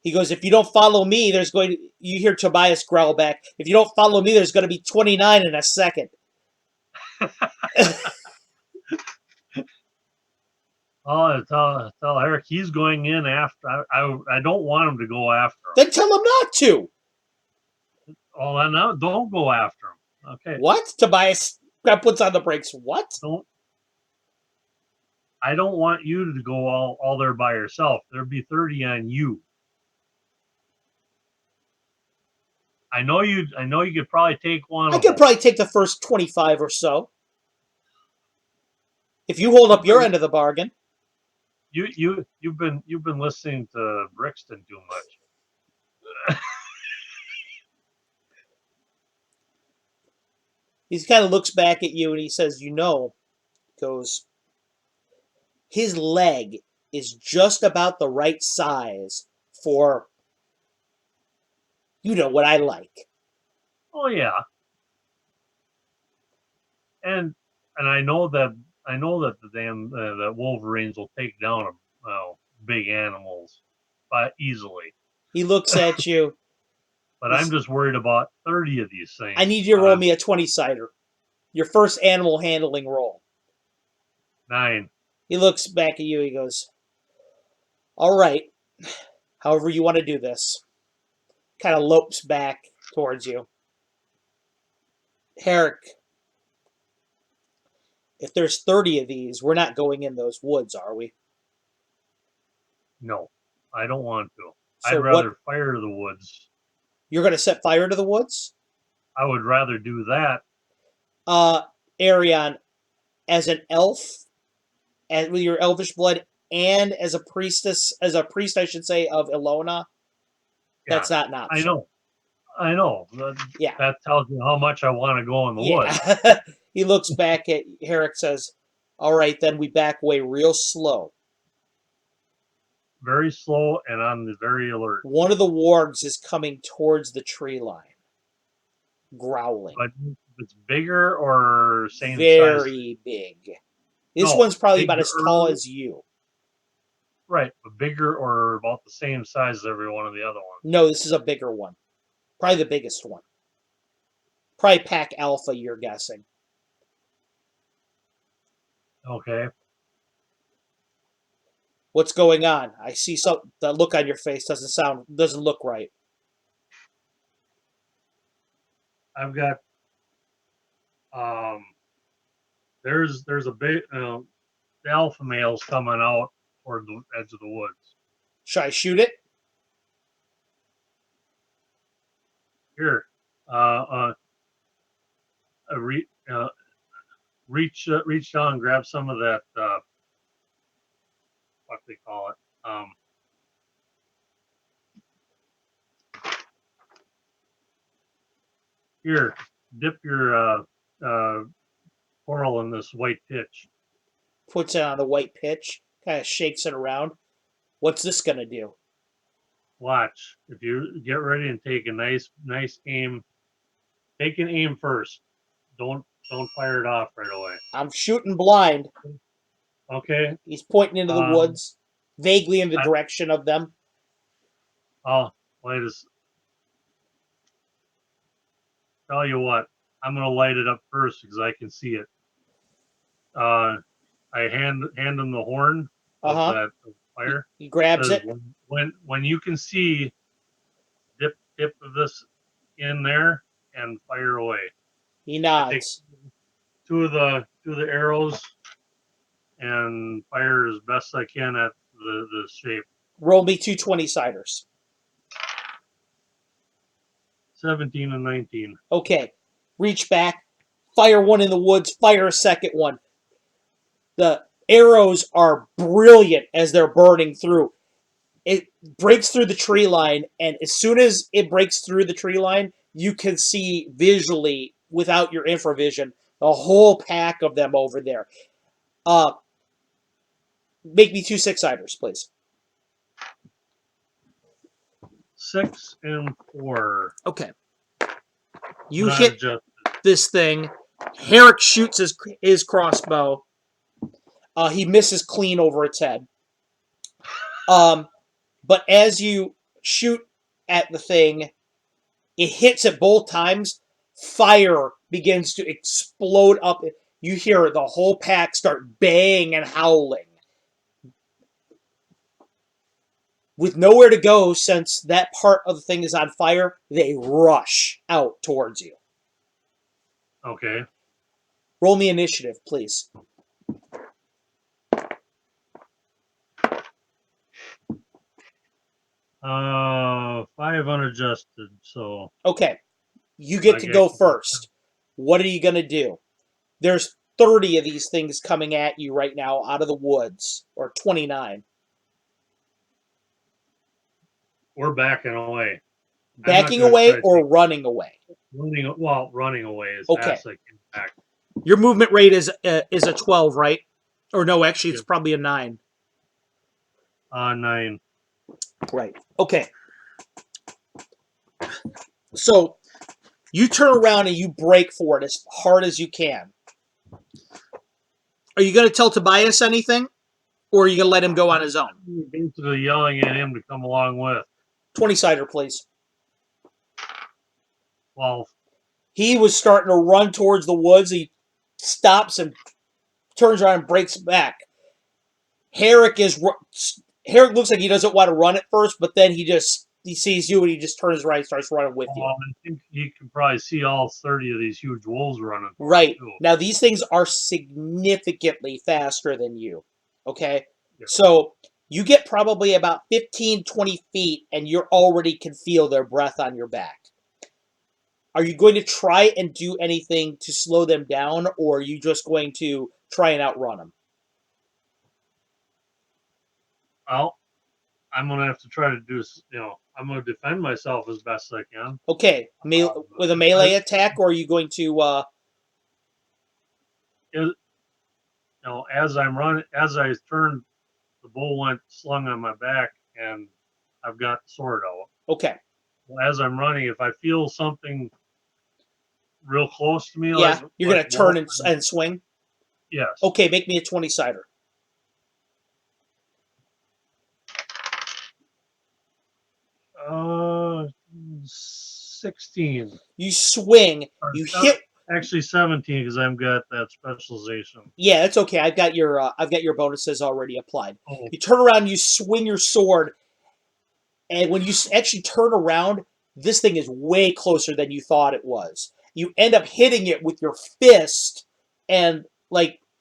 He goes, "If you don't follow me, there's going to." You hear Tobias growl back. "If you don't follow me, there's going to be 29 in a second." Oh, tell Eric he's going in after. I don't want him to go after him. Then tell him not to. Oh, no, don't go after him. Okay, What? Tobias puts on the brakes. What? don't. I don't want you to go all there by yourself. There'd be 30 on you. I know you. I know you could probably take one I of could them. probably take the first 25 or so. If you hold up your end of the bargain. You've been listening to Brixton too much. He kind of looks back at you and he says, goes, his leg is just about the right size for, what I like. Oh yeah, and I know that the damn that Wolverines will take down big animals, but easily. He looks at you. But I'm just worried about 30 of these I things. need you to roll me a 20-sider. Your first animal handling roll. 9. He looks back at you. He goes, all right, however you want to do this. Kind of lopes back towards you. Herrick, if there's 30 of these, we're not going in those woods, are we? No, I don't want to. So I'd what? rather fire the woods. You're going to set fire to the woods? I would rather do that. Uh, Arion, as an elf, and with your elvish blood, and as a priest, I should say, of Ilona, Yeah, that's not an I option. know. I know. That, Yeah. that tells you how much I want to go in the woods. Yeah. He looks back at Herrick, says, all right, then we back away real slow. Very slow and on the very alert. One of the wargs is coming towards the tree line, growling. But it's bigger or same size? Very big. This No, one's probably about bigger. as tall as you. Right, but bigger or about the same size as every one of the other ones. No, this is a bigger one. Probably the biggest one. Probably Pack Alpha, you're guessing. Okay. What's going on? I see the look on your face doesn't look right. I've got there's a big the alpha male's coming out toward the edge of the woods. Should I shoot it? Here, re, reach down and grab some of that what they call it. Here, dip your coral in this white pitch. Puts it on the white pitch, kind of shakes it around. What's this gonna do? Watch. If you get ready and take a nice aim, take an aim first. Don't fire it off right away. I'm shooting blind. Okay. He's pointing into the woods, vaguely in the direction of them. Oh, wait a. Tell you what, I'm gonna light it up first because I can see it. I hand him the horn of that fire. He grabs it. When you can see, dip of this in there and fire away. He nods. Two of the arrows and fire as best I can at the shape. Roll me 2 20-siders. 17 and 19. Okay. Reach back. Fire one in the woods. Fire a second one. The arrows are brilliant as they're burning through. It breaks through the tree line, and as soon as it breaks through the tree line, you can see visually, without your infravision, a whole pack of them over there. Make me 2 6-siders, please. 6 and 4. Okay. You Not hit adjusted. this thing. Herrick shoots his crossbow. He misses clean over its head. But as you shoot at the thing, it hits at both times. Fire begins to explode up. You hear the whole pack start baying and howling. With nowhere to go, since that part of the thing is on fire, they rush out towards you. Okay. Roll me initiative, please. 5 unadjusted, so. Okay. You get to go first. What are you going to do? There's 30 of these things coming at you right now out of the woods, or 29. We're backing away. Backing away or running away? Running away as Okay. fast as I can back. Your movement rate is a 12, right? Or no, actually, it's probably a 9. 9. Right. Okay. So you turn around and you break for it as hard as you can. Are you going to tell Tobias anything? Or are you going to let him go on his own? Basically yelling at him to come along with. 20-sider, please. 12. He was starting to run towards the woods. He stops and turns around and breaks back. Herrick looks like he doesn't want to run at first, but then he sees you and he just turns right and starts running with you. I think you can probably see all 30 of these huge wolves running. Right. Now, these things are significantly faster than you. Okay? Yeah. So you get probably about 15, 20 feet, and you already can feel their breath on your back. Are you going to try and do anything to slow them down, or are you just going to try and outrun them? Well, I'm going to have to try to do, I'm going to defend myself as best I can. Okay. With a melee attack, or are you going to... as I'm running, as I turned, the bow went slung on my back, and I've got the sword out. Okay. Well, as I'm running, if I feel something real close to me, yeah, you're going to turn and swing? Yes. Okay, make me a 20-sider. 16. You swing. You hit. Actually, 17 because I've got that specialization. Yeah, that's okay. I've got your bonuses already applied. Oh. You turn around, you swing your sword, and when you actually turn around, this thing is way closer than you thought it was. You end up hitting it with your fist, and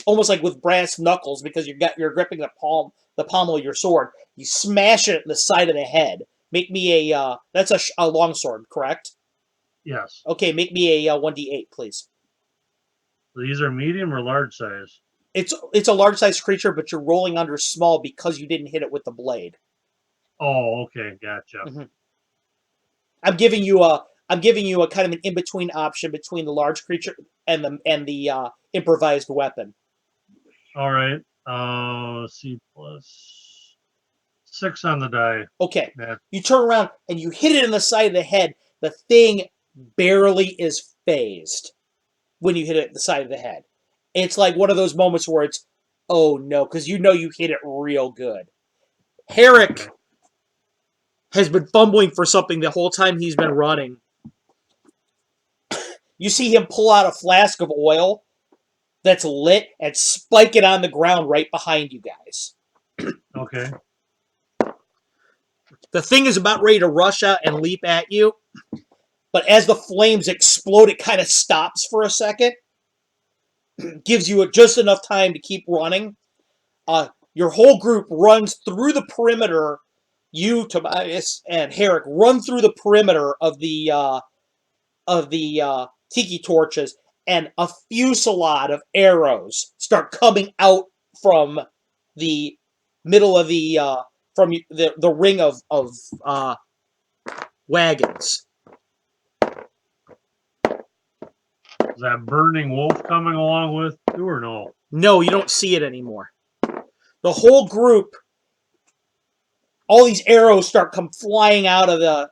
almost like with brass knuckles, because you're gripping the pommel of your sword. You smash it in the side of the head. Make me that's a longsword, correct? Yes. Okay, make me a 1d8, please. These are medium or large size? It's a large size creature, but you're rolling under small because you didn't hit it with the blade. Oh, okay, gotcha. Mm-hmm. I'm giving you a kind of an in between option between the large creature and the improvised weapon. All right. C plus 6 on the die. Okay. You turn around and you hit it in the side of the head. The thing barely is phased when you hit it at the side of the head. It's like one of those moments where it's, oh no, because you know you hit it real good. Herrick has been fumbling for something the whole time he's been running. You see him pull out a flask of oil that's lit and spike it on the ground right behind you guys. Okay. The thing is about ready to rush out and leap at you, but as the flames explode, it kind of stops for a second. Gives you just enough time to keep running. Your whole group runs through the perimeter. You, Tobias, and Herrick run through the perimeter of the of the tiki torches, and a fusillade of arrows start coming out from the middle of the from the ring of wagons. Is that burning wolf coming along with you or no? No, you don't see it anymore. The whole group, all these arrows start come flying out of the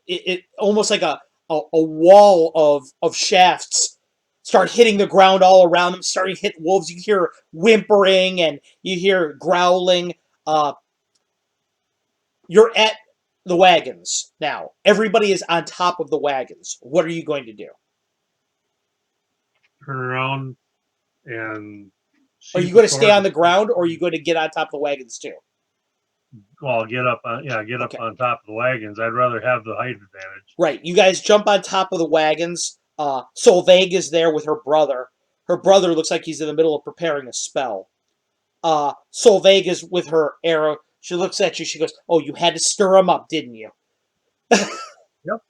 it almost like a wall of shafts start hitting the ground all around them, starting to hit wolves. You hear whimpering and you hear growling. You're at the wagons now. Everybody is on top of the wagons. What are you going to do? Turn around and Are sheath you the going to stay sword. on the ground, or are you going to get on top of the wagons too? Well, get up on Okay. top of the wagons. I'd rather have the height advantage. Right. You guys jump on top of the wagons. Solveig is there with her brother. Her brother looks like he's in the middle of preparing a spell. Solveig is with her arrow. She looks at you. She goes, "Oh, you had to stir him up, didn't you?" Yep.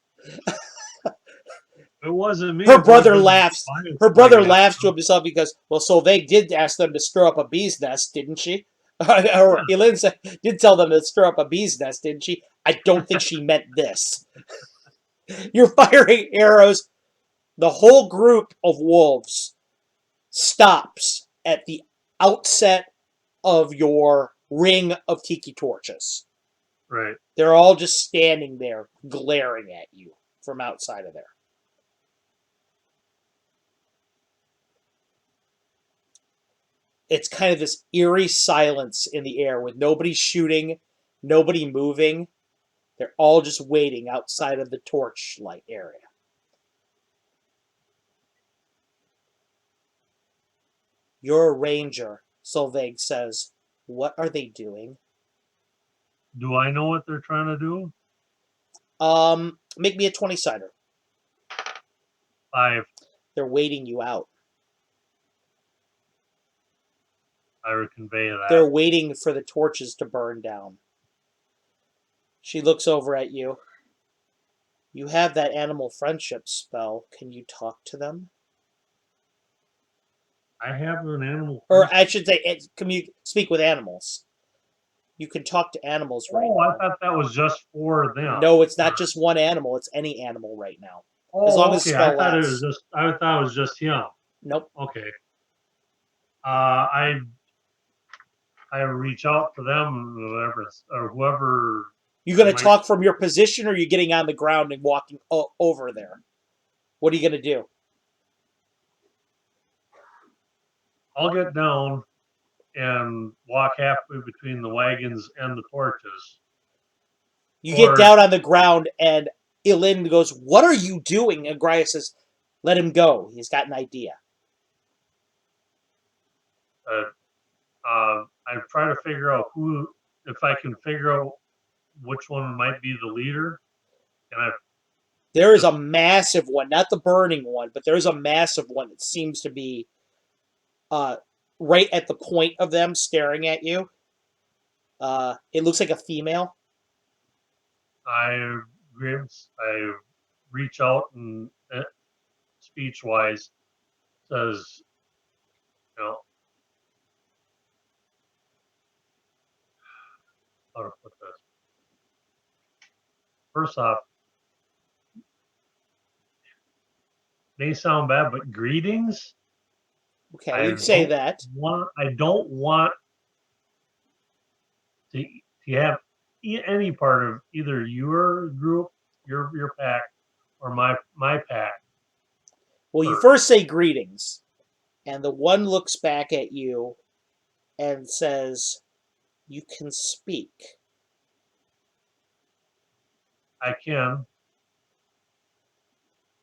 It wasn't me. Her If it had brother been laughs. Defiance Her playing brother that laughs to stuff. himself because, well, Solveig did ask them to stir up a bee's nest, didn't she? Yeah. Or Elin did tell them to stir up a bee's nest, didn't she? I don't think she meant this. You're firing arrows. The whole group of wolves stops at the outset of your ring of tiki torches. Right. They're all just standing there glaring at you from outside of there. It's kind of this eerie silence in the air with nobody shooting, nobody moving. They're all just waiting outside of the torchlight area. You're a ranger, Solveig says. What are they doing? Do I know what they're trying to do? Make me a 20-sider. 5. They're waiting you out. I would convey that. They're waiting for the torches to burn down. She looks over at you. You have that animal friendship spell. Can you talk to them? I have an animal. Or I should say, speak with animals. You can talk to animals right Oh, I now. thought that was just for them. No, it's not just one animal. It's any animal right now. As Oh, long as the okay. I spell thought it lasts. was just. I thought it was just him. Nope. Okay. I reach out to them, or whoever. You going to talk from your position, or are you getting on the ground and walking over there? What are you going to do? I'll get down and walk halfway between the wagons and the torches. You get down on the ground, and Elin goes, "What are you doing?" And Grya says, "Let him go. He's got an idea." I try to figure out if I can figure out which one might be the leader. And there is a massive one, not the burning one, but there's a massive one that seems to be right at the point of them staring at you. It looks like a female. I reach out and speech wise says, you know, how to put this. First off, they sound bad, but greetings. Okay, you say that. I don't want to have any part of either your group, your pack, or my pack. Well, you first say greetings, and the one looks back at you and says, "You can speak." I can,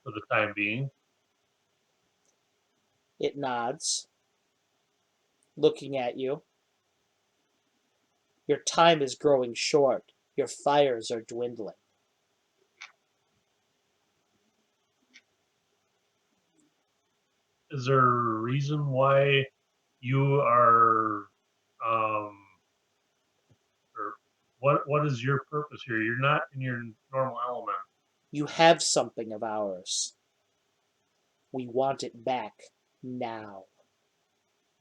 for the time being. It nods, looking at you. Your time is growing short. Your fires are dwindling. Is there a reason why you are, or what is your purpose here? You're not in your normal element. You have something of ours. We want it back now.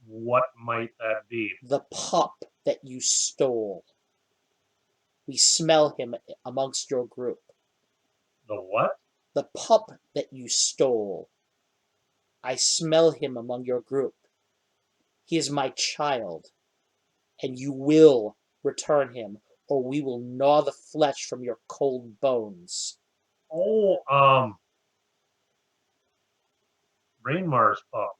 What might that be? The pup that you stole. We smell him amongst your group. The what? The pup that you stole. I smell him among your group. He is my child, and you will return him, or we will gnaw the flesh from your cold bones. Oh, Brain Mars pup.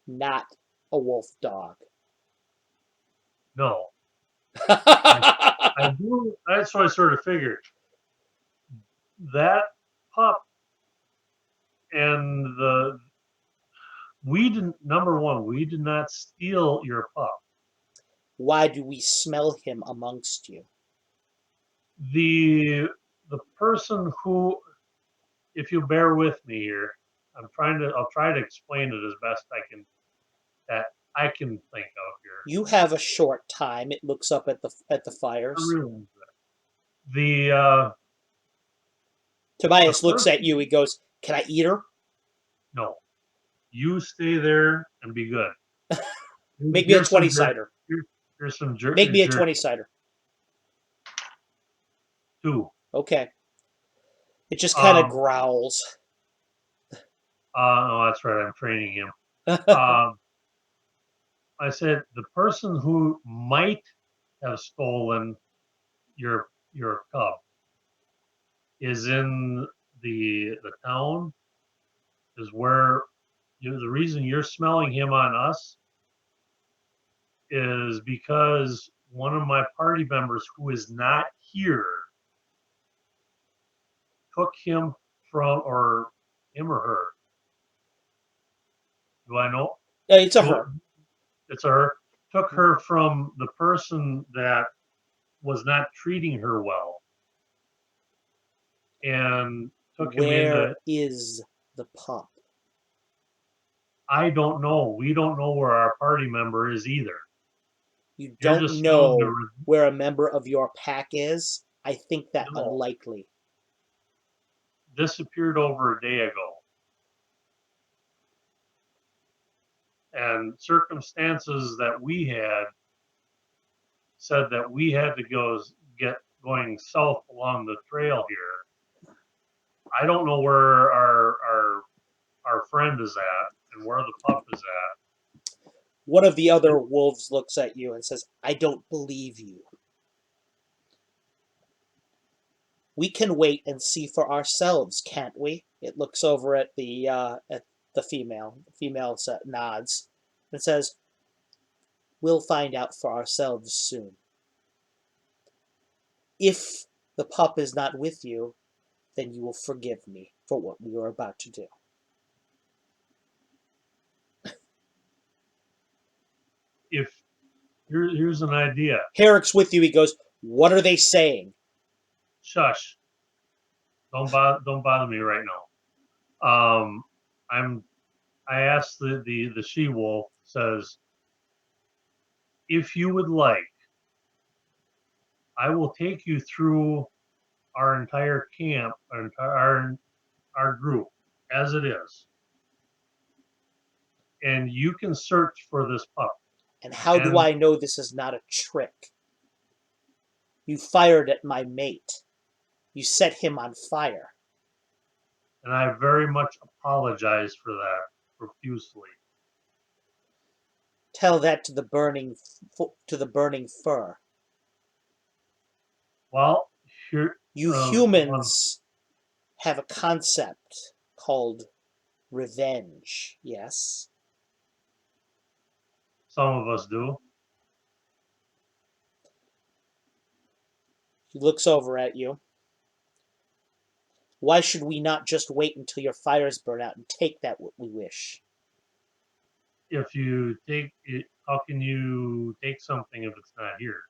Not a wolf dog. No, I do. That's what I sort of figured. That pup and we didn't. Number one, we did not steal your pup. Why do we smell him amongst you? The person who, if you bear with me here, I'll try to explain it as best I can think of here. You have a short time. It looks up at the I fires. realize that. The Tobias looks person, at you. He goes, "Can I eat her?" no, you stay there and be good. Make me a Here's some 20 cider. here's some Make me a jerky. 20 cider. 2. Okay. It just kind of growls. Oh, that's right. I'm training him. I said the person who might have stolen your cub is in the town. Is where the reason you're smelling him on us is because one of my party members who is not here took him from, or him or her. Do I know? It's a her. It's her. Took her from the person that was not treating her well, and took him Where into. is the pup? I don't know. We don't know where our party member is either. You You're don't just smelling know where a member of your pack is? I think that No. unlikely. Disappeared over a day ago. And circumstances that we had said that we had to get going south along the trail here. I don't know where our friend is at and where the pup is at. One of the other wolves looks at you and says, "I don't believe you. We can wait and see for ourselves, can't we?" It looks over at the female. The female nods and says, "We'll find out for ourselves soon. If the pup is not with you, then you will forgive me for what we are about to do." If here's an idea. Herrick's with you. He goes, "What are they saying?" Shush. Don't bother me right now. I asked the she wolf, says, if you would like, I will take you through our entire camp, our group as it is, and you can search for this pup. And how do I know this is not a trick? You fired at my mate. You set him on fire. And I very much apologize for that profusely. Tell that to the burning fur. Well, here You humans have a concept called revenge, yes? Some of us do. He looks over at you. Why should we not just wait until your fires burn out and take that what we wish? If you take it, how can you take something if it's not here?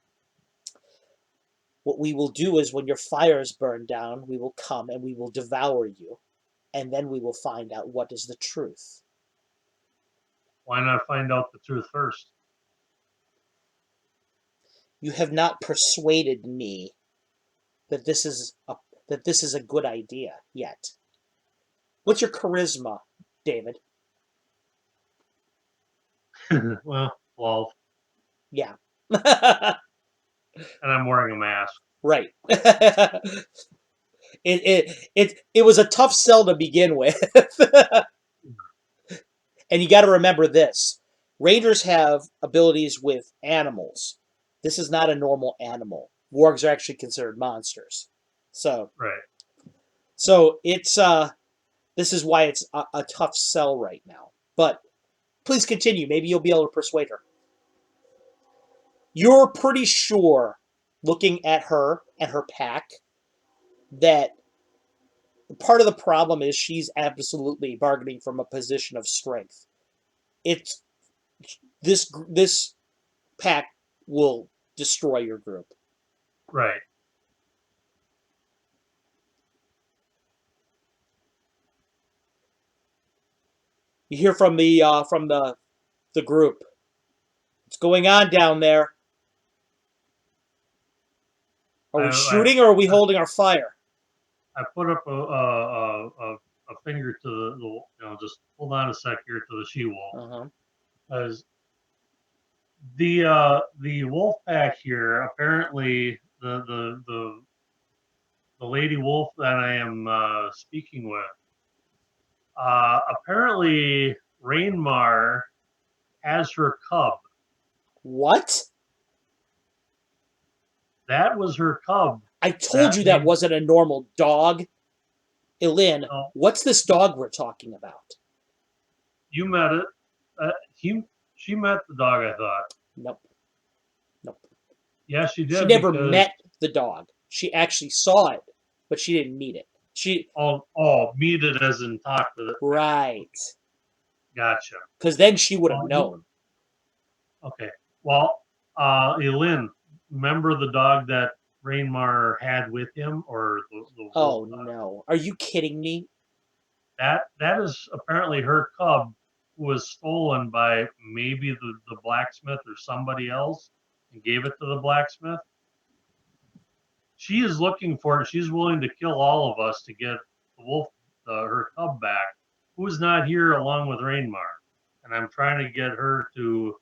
What we will do is when your fires burn down, we will come and we will devour you, and then we will find out what is the truth. Why not find out the truth first? You have not persuaded me that that this is a good idea yet. What's your charisma, David? Well, 12, Yeah. and I'm wearing a mask. Right. It was a tough sell to begin with. And you got to remember this. Rangers have abilities with animals. This is not a normal animal. Wargs are actually considered monsters. So Right. it's this is why it's a tough sell right now. But please continue. Maybe you'll be able to persuade her. You're pretty sure, looking at her and her pack, that part of the problem is she's absolutely bargaining from a position of strength. It's this pack will destroy your group. Right. You hear from the group. What's going on down there? Are I, we I, shooting or are we holding our fire? I put up a finger to the just hold on a sec here to the she wolf. Uh-huh. As the wolf pack here, apparently the lady wolf that I am speaking with, apparently Rainmar has her cub. What? That was her cub. I told That you that made wasn't a normal dog. Elin, no. what's this dog we're talking about? You met it. He she met the dog. I thought. Nope. Nope. Yeah, she She did never because met the dog. She actually saw it, but she didn't meet it. She meet it as in talk with it. right. Gotcha. Because then she would have Well, you known. okay? Well, Elin, remember the dog that Rainmar had with him, or the wolf Oh dog? no. Are you kidding me? That is apparently her cub, who was stolen by maybe the blacksmith or somebody else, and gave it to the blacksmith. She is looking for it. She's willing to kill all of us to get the wolf, her cub back, who's not here along with Rainmar. And I'm trying to get her to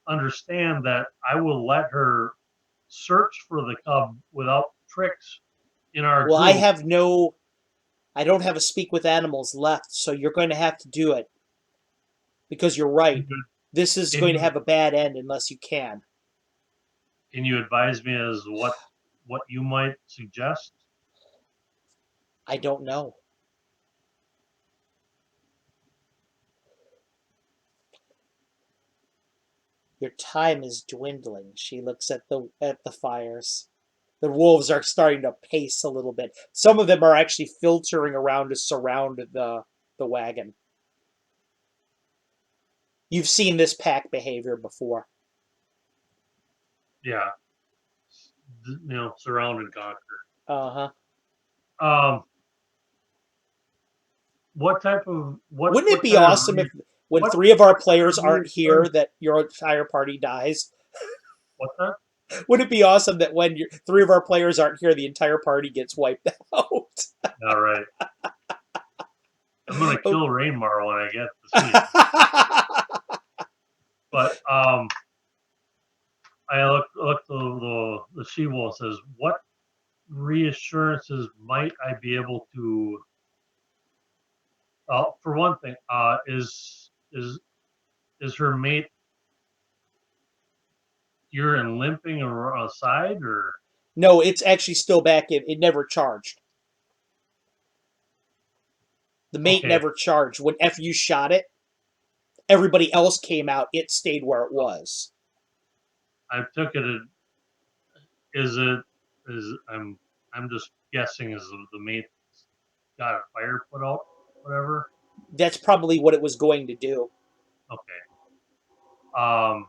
understand that I will let her search for the cub without tricks in our Well, group. I don't have a speak with animals left, so you're going to have to do it because you're right. This is Can going to you have a bad end unless you can. can you advise me as what you might suggest? I don't know. Your time is dwindling. She looks at the fires. The wolves are starting to pace a little bit. Some of them are actually filtering around to surround the wagon. You've seen this pack behavior before. Yeah, surround and conquer. Uh-huh. Um, what type of Wouldn't it what be kind of awesome if when what three of our what kind players of aren't here reassurance? that your entire party dies? What's that? Wouldn't it be awesome that when three of our players aren't here, the entire party gets wiped out? All right, I'm gonna Oh. kill Rainmar when I get to see him. But I look the she wolf says, what reassurances might I be able to? For one thing, is her mate here and limping aside, or No, it's actually still back in. It never charged. The mate okay? never charged. When after you shot it, everybody else came out. It stayed where it was. I took it. Is it is I'm just guessing is the mate got a fire put out, whatever. That's probably what it was going to do. Okay. Um,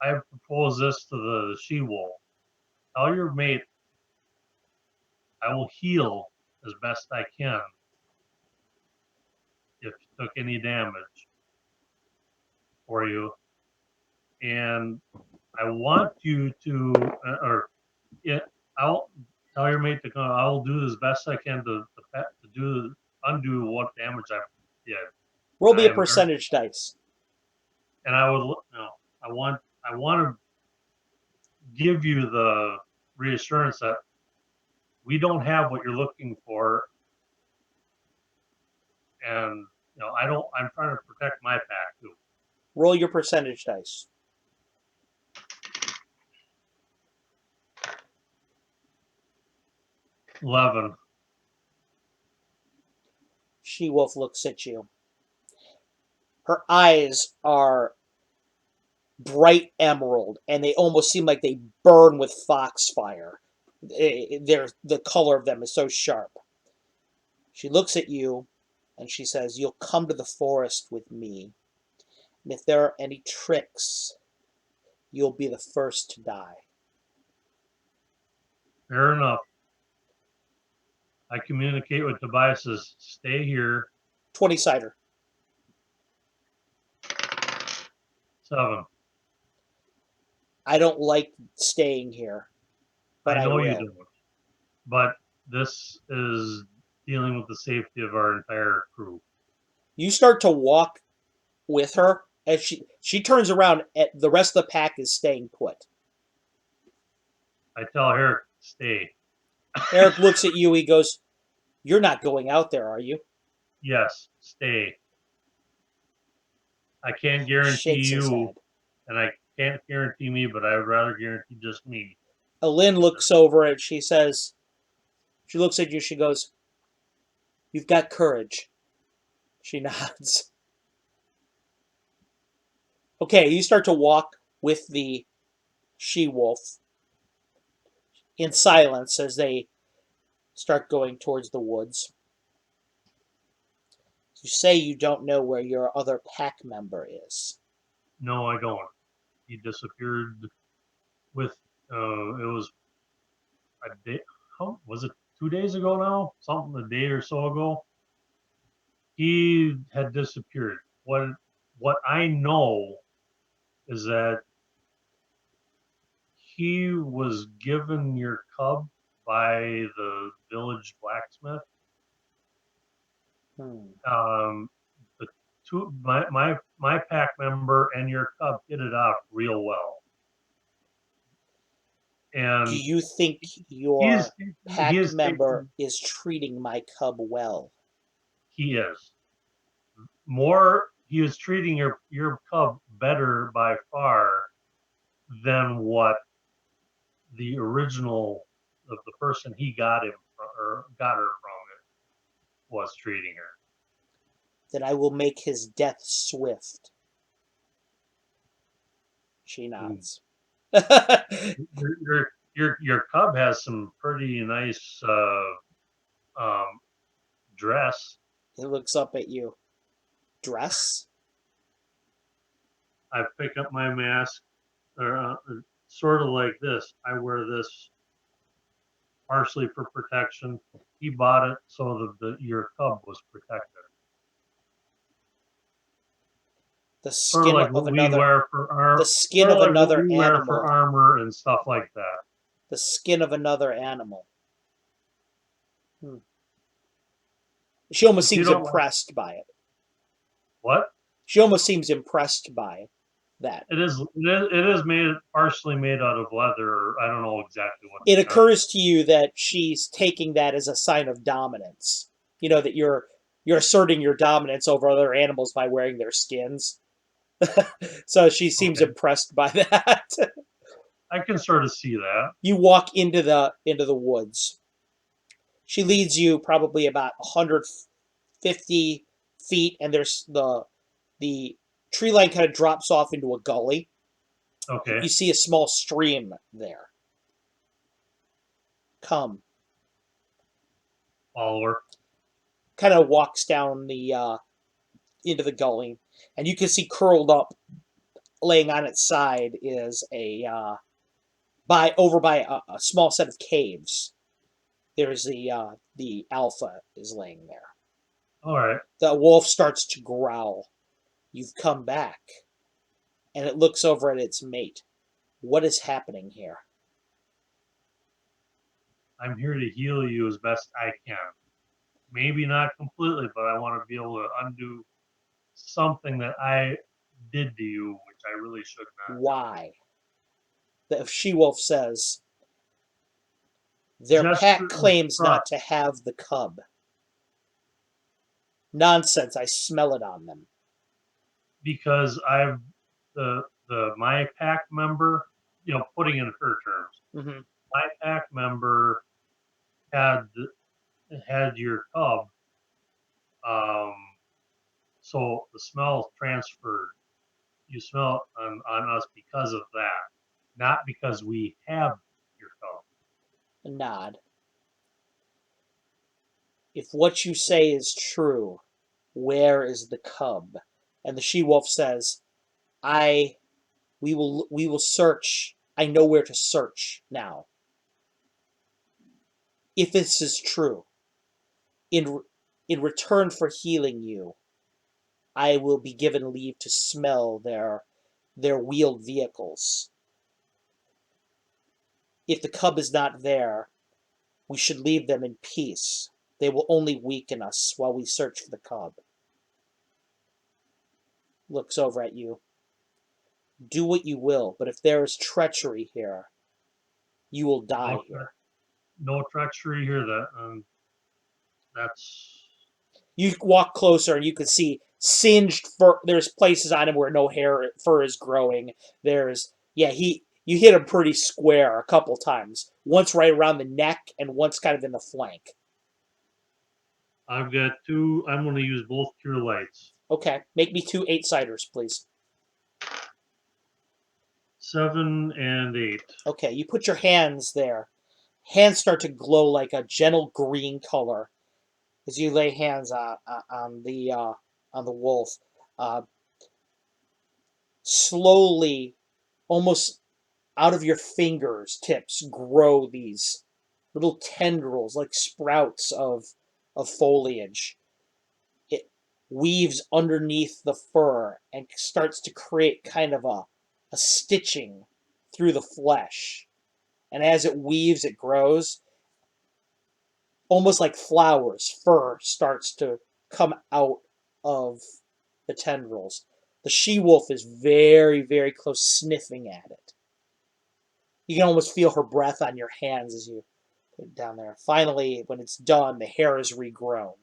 I propose this to the she wolf. Tell your mate I will heal as best I can if you took any damage for you. And I want you to, or yeah, I'll tell your mate to come. I will do as best I can to do undo what damage I did. Roll me I a am very, percentage dice. and I would no. I want to give you the reassurance that we don't have what you're looking for, and I don't. I'm trying to protect my pack too. Roll your percentage dice. 11. She-Wolf looks at you. Her eyes are bright emerald, and they almost seem like they burn with foxfire. The color of them is so sharp. She looks at you, and she says, "You'll come to the forest with me, and if there are any tricks, you'll be the first to die." Fair enough. I communicate with Tobias. Says, stay here. 20 cider. 7. I don't like staying here, but I I know you will. don't, but this is dealing with the safety of our entire crew. You start to walk with her, and she turns around, and the rest of the pack is staying put. I tell Eric, stay. Eric looks at you. He goes, "You're not going out there, are you?" Yes, stay. I can't guarantee Shakes his you, head. and I can't guarantee me, but I would rather guarantee just me. Alin looks over and she says, she looks at you, she goes, "You've got courage." She nods. Okay, you start to walk with the she-wolf in silence as they start going towards the woods. You say you don't know where your other pack member is. No, I don't. He disappeared with, it was a day, how was it 2 days ago now? Something a day or so ago. He had disappeared. What I know is that he was given your cub by the village blacksmith. Hmm. The two, my pack member and your cub hit it off real well, Do and you think he's your he pack is member taking is treating my cub well? he is more he is treating your cub better by far than what the original of the person he got him from, or got her from it was treating her. Then I will make his death swift. She Ooh. nods. Your cub has some pretty nice um, dress. He looks up at you. Dress? I pick up my mask, or sort of like this. I wear this partially for protection. He bought it so that your cub was protected. The Sort of skin like of what we another wear for the our, skin sort of of like what another we wear for animal. armor and stuff like that. The skin of another animal. Hmm. She almost If you seems don't like impressed by it. what She almost seems impressed by that. it is made partially made out of leather. Or I don't know exactly what It the occurs to you that she's taking that as a sign of dominance. You know that you're asserting your dominance over other animals by wearing their skins. So she seems okay. impressed by that. I can sort of see that. You walk into the woods. She leads you probably about 150 feet, and there's the tree line kind of drops off into a gully. Okay, You see a small stream there. Come. follower. Kind of walks down the into the gully, and you can see curled up, laying on its side, is a by a small set of caves. There's the alpha is laying there. All right. The wolf starts to growl. You've come back, and it looks over at its mate. What is happening here? I'm here to heal you as best I can. Maybe not completely, but I want to be able to undo something that I did to you, which I really should not have. Why? The she-wolf says, their pack Gesture of claims not to trust, have the cub. Nonsense, I smell it on them. because I've my pack member, putting in her terms, Mm-hmm. my pack member had had your cub, um, so the smell transferred. You smell it on us because of that, not because we have your cub. A nod. If what you say is true, where is the cub? And the she-wolf says, I we will search. I know where to search now. If this is true, in in return for healing you, I will be given leave to smell their wheeled vehicles. If the cub is not there, we should leave them in peace. They will only weaken us while we search for the cub. Looks over at you. Do what you will, but if there is treachery here, you will die No, here. no treachery here. That's You walk closer and you can see singed fur. There's places on him where no fur is growing. You hit him pretty square a couple times. Once right around the neck and once kind of in the flank. I've got two. I'm going to use both cure lights. Okay, make me 2 8-siders, please. 7 and 8. Okay, you put your hands there. Hands start to glow like a gentle green color as you lay hands on the wolf. Uh, Slowly, almost out of your fingers tips grow these little tendrils like sprouts of foliage. It weaves underneath the fur and starts to create kind of a stitching through the flesh. And as it weaves, it grows. Almost like flowers, fur starts to come out of the tendrils. The she-wolf is very, very close, sniffing at it. You can almost feel her breath on your hands as you put it down there. Finally, when it's done, the hair is regrown.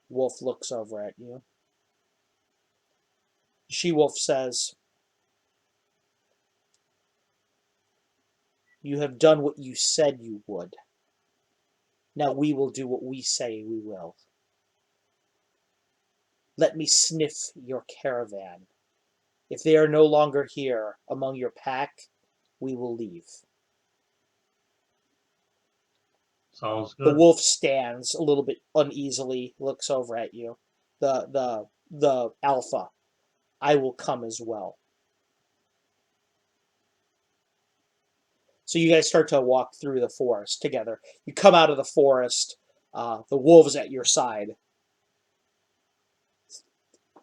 Wolf looks over at you. She-wolf says, you have done what you said you would. Now we will do what we say we will. Let me sniff your caravan. If they are no longer here among your pack, we will leave. Sounds The good. wolf stands a little bit uneasily, looks over at you. The alpha. I will come as well. So you guys start to walk through the forest together. You come out of the forest. The wolves at your side.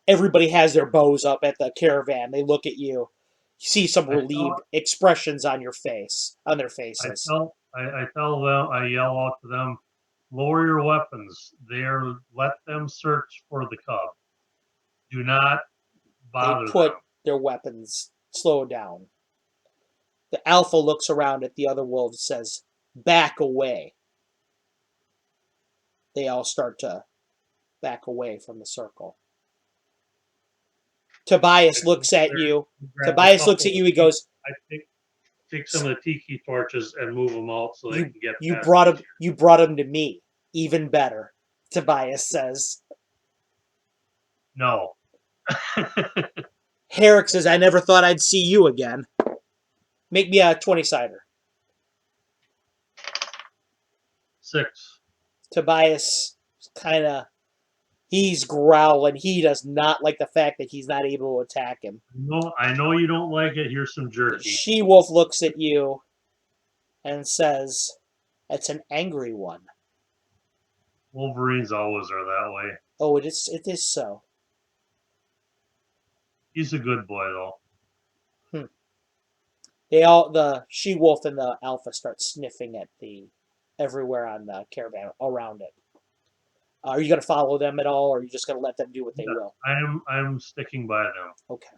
Everybody has their bows up at the caravan. They look at you. You see some I tell relieved expressions on their I faces. tell I tell them, I yell out to them, lower your weapons. Let them search for the cub. Do not They bother put them. their weapons, slow down. The alpha looks around at the other wolves, says, back away. They all start to back away from the circle. I Tobias go looks at there, you. grab a Tobias looks at couple you. of He goes, I take some of the tiki torches and move them out so they "You can get you past brought him. easier. You brought him to me. Even better." Tobias says. No. Herrick says, "I never thought I'd see you again. Make me a 20-sider." 6. Tobias kind of he's growling. He does not like the fact that he's not able to attack him. No, I know you don't like it. Here's some The jerky. she-wolf looks at you and says, "It's an angry one." Wolverines always are that way. Oh, it is so. He's a good boy though. The she-wolf and the alpha start sniffing at everywhere on the caravan around it. Are you going to follow them at all, or are you just going to let them do what they Yeah, will? I'm sticking by them. Okay.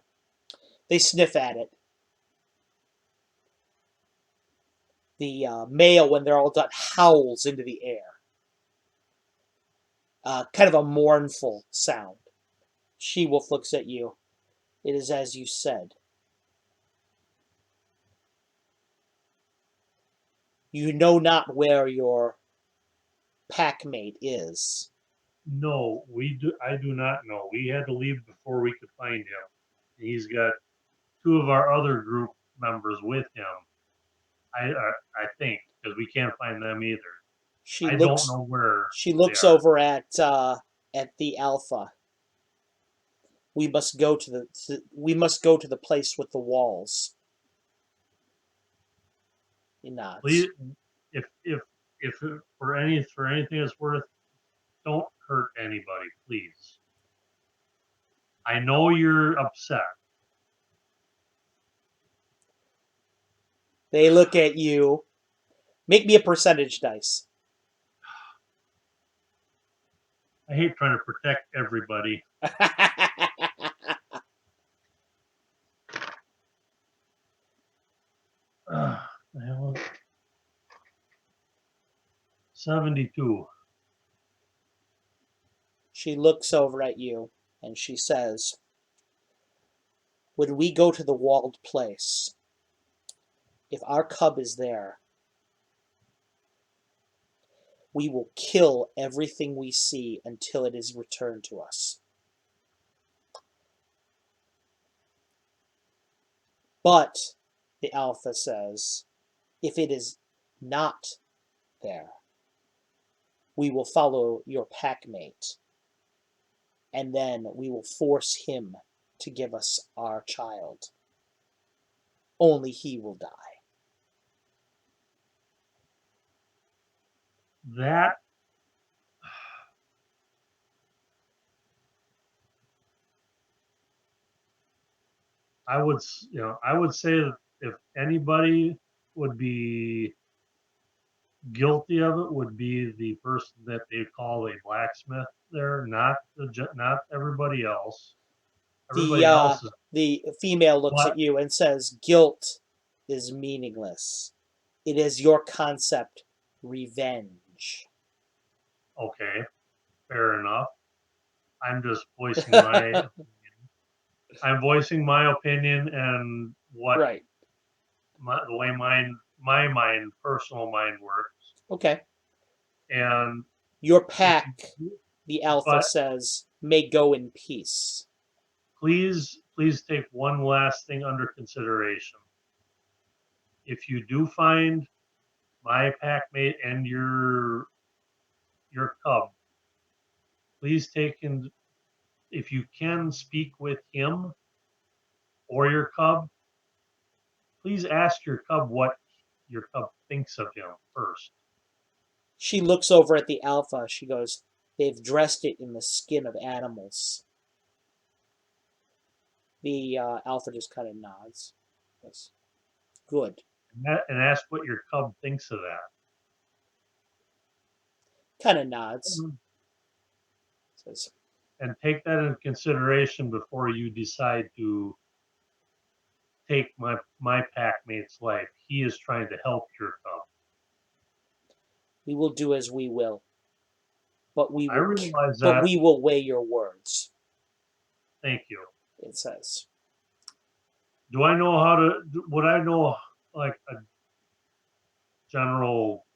They sniff at it. The male, when they're all done, howls into the air. Kind of a mournful sound. She-wolf looks at you. It is as you said. You know not where your packmate is. No, I do not know. We had to leave before we could find him. He's got two of our other group members with him. I think because we can't find them either. She I don't looks. know where She they looks are. over at the alpha. We must go to the place with the walls. He nods. Please, if for anything it's worth, don't hurt anybody, please. I know you're upset. They look at you. Make me a percentage dice. I hate trying to protect everybody. 72. She looks over at you and she says, when we go to the walled place, if our cub is there, we will kill everything we see until it is returned to us. But, the alpha says, if it is not there, we will follow your packmate, and then we will force him to give us our child. Only he will die. That I would say that if anybody would be guilty of it, would be the person that they call a blacksmith. There, not everybody else. The Everybody uh, else is. the female looks But at you and says, "Guilt is meaningless. It is your concept, revenge." okay, fair enough. I'm just voicing my. I'm voicing my opinion and what Right. the way my mind, personal mind works. Okay. And Your if pack, you, the alpha but says, may go in peace. please take one last thing under consideration. If you do find my packmate and your cub, please take in if you can speak with him or your cub, please ask your cub what your cub thinks of him first. She looks over at the alpha. She goes, they've dressed it in the skin of animals. The alpha just kind of nods. Yes. Good. And ask what your cub thinks of that. Kind of nods. Mhm. Says, And take that into consideration before you decide to take my packmate's life. He is trying to help your cub. we will do as we will. But I realize but that. we will weigh your words. Thank you. It says. Do I know how to? Would I know like a general?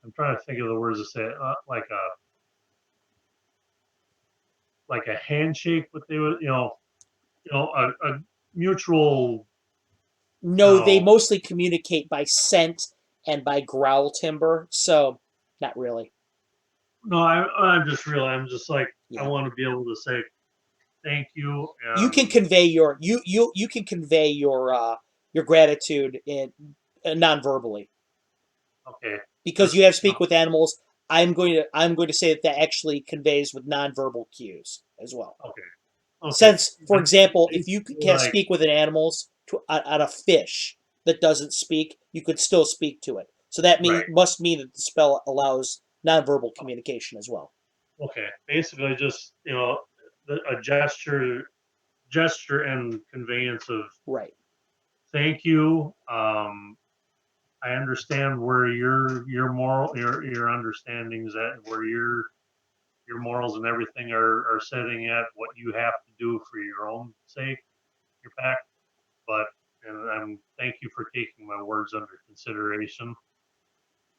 I'm trying to think of the words to say it. Like a handshake, but they would, a mutual. No, they mostly communicate by scent and by growl timbre, so not really. No, I'm just real. I'm just like I Yeah. want to be able to say thank you. And You can convey you can convey your gratitude in non-verbally okay, because just you have speak with animals. I'm going to say that that actually conveys with nonverbal cues as well. Okay. Okay. Since, for example, They if you feel can't like, speak with an animals on a fish that doesn't speak, you could still speak to it. So that right. must mean that the spell allows nonverbal communication as well. Okay. Basically, just a gesture and conveyance of Right. thank you. I understand where your moral your understandings at where your morals and everything are setting at what you have to do for your own sake, your pact. But and I'm thank you for taking my words under consideration.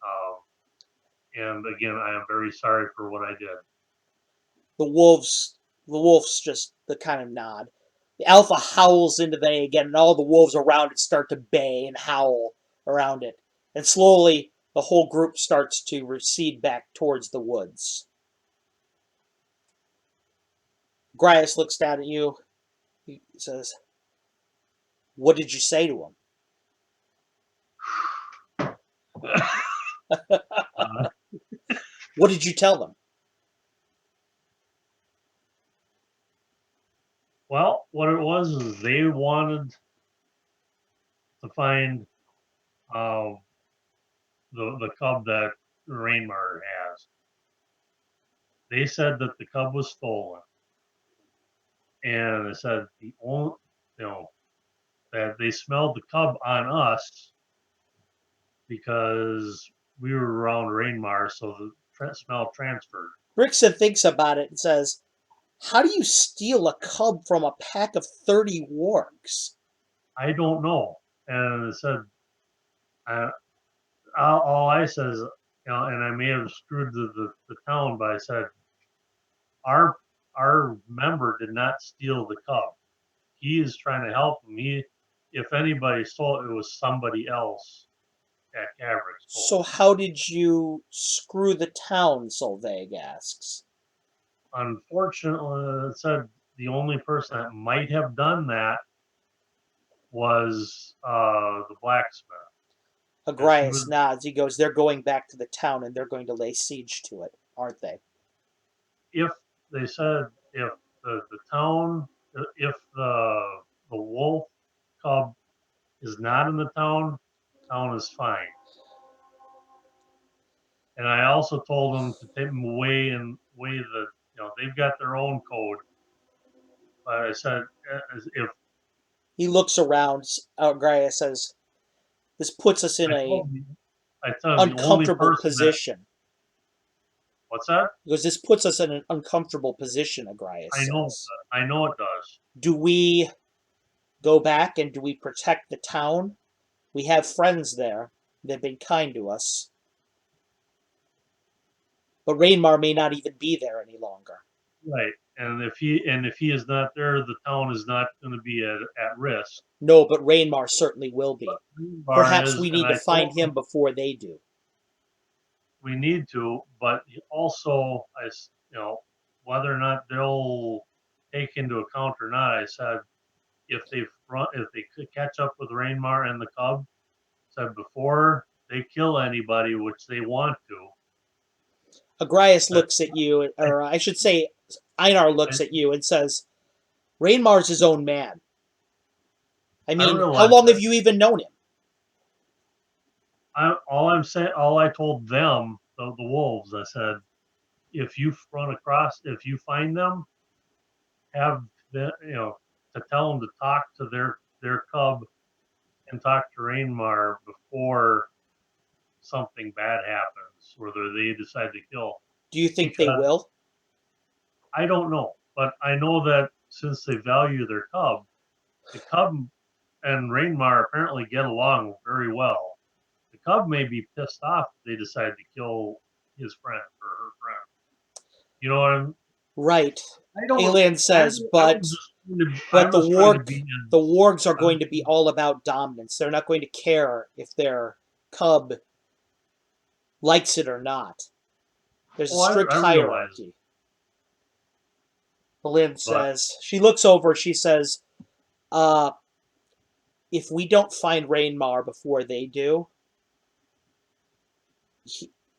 Um, and again, I am very sorry for what I did. The wolves just the kind of nod. The alpha howls into the again, and all the wolves around it start to bay and howl around it. And slowly, the whole group starts to recede back towards the woods. Grias looks down at you. He says, "What did you say to him?" uh, What did you tell them? well, what it was is they wanted to find uh, the cub that Rainmar has. They said that the cub was stolen, and they said the only you know that they smelled the cub on us because we were around Rainmar, so the smell transferred. Rickson thinks about it and says, "How do you steal a cub from a pack of 30 wargs?" I don't know, and it said uh, all I says, and I may have screwed the town, but I said our our member did not steal the cub. He is trying to help him. If anybody stole it, it was somebody else at Caverick stole So how did you screw the town, Solveig asks. it. Unfortunately, it said the only person that might have done that was the blacksmith. Because he Agrias was, nods. He goes, "They're going back to the town and they're going to lay siege to it, aren't they?" if they said if the town, if the wolf cub is not in the town is fine. And I also told them to take them away and way the they've got their own code. But I said if He looks around. Agrias says, "This puts us in I a told them, I tell them the only uncomfortable person that position." what's that? Because this puts us in an uncomfortable position, Agrias I know says. I know it does. Do we go back and do we protect the town? We have friends there. They've been kind to us. But Rainmar may not even be there any longer. Right. And if he is not there, the town is not going to be at risk. No, but Rainmar certainly will But be. Bar Perhaps is, we and need to I find told him them before they do. we need to, but also whether or not they'll take into account or not. I said if they could catch up with Rainmar and the Cub, said before they kill anybody, which they want to. Agrias I, looks at you, I, or I should say, Einar I, looks at you and says, "Rainmar's his own man. I I mean, how realize long have that. you even known him?" All I told them, the wolves, I said, if you find them, have the to tell them to talk to their cub and talk to Rainmar before something bad happens, whether they decide to kill. Do you think they Because will? I don't know, but I know that since they value their cub, the cub and Rainmar apparently get along very well. The cub may be pissed off if they decide to kill his friend or her friend. You know what I'm? Right. I don't. Alien says, I was I but was trying to be the in. wargs are I was, going to be all about dominance. They're not going to care if their cub likes it or not. There's a oh, strict I realize, hierarchy. Lynn but says. She looks over. She says, uh, "If we don't find Rainmar before they do,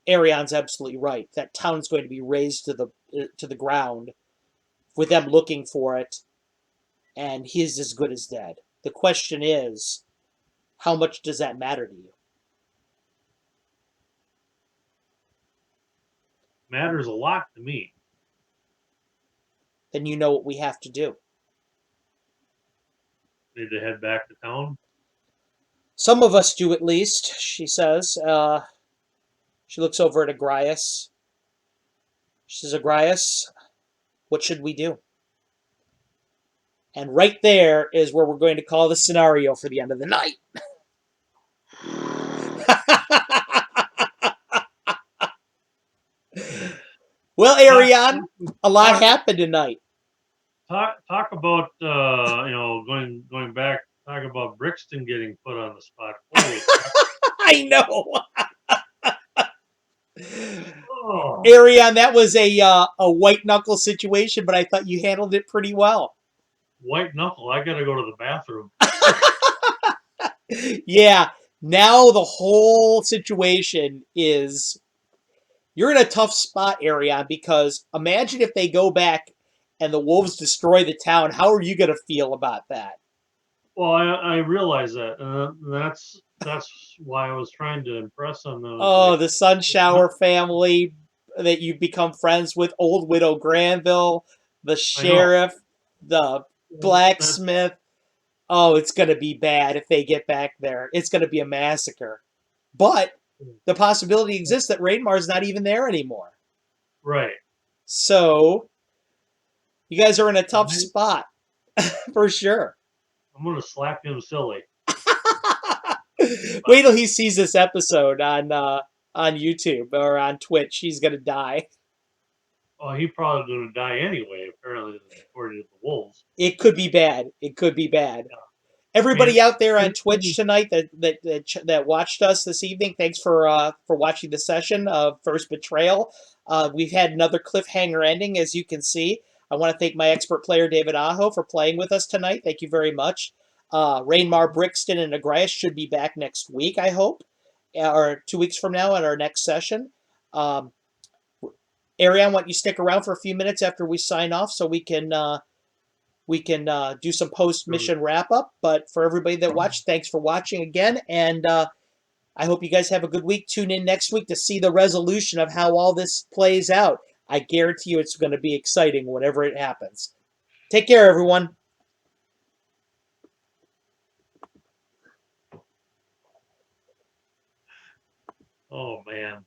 Arian's absolutely right. That town's going to be razed to the ground with them looking for it, and he's as good as dead. The question is, how much does that matter to you? Matters a lot to me. Then you know what we have to do. Need to head back to town. Some of us do, at least, she says. She looks over at Agrias. She says, Agrias, what should we do? And right there is where we're going to call the scenario for the end of the night. Well, Ariane, a lot happened tonight. Talk about going back. Talk about Brixton getting put on the spot. Holy crap. I know. Oh, Ariane, that was a white knuckle situation, but I thought you handled it pretty well. white knuckle. I gotta go to the bathroom. Yeah, now the whole situation is you're in a tough spot, Ariane, because imagine if they go back and the wolves destroy the town. How are you going to feel about that? Well, I realize that. That's why I was trying to impress on those. Oh, Like, the Sunshower family that you've become friends with, Old Widow Granville, the I know. sheriff, the That's blacksmith. Oh, it's going to be bad if they get back there. It's going to be a massacre. But the possibility exists that Rainmar's not even there anymore. right. So you guys are in a tough I'm spot for sure. gonna slap him silly. Wait till he sees this episode on YouTube or on Twitch. He's gonna die. Oh, he probably gonna die anyway. Apparently, according to the wolves. It could be bad. It could be bad. Yeah. I Everybody mean, out there on it, Twitch tonight that watched us this evening, thanks for watching the session of First Betrayal. We've had another cliffhanger ending, as you can see. I want to thank my expert player David Aho for playing with us tonight. Thank you very much. Rainmar, Brixton, and Agrias should be back next week, I hope, or 2 weeks from now at our next session. Ariane, why don't you stick around for a few minutes after we sign off so we can do some post mission wrap up. But for everybody that watched, thanks for watching again, and I hope you guys have a good week. Tune in next week to see the resolution of how all this plays out. I guarantee you it's going to be exciting whenever it happens. Take care, everyone. oh man.